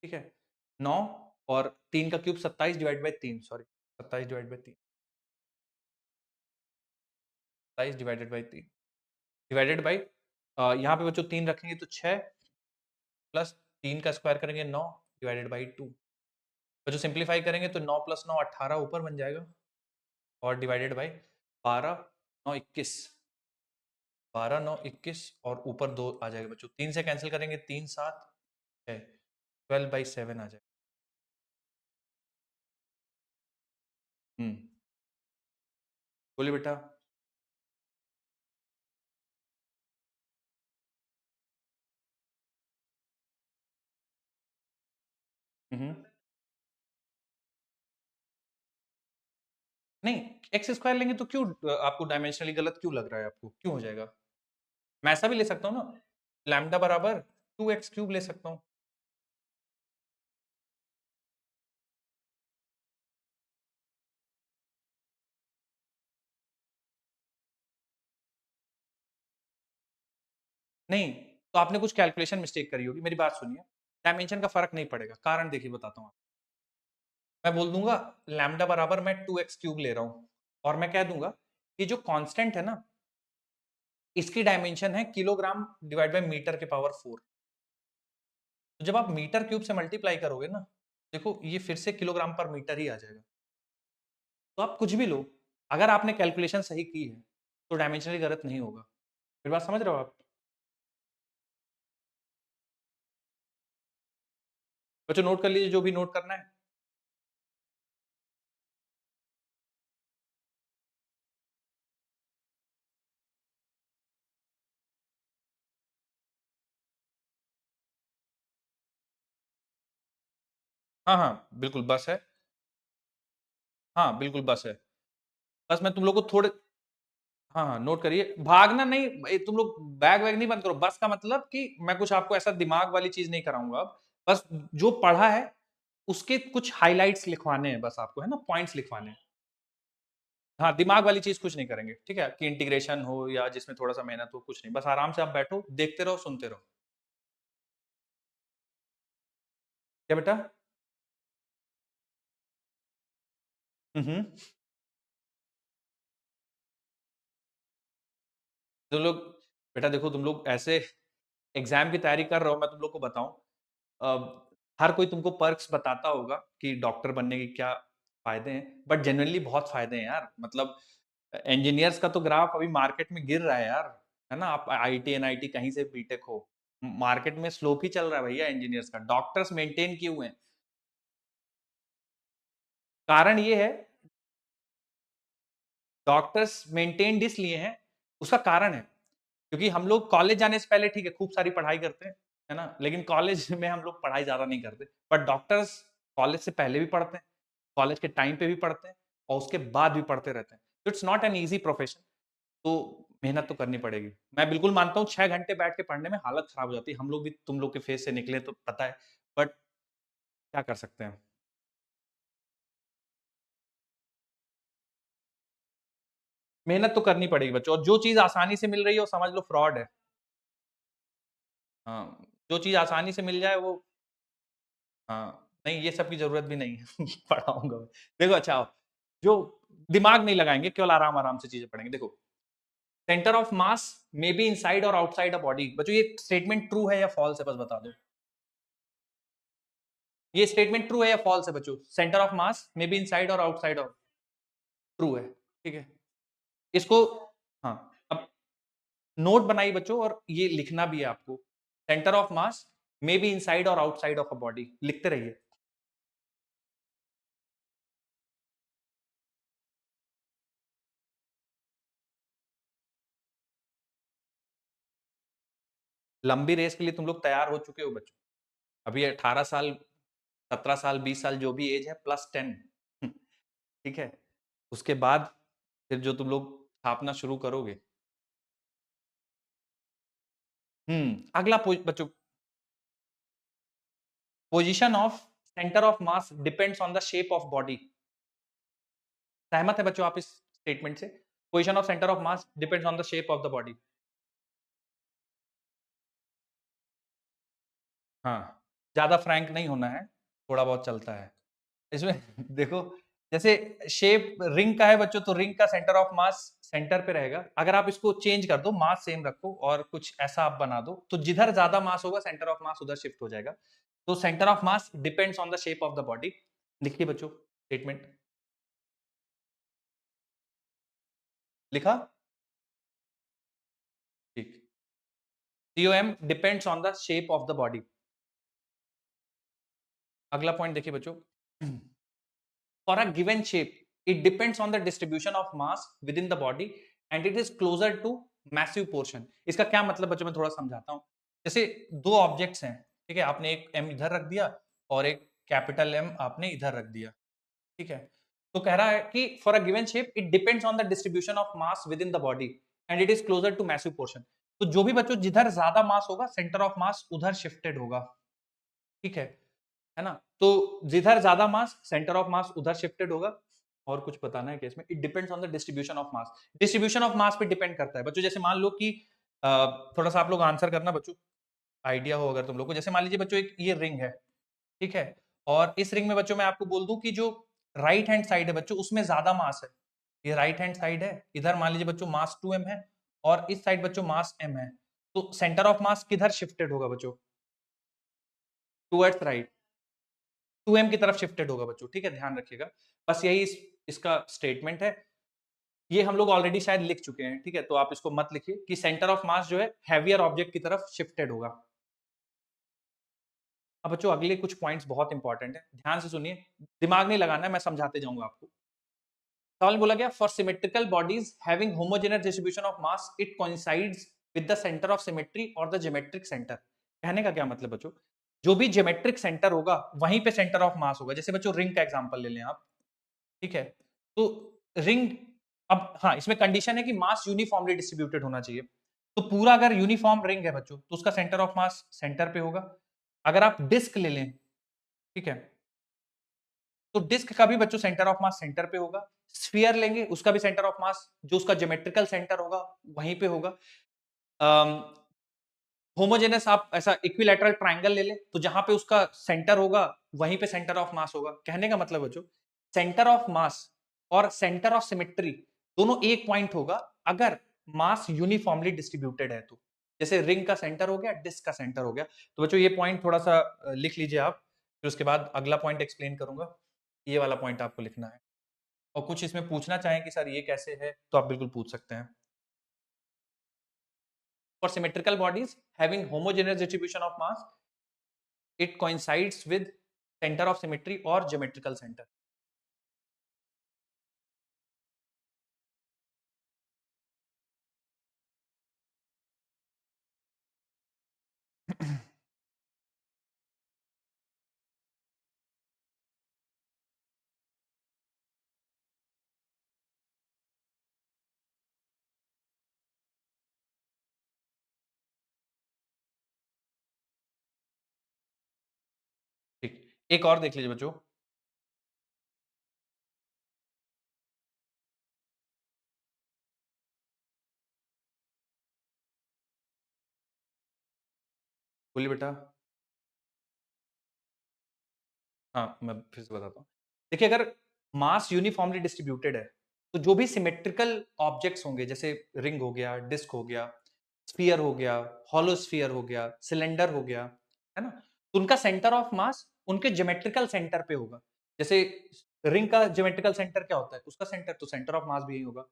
ठीक है, 9 और 3 का cube 27 divide by 3, sorry 27 divide by 3, 27 divided by 3 divided by, यहाँ पे बच्चों 3 रखेंगे तो 6 प्लस 3 का स्क्वायर करेंगे 9 डिवाइडेड बाई 2, बच्चों सिंप्लीफाई करेंगे तो 9 प्लस 9 18 ऊपर बन जाएगा और डिवाइडेड बाई 12 9 21, 12 9 21 और ऊपर 2 आ जाएगा बच्चों, 3 से कैंसिल करेंगे 3 7 6, 12 बाई 7 आ जाएगा। बोलिए बेटा। हम्म, नहीं एक्स स्क्वायर लेंगे तो क्यों आपको डायमेंशनली गलत क्यों लग रहा है, आपको क्यों हो जाएगा, मैं ऐसा भी ले सकता हूँ ना, लैम्डा बराबर 2x क्यूब ले सकता हूँ। नहीं, तो आपने कुछ कैलकुलेशन मिस्टेक करी होगी, मेरी बात सुनिए, डायमेंशन का फर्क नहीं पड़ेगा, कारण देखिए बताता हूँ। मैं बोल दूंगा लैम्डा बराबर मैं 2x क्यूब ले रहा हूँ और मैं कह दूंगा कि जो कांस्टेंट है ना इसकी डायमेंशन है किलोग्राम डिवाइड बाय मीटर के पावर 4, तो जब आप मीटर क्यूब से मल्टीप्लाई करोगे ना, देखो ये फिर से किलोग्राम पर मीटर ही आ जाएगा, तो आप कुछ भी लो, अगर आपने कैलकुलेशन सही की है तो डायमेंशनली गलत नहीं होगा, मेरी बात समझ रहे हो आप। बच्चों नोट कर लीजिए जो भी नोट करना है। हाँ हाँ बिल्कुल बस है, हाँ बिल्कुल बस है, बस मैं तुम लोग को थोड़े, हाँ हाँ नोट करिए, भागना नहीं, तुम लोग बैग वैग नहीं बंद करो, बस का मतलब कि मैं कुछ आपको ऐसा दिमाग वाली चीज नहीं कराऊंगा अब, बस जो पढ़ा है उसके कुछ हाइलाइट्स लिखवाने हैं बस आपको, है ना, पॉइंट्स लिखवाने हैं। हाँ दिमाग वाली चीज कुछ नहीं करेंगे, ठीक है, कि इंटीग्रेशन हो या जिसमें थोड़ा सा मेहनत हो, कुछ नहीं, बस आराम से आप बैठो, देखते रहो सुनते रहो। क्या बेटा। हम्म, तुम लोग, बेटा देखो तुम लोग ऐसे एग्जाम की तैयारी कर रहे हो, मैं तुम लोग को बताऊं, हर कोई तुमको पर्क्स बताता होगा कि डॉक्टर बनने के क्या फायदे हैं, बट जेन्युइनली बहुत फायदे हैं यार, मतलब इंजीनियर्स का तो ग्राफ अभी मार्केट में गिर रहा है यार, है ना, आप आईटी एनआईटी कहीं से बीटेक हो, मार्केट में स्लोप ही चल रहा है भैया इंजीनियर्स का, डॉक्टर्स मेंटेन किए हुए हैं, कारण ये है, डॉक्टर्स मेंटेन्ड इसलिए हैं, उसका कारण है क्योंकि हम लोग कॉलेज जाने से पहले ठीक है खूब सारी पढ़ाई करते हैं, है ना, लेकिन कॉलेज में हम लोग पढ़ाई ज्यादा नहीं करते, बट डॉक्टर्स कॉलेज से पहले भी पढ़ते हैं, कॉलेज के टाइम पे भी पढ़ते हैं और उसके बाद भी पढ़ते रहते हैं, तो it's not an easy profession, तो मेहनत तो करनी पड़ेगी, मैं बिल्कुल मानता हूँ 6 घंटे बैठ के पढ़ने में हालत खराब हो जाती है, हम लोग भी तुम लोग के फेस से निकले तो पता है, बट क्या कर सकते हैं। मेहनत तो करनी पड़ेगी बच्चों, और जो चीज आसानी से मिल रही है वो समझ लो फ्रॉड है, हाँ जो चीज आसानी से मिल जाए वो, हाँ नहीं ये सब की जरूरत भी नहीं है पढ़ाऊंगा मैं। देखो अच्छा आओ, जो दिमाग नहीं लगाएंगे केवल आराम आराम से चीजें पढ़ेंगे, देखो centre of mass may be inside और आउटसाइड अ बॉडी, बच्चों ये स्टेटमेंट ट्रू है या फॉल्स है बस बता दो, ये स्टेटमेंट ट्रू है या फॉल्स है बच्चों? Centre of mass may be inside और आउटसाइड ऑफ, ट्रू है, ठीक है। इसको हाँ, अब नोट बनाइए बच्चों, और ये लिखना भी है आपको, centre of mass may be inside और आउटसाइड ऑफ अ बॉडी, लिखते रहिए। लंबी रेस के लिए तुम लोग तैयार हो चुके हो बच्चों, अभी 18 साल, 17 साल, 20 साल जो भी एज है प्लस 10, ठीक है। उसके बाद फिर जो तुम लोग छापना शुरू करोगे। अगला बच्चों, position of centre of mass depends on the shape of body. सहमत है बच्चों आप इस स्टेटमेंट से? Position of centre of mass depends on the shape of the body. हाँ, ज्यादा फ्रैंक नहीं होना है, थोड़ा बहुत चलता है इसमें। देखो, जैसे शेप रिंग का है बच्चों, तो रिंग का सेंटर ऑफ मास सेंटर पे रहेगा। अगर आप इसको चेंज कर दो, मास सेम रखो और कुछ ऐसा आप बना दो, तो जिधर ज्यादा मास होगा सेंटर ऑफ मास उधर शिफ्ट हो जाएगा। तो centre of mass depends on the shape of the body. लिखिए बच्चों स्टेटमेंट। लिखा? ठीक। COM depends on the shape of the body. अगला पॉइंट देखिए बच्चों, for a given shape it depends on the distribution of mass within the body and it is closer to massive portion. इसका क्या मतलब बच्चों, मैं थोड़ा समझाता हूं। जैसे दो ऑब्जेक्ट्स हैं, ठीक है, आपने एक एम इधर रख दिया और एक कैपिटल एम आपने इधर रख दिया, ठीक है। तो कह रहा है कि for a given shape it depends on the distribution of mass within the body and it is closer to massive portion. तो जो भी बच्चों जिधर ज्यादा मास होगा सेंटर ऑफ मास उधर शिफ्टेड होगा, ठीक है ना। तो जिधर ज्यादा मास सेंटर ऑफ मास उधर शिफ्टेड होगा। और कुछ बताना है केस में, it depends on the distribution of mass. Distribution of mass पे डिपेंड करता है बच्चों। जैसे मान लो कि थोड़ा सा आप लोग आंसर करना बच्चों, आइडिया हो अगर तुम लोग को। जैसे मान लीजिए बच्चों एक ये रिंग है, ठीक है, और इस रिंग में बच्चों मैं आपको बोल दूं कि जो राइट हैंड साइड है बच्चों उसमें ज्यादा मास है। ये राइट हैंड साइड है, इधर मान लीजिए बच्चों मास 2m है और इस साइड बच्चों मास m है। तो सेंटर ऑफ मास किधर शिफ्टेड होगा बच्चों? टुवर्ड्स राइट, 2m की तरफ शिफ्टेड होगा बच्चों, ठीक है, ध्यान रखिएगा। बस यही इसका स्टेटमेंट है। ये हम लोग ऑलरेडी शायद लिख चुके हैं, ठीक है, तो आप इसको मत लिखिए कि सेंटर ऑफ मास जो है हैवियर ऑब्जेक्ट की तरफ शिफ्टेड होगा। अब बच्चों अगले कुछ पॉइंट्स बहुत इंपॉर्टेंट है, ध्यान से सुनिए, दिमाग नहीं लगाना है, मैं समझाते जाऊंगा आपको। सवाल बोला गया, for symmetrical bodies having homogeneous distribution of mass it coincides with the centre of symmetry और द ज्योमेट्रिक सेंटर। कहने का क्या मतलब बच्चों, जो भी ज्योमेट्रिक सेंटर होगा वहीं पे सेंटर ऑफ मास होगा। जैसे बच्चों रिंग का एग्जांपल ले लें आप, ठीक है, तो रिंग, अब हाँ इसमें कंडीशन है कि मास यूनिफॉर्मली डिस्ट्रीब्यूटेड होना चाहिए। तो पूरा अगर यूनिफॉर्म रिंग है बच्चों तो उसका सेंटर ऑफ मास सेंटर पे होगा। अगर आप डिस्क ले लें, ठीक है, तो डिस्क का भी बच्चों सेंटर ऑफ मास सेंटर पे होगा। स्फीयर लेंगे, उसका भी सेंटर ऑफ मास जो उसका ज्योमेट्रिकल सेंटर होगा वहीं पे होगा। होमोजेनस आप ऐसा इक्विलैटरल ट्रायंगल ले ले, तो जहां पे उसका सेंटर होगा वहीं पे सेंटर ऑफ मास होगा। कहने का मतलब बच्चों, सेंटर ऑफ मास और सेंटर ऑफ सिमेट्री दोनों एक पॉइंट होगा अगर मास यूनिफॉर्मली डिस्ट्रीब्यूटेड है तो। जैसे रिंग का सेंटर हो गया, डिस्क का सेंटर हो गया। तो बच्चों ये पॉइंट थोड़ा सा लिख लीजिए आप, फिर उसके बाद अगला पॉइंट एक्सप्लेन करूंगा। ये वाला पॉइंट आपको लिखना है, और कुछ इसमें पूछना चाहें कि सर ये कैसे है तो आप बिल्कुल पूछ सकते हैं। For symmetrical bodies having homogeneous distribution of mass, it coincides with center of symmetry or geometrical center. ठीक, एक और देख लीजिए बच्चों, बोलिए बेटा। हाँ मैं फिर से बताता हूँ। देखिए अगर मास यूनिफॉर्मली डिस्ट्रीब्यूटेड है तो जो भी सिमेट्रिकल ऑब्जेक्ट्स होंगे, जैसे रिंग हो गया, डिस्क हो गया, स्फीयर हो गया, हॉलो स्फीयर हो गया, सिलेंडर हो गया, है ना, तो उनका सेंटर ऑफ मास उनके ज्योमेट्रिकल सेंटर पे होगा। जैसे रिंग का ज्योमेट्रिकल सेंटर क्या होता है, उसका सेंटर तो सेंटर ऑफ मास भी यही होगा।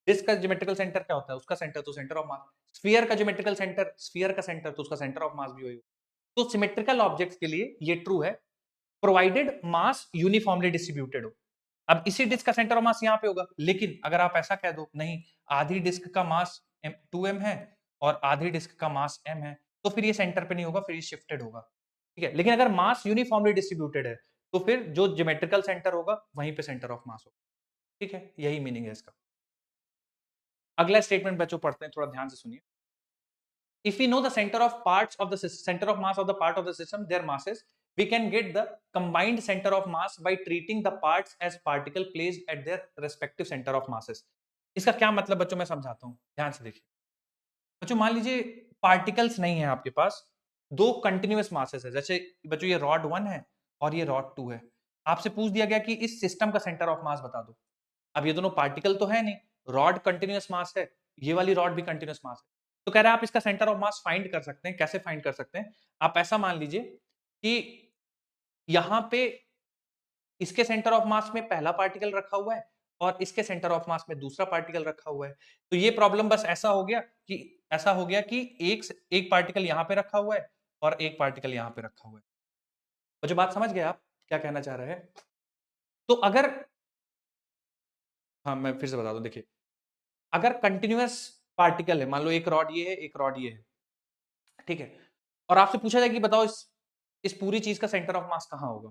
डिस्क का ज्योमेट्रिकल सेंटर क्या होता है, उसका सेंटर तो सेंटर ऑफ मास। स्फीयर का ज्योमेट्रिकल सेंटर, स्फीयर का सेंटर तो उसका सेंटर ऑफ मास भी वही होगा। तो सिमेट्रिकल ऑब्जेक्ट्स के लिए ये ट्रू है, प्रोवाइडेड मास यूनिफॉर्मली डिस्ट्रीब्यूटेड हो। अब इसी डिस्क का सेंटर ऑफ मास यहाँ पे होगा, लेकिन अगर आप ऐसा कह दो नहीं, आधी डिस्क का मास 2m है और आधी डिस्क का मास m है, तो फिर ये सेंटर पे नहीं होगा, फिर ये शिफ्टेड होगा, ठीक है। लेकिन अगर मास यूनिफॉर्मली डिस्ट्रीब्यूटेड है तो फिर जो ज्योमेट्रिकल सेंटर होगा वहीं पे सेंटर ऑफ मास होगा, ठीक है। यही मीनिंग है इसका। अगला स्टेटमेंट बच्चों पढ़ते हैं, थोड़ा ध्यान से सुनिए। If we know the center of parts of the center of mass of the part of the system, their masses, we can get the combined center of mass by treating the parts as particle placed at their respective center of masses. इसका क्या मतलब बच्चों, मैं समझाता हूँ, ध्यान से देखिए। बच्चों मान लीजिए पार्टिकल्स नहीं है आपके पास, दो कंटिन्यूअस मासेस है। जैसे बच्चों ये रॉड 1 है और ये रॉड 2 है। आपसे पूछ दिया गया कि इस सिस्टम का सेंटर ऑफ मास बता दो। अब ये दोनों पार्टिकल तो है नहीं, रॉड कंटिन्यूअस मास है, ये वाली रॉड भी कंटिन्यूअस मास है। तो कह रहा है आप इसका सेंटर ऑफ मास फाइंड कर सकते हैं। कैसे फाइंड कर सकते हैं? आप ऐसा मान लीजिए कि यहां पे इसके सेंटर ऑफ मास में पहला पार्टिकल रखा हुआ है और इसके सेंटर ऑफ मास में दूसरा पार्टिकल रखा हुआ है। तो ये प्रॉब्लम बस ऐसा हो गया कि एक पार्टिकल यहां पे रखा हुआ है और एक पार्टिकल यहां पे रखा हुआ है। तो जो बात समझ गए आप क्या कहना चाह रहे हैं? तो अगर, हाँ मैं फिर से बता दूं, देखिए अगर कंटिन्यूअस पार्टिकल है, मान लो एक रॉड ये है, एक रॉड ये है, ठीक है, और आपसे पूछा जाए कि बताओ इस पूरी चीज का सेंटर ऑफ मास कहां होगा,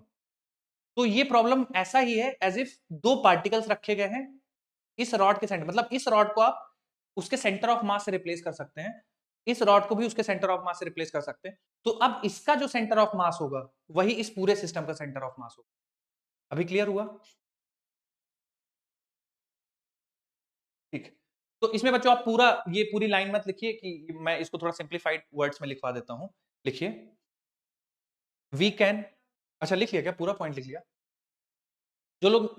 तो ये प्रॉब्लम ऐसा ही है एज इफ दो पार्टिकल्स रखे गए हैं इस रॉड के सेंटर, मतलब इस रॉड को आप उसके सेंटर ऑफ मास से रिप्लेस कर सकते हैं, इस रॉड को भी उसके सेंटर ऑफ मास से रिप्लेस कर सकते हैं। तो अब इसका जो सेंटर ऑफ मास होगा वही इस पूरे सिस्टम का सेंटर ऑफ मास होगा। अभी क्लियर हुआ? ठीक है। तो इसमें बच्चों आप ये पूरी लाइन मत लिखिए, कि मैं इसको थोड़ा सिंप्लीफाइड वर्ड्स में लिखवा देता हूं। लिखिए वी कैन, अच्छा लिख लिया क्या, पूरा पॉइंट लिख लिया? जो लोग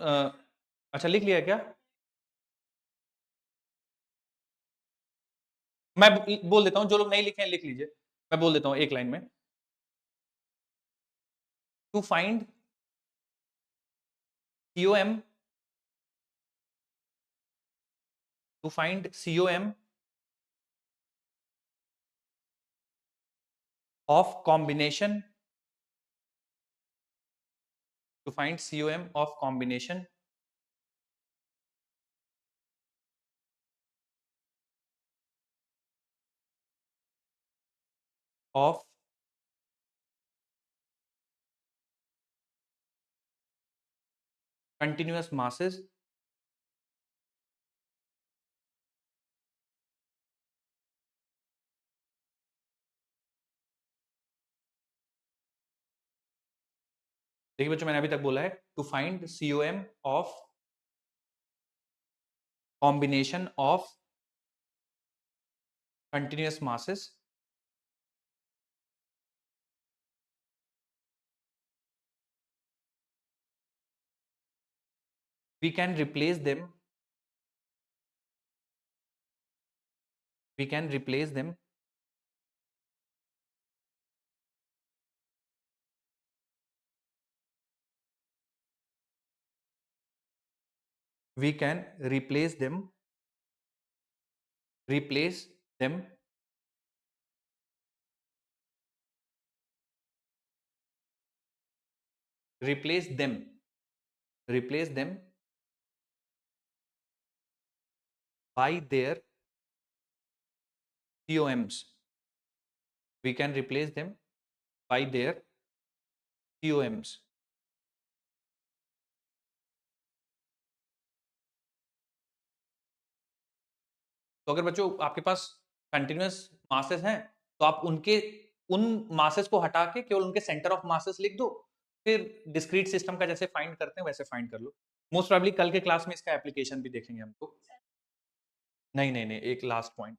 अच्छा लिख लिया क्या? मैं बोल देता हूं, जो लोग नहीं लिखे हैं लिख लीजिए, मैं बोल देता हूं एक लाइन में। To find COM, to find COM of combination, to find COM of combination of continuous masses देखिए बच्चों मैंने अभी तक बोला है to find COM of combination of continuous masses, we can replace them, we can replace them we can replace them replace them replace them replace them by their COMs, we can replace them by their COMs। तो अगर बच्चों आपके पास continuous masses हैं तो आप उन masses को हटा के केवल उनके सेंटर ऑफ मासेस लिख दो, फिर डिस्क्रीट सिस्टम का जैसे फाइंड करते हैं वैसे फाइंड कर लो। मोस्ट प्रोबेबली कल के क्लास में इसका एप्लीकेशन भी देखेंगे हम तो। नहीं नहीं नहीं, एक लास्ट पॉइंट,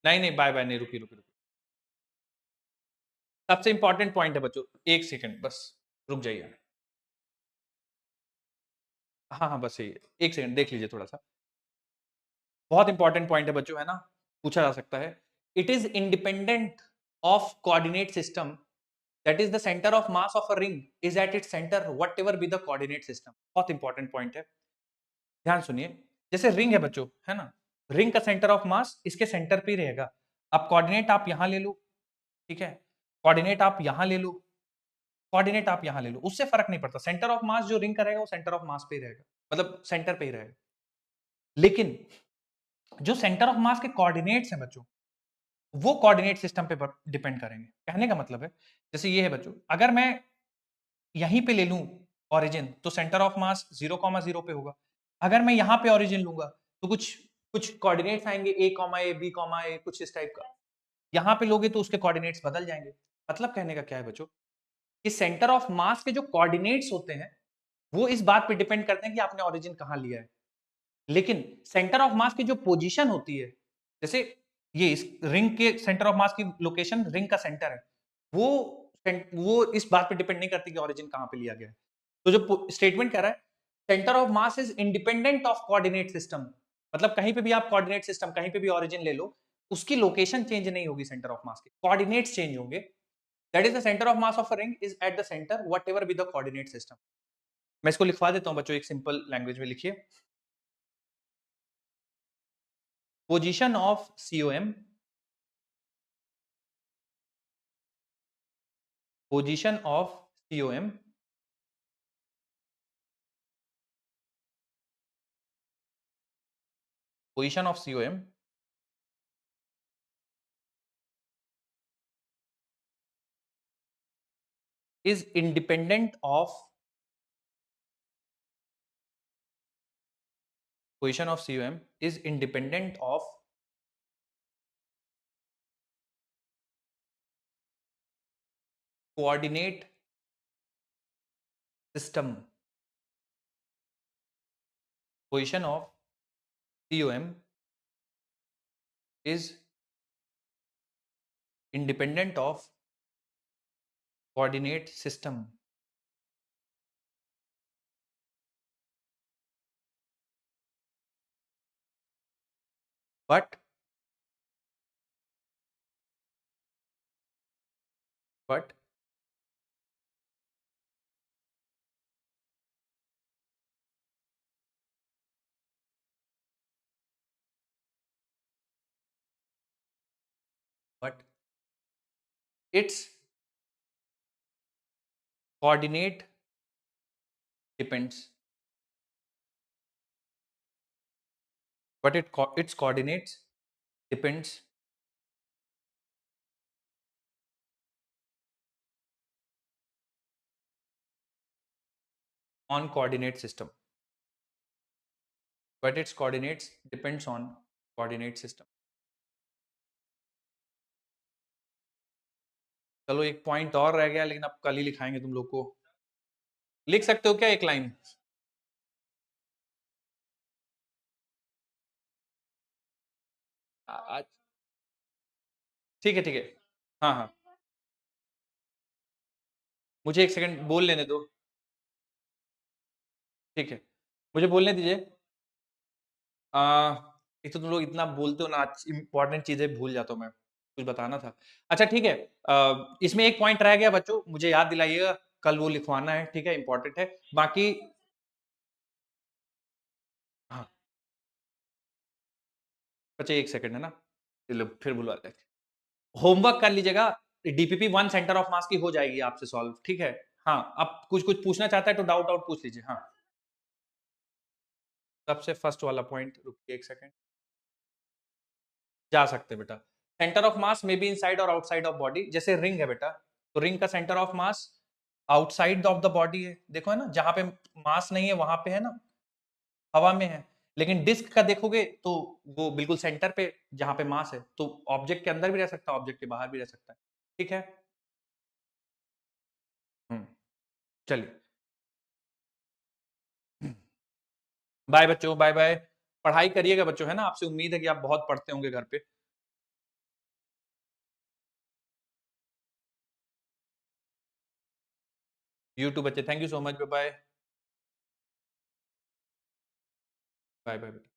नहीं नहीं बाय बाय नहीं, रुकी रुकी रुकी, सबसे इंपॉर्टेंट पॉइंट है बच्चों, एक सेकंड बस रुक जाइए। हाँ हाँ बस यही है, एक सेकंड देख लीजिए थोड़ा सा, बहुत इंपॉर्टेंट पॉइंट है बच्चों, है ना, पूछा जा सकता है। It is independent of coordinate system that is the centre of mass of a ring is at its centre what ever be the coordinate system. बहुत इंपॉर्टेंट पॉइंट है, ध्यान सुनिए। जैसे रिंग है बच्चों, है ना, रिंग का सेंटर ऑफ मास इसके सेंटर पे ही रहेगा। अब कोऑर्डिनेट आप यहां ले लो, ठीक है, कोऑर्डिनेट आप यहां ले लो, कोऑर्डिनेट आप यहां ले लो, उससे फर्क नहीं पड़ता। सेंटर ऑफ मास जो रिंग का रहेगा वो सेंटर ऑफ मास पे ही रहेगा, मतलब सेंटर पे ही रहेगा। लेकिन जो सेंटर ऑफ मास के कोऑर्डिनेट्स हैं बच्चों, वो कोऑर्डिनेट सिस्टम पे डिपेंड करेंगे। कहने का मतलब है, जैसे ये है बच्चों, अगर मैं यहीं पे ले लूं ओरिजिन, तो सेंटर ऑफ मास 0,0 पे होगा। अगर मैं यहां पे ओरिजिन लूंगा तो कुछ कुछ कोऑर्डिनेट्स आएंगे, a, b, a, कुछ इस टाइप का। यहां पे लोगे तो उसके कोऑर्डिनेट्स बदल जाएंगे। मतलब कहने का क्या है बच्चों, कि सेंटर ऑफ मास के जो कोऑर्डिनेट्स होते हैं वो इस बात पे डिपेंड करते हैं कि आपने ओरिजिन कहां लिया है। लेकिन सेंटर ऑफ मास की जो पोजीशन होती है, जैसे ये इस रिंग के सेंटर ऑफ मास की लोकेशन, रिंग का सेंटर है, वो इस बात पे डिपेंड नहीं करती कि ओरिजिन कहां पे लिया गया है। तो जो स्टेटमेंट कह रहा है, centre of mass is independent of coordinate system, मतलब कहीं पे भी आप कोऑर्डिनेट सिस्टम, कहीं पे भी ओरिजिन ले लो, उसकी लोकेशन चेंज नहीं होगी सेंटर ऑफ मास के, कोऑर्डिनेट्स चेंज होंगे। That is the centre of mass of a ring is at the centre whatever be the coordinate system. मैं इसको लिखवा देता हूं बच्चों, एक सिंपल लैंग्वेज में लिखिए। Position of COM, position of COM position of COM is independent of position of COM is independent of coordinate system. Position of COM is independent of coordinate system. But its coordinate depends. But its coordinates depends on coordinate system. But its coordinates depends on coordinate system. चलो एक point और रह गया, लेकिन अब कल ही लिखाएंगे तुम लोग को। लिख सकते हो क्या एक लाइन? ठीक है, ठीक है, हाँ हाँ, मुझे एक सेकंड बोल लेने दो। ठीक है, मुझे बोलने दीजिए। एक तो तुम लोग इतना बोलते हो ना, इंपॉर्टेंट चीजें भूल जाता हूँ मैं, कुछ बताना था। अच्छा ठीक है, इसमें एक पॉइंट रह गया बच्चों, मुझे याद दिलाइएगा, कल वो लिखवाना है, ठीक है, इंपॉर्टेंट है। बाकी हाँ, अच्छा एक सेकंड है ना, चलो फिर बुलवाते हैं। होमवर्क कर लीजिएगा, DPP-1 सेंटर ऑफ मास की हो जाएगी आपसे सॉल्व, ठीक है। हाँ, अब कुछ कुछ पूछना चाहता है तो डाउट आउट पूछ लीजिए। हाँ, सबसे फर्स्ट वाला पॉइंट, रुकिए एक सेकंड। जा सकते हैं बेटा। Centre of mass may be inside और आउटसाइड ऑफ बॉडी। जैसे रिंग है बेटा, तो रिंग का centre of mass outside of the body है, देखो है ना, जहां पे मास नहीं है वहां पे है ना, हवा में है। लेकिन डिस्क का देखोगे तो वो बिल्कुल सेंटर पे, जहां पे मास है, तो ऑब्जेक्ट के अंदर भी रह सकता है, ऑब्जेक्ट के बाहर भी रह सकता है, ठीक है। चलिए, बाय बच्चों, बाय बाय। पढ़ाई करिएगा बच्चों, है ना, आपसे उम्मीद है कि आप बहुत पढ़ते होंगे घर पे। यूट्यूब बच्चे, thank you so much, bye bye. Bye bye.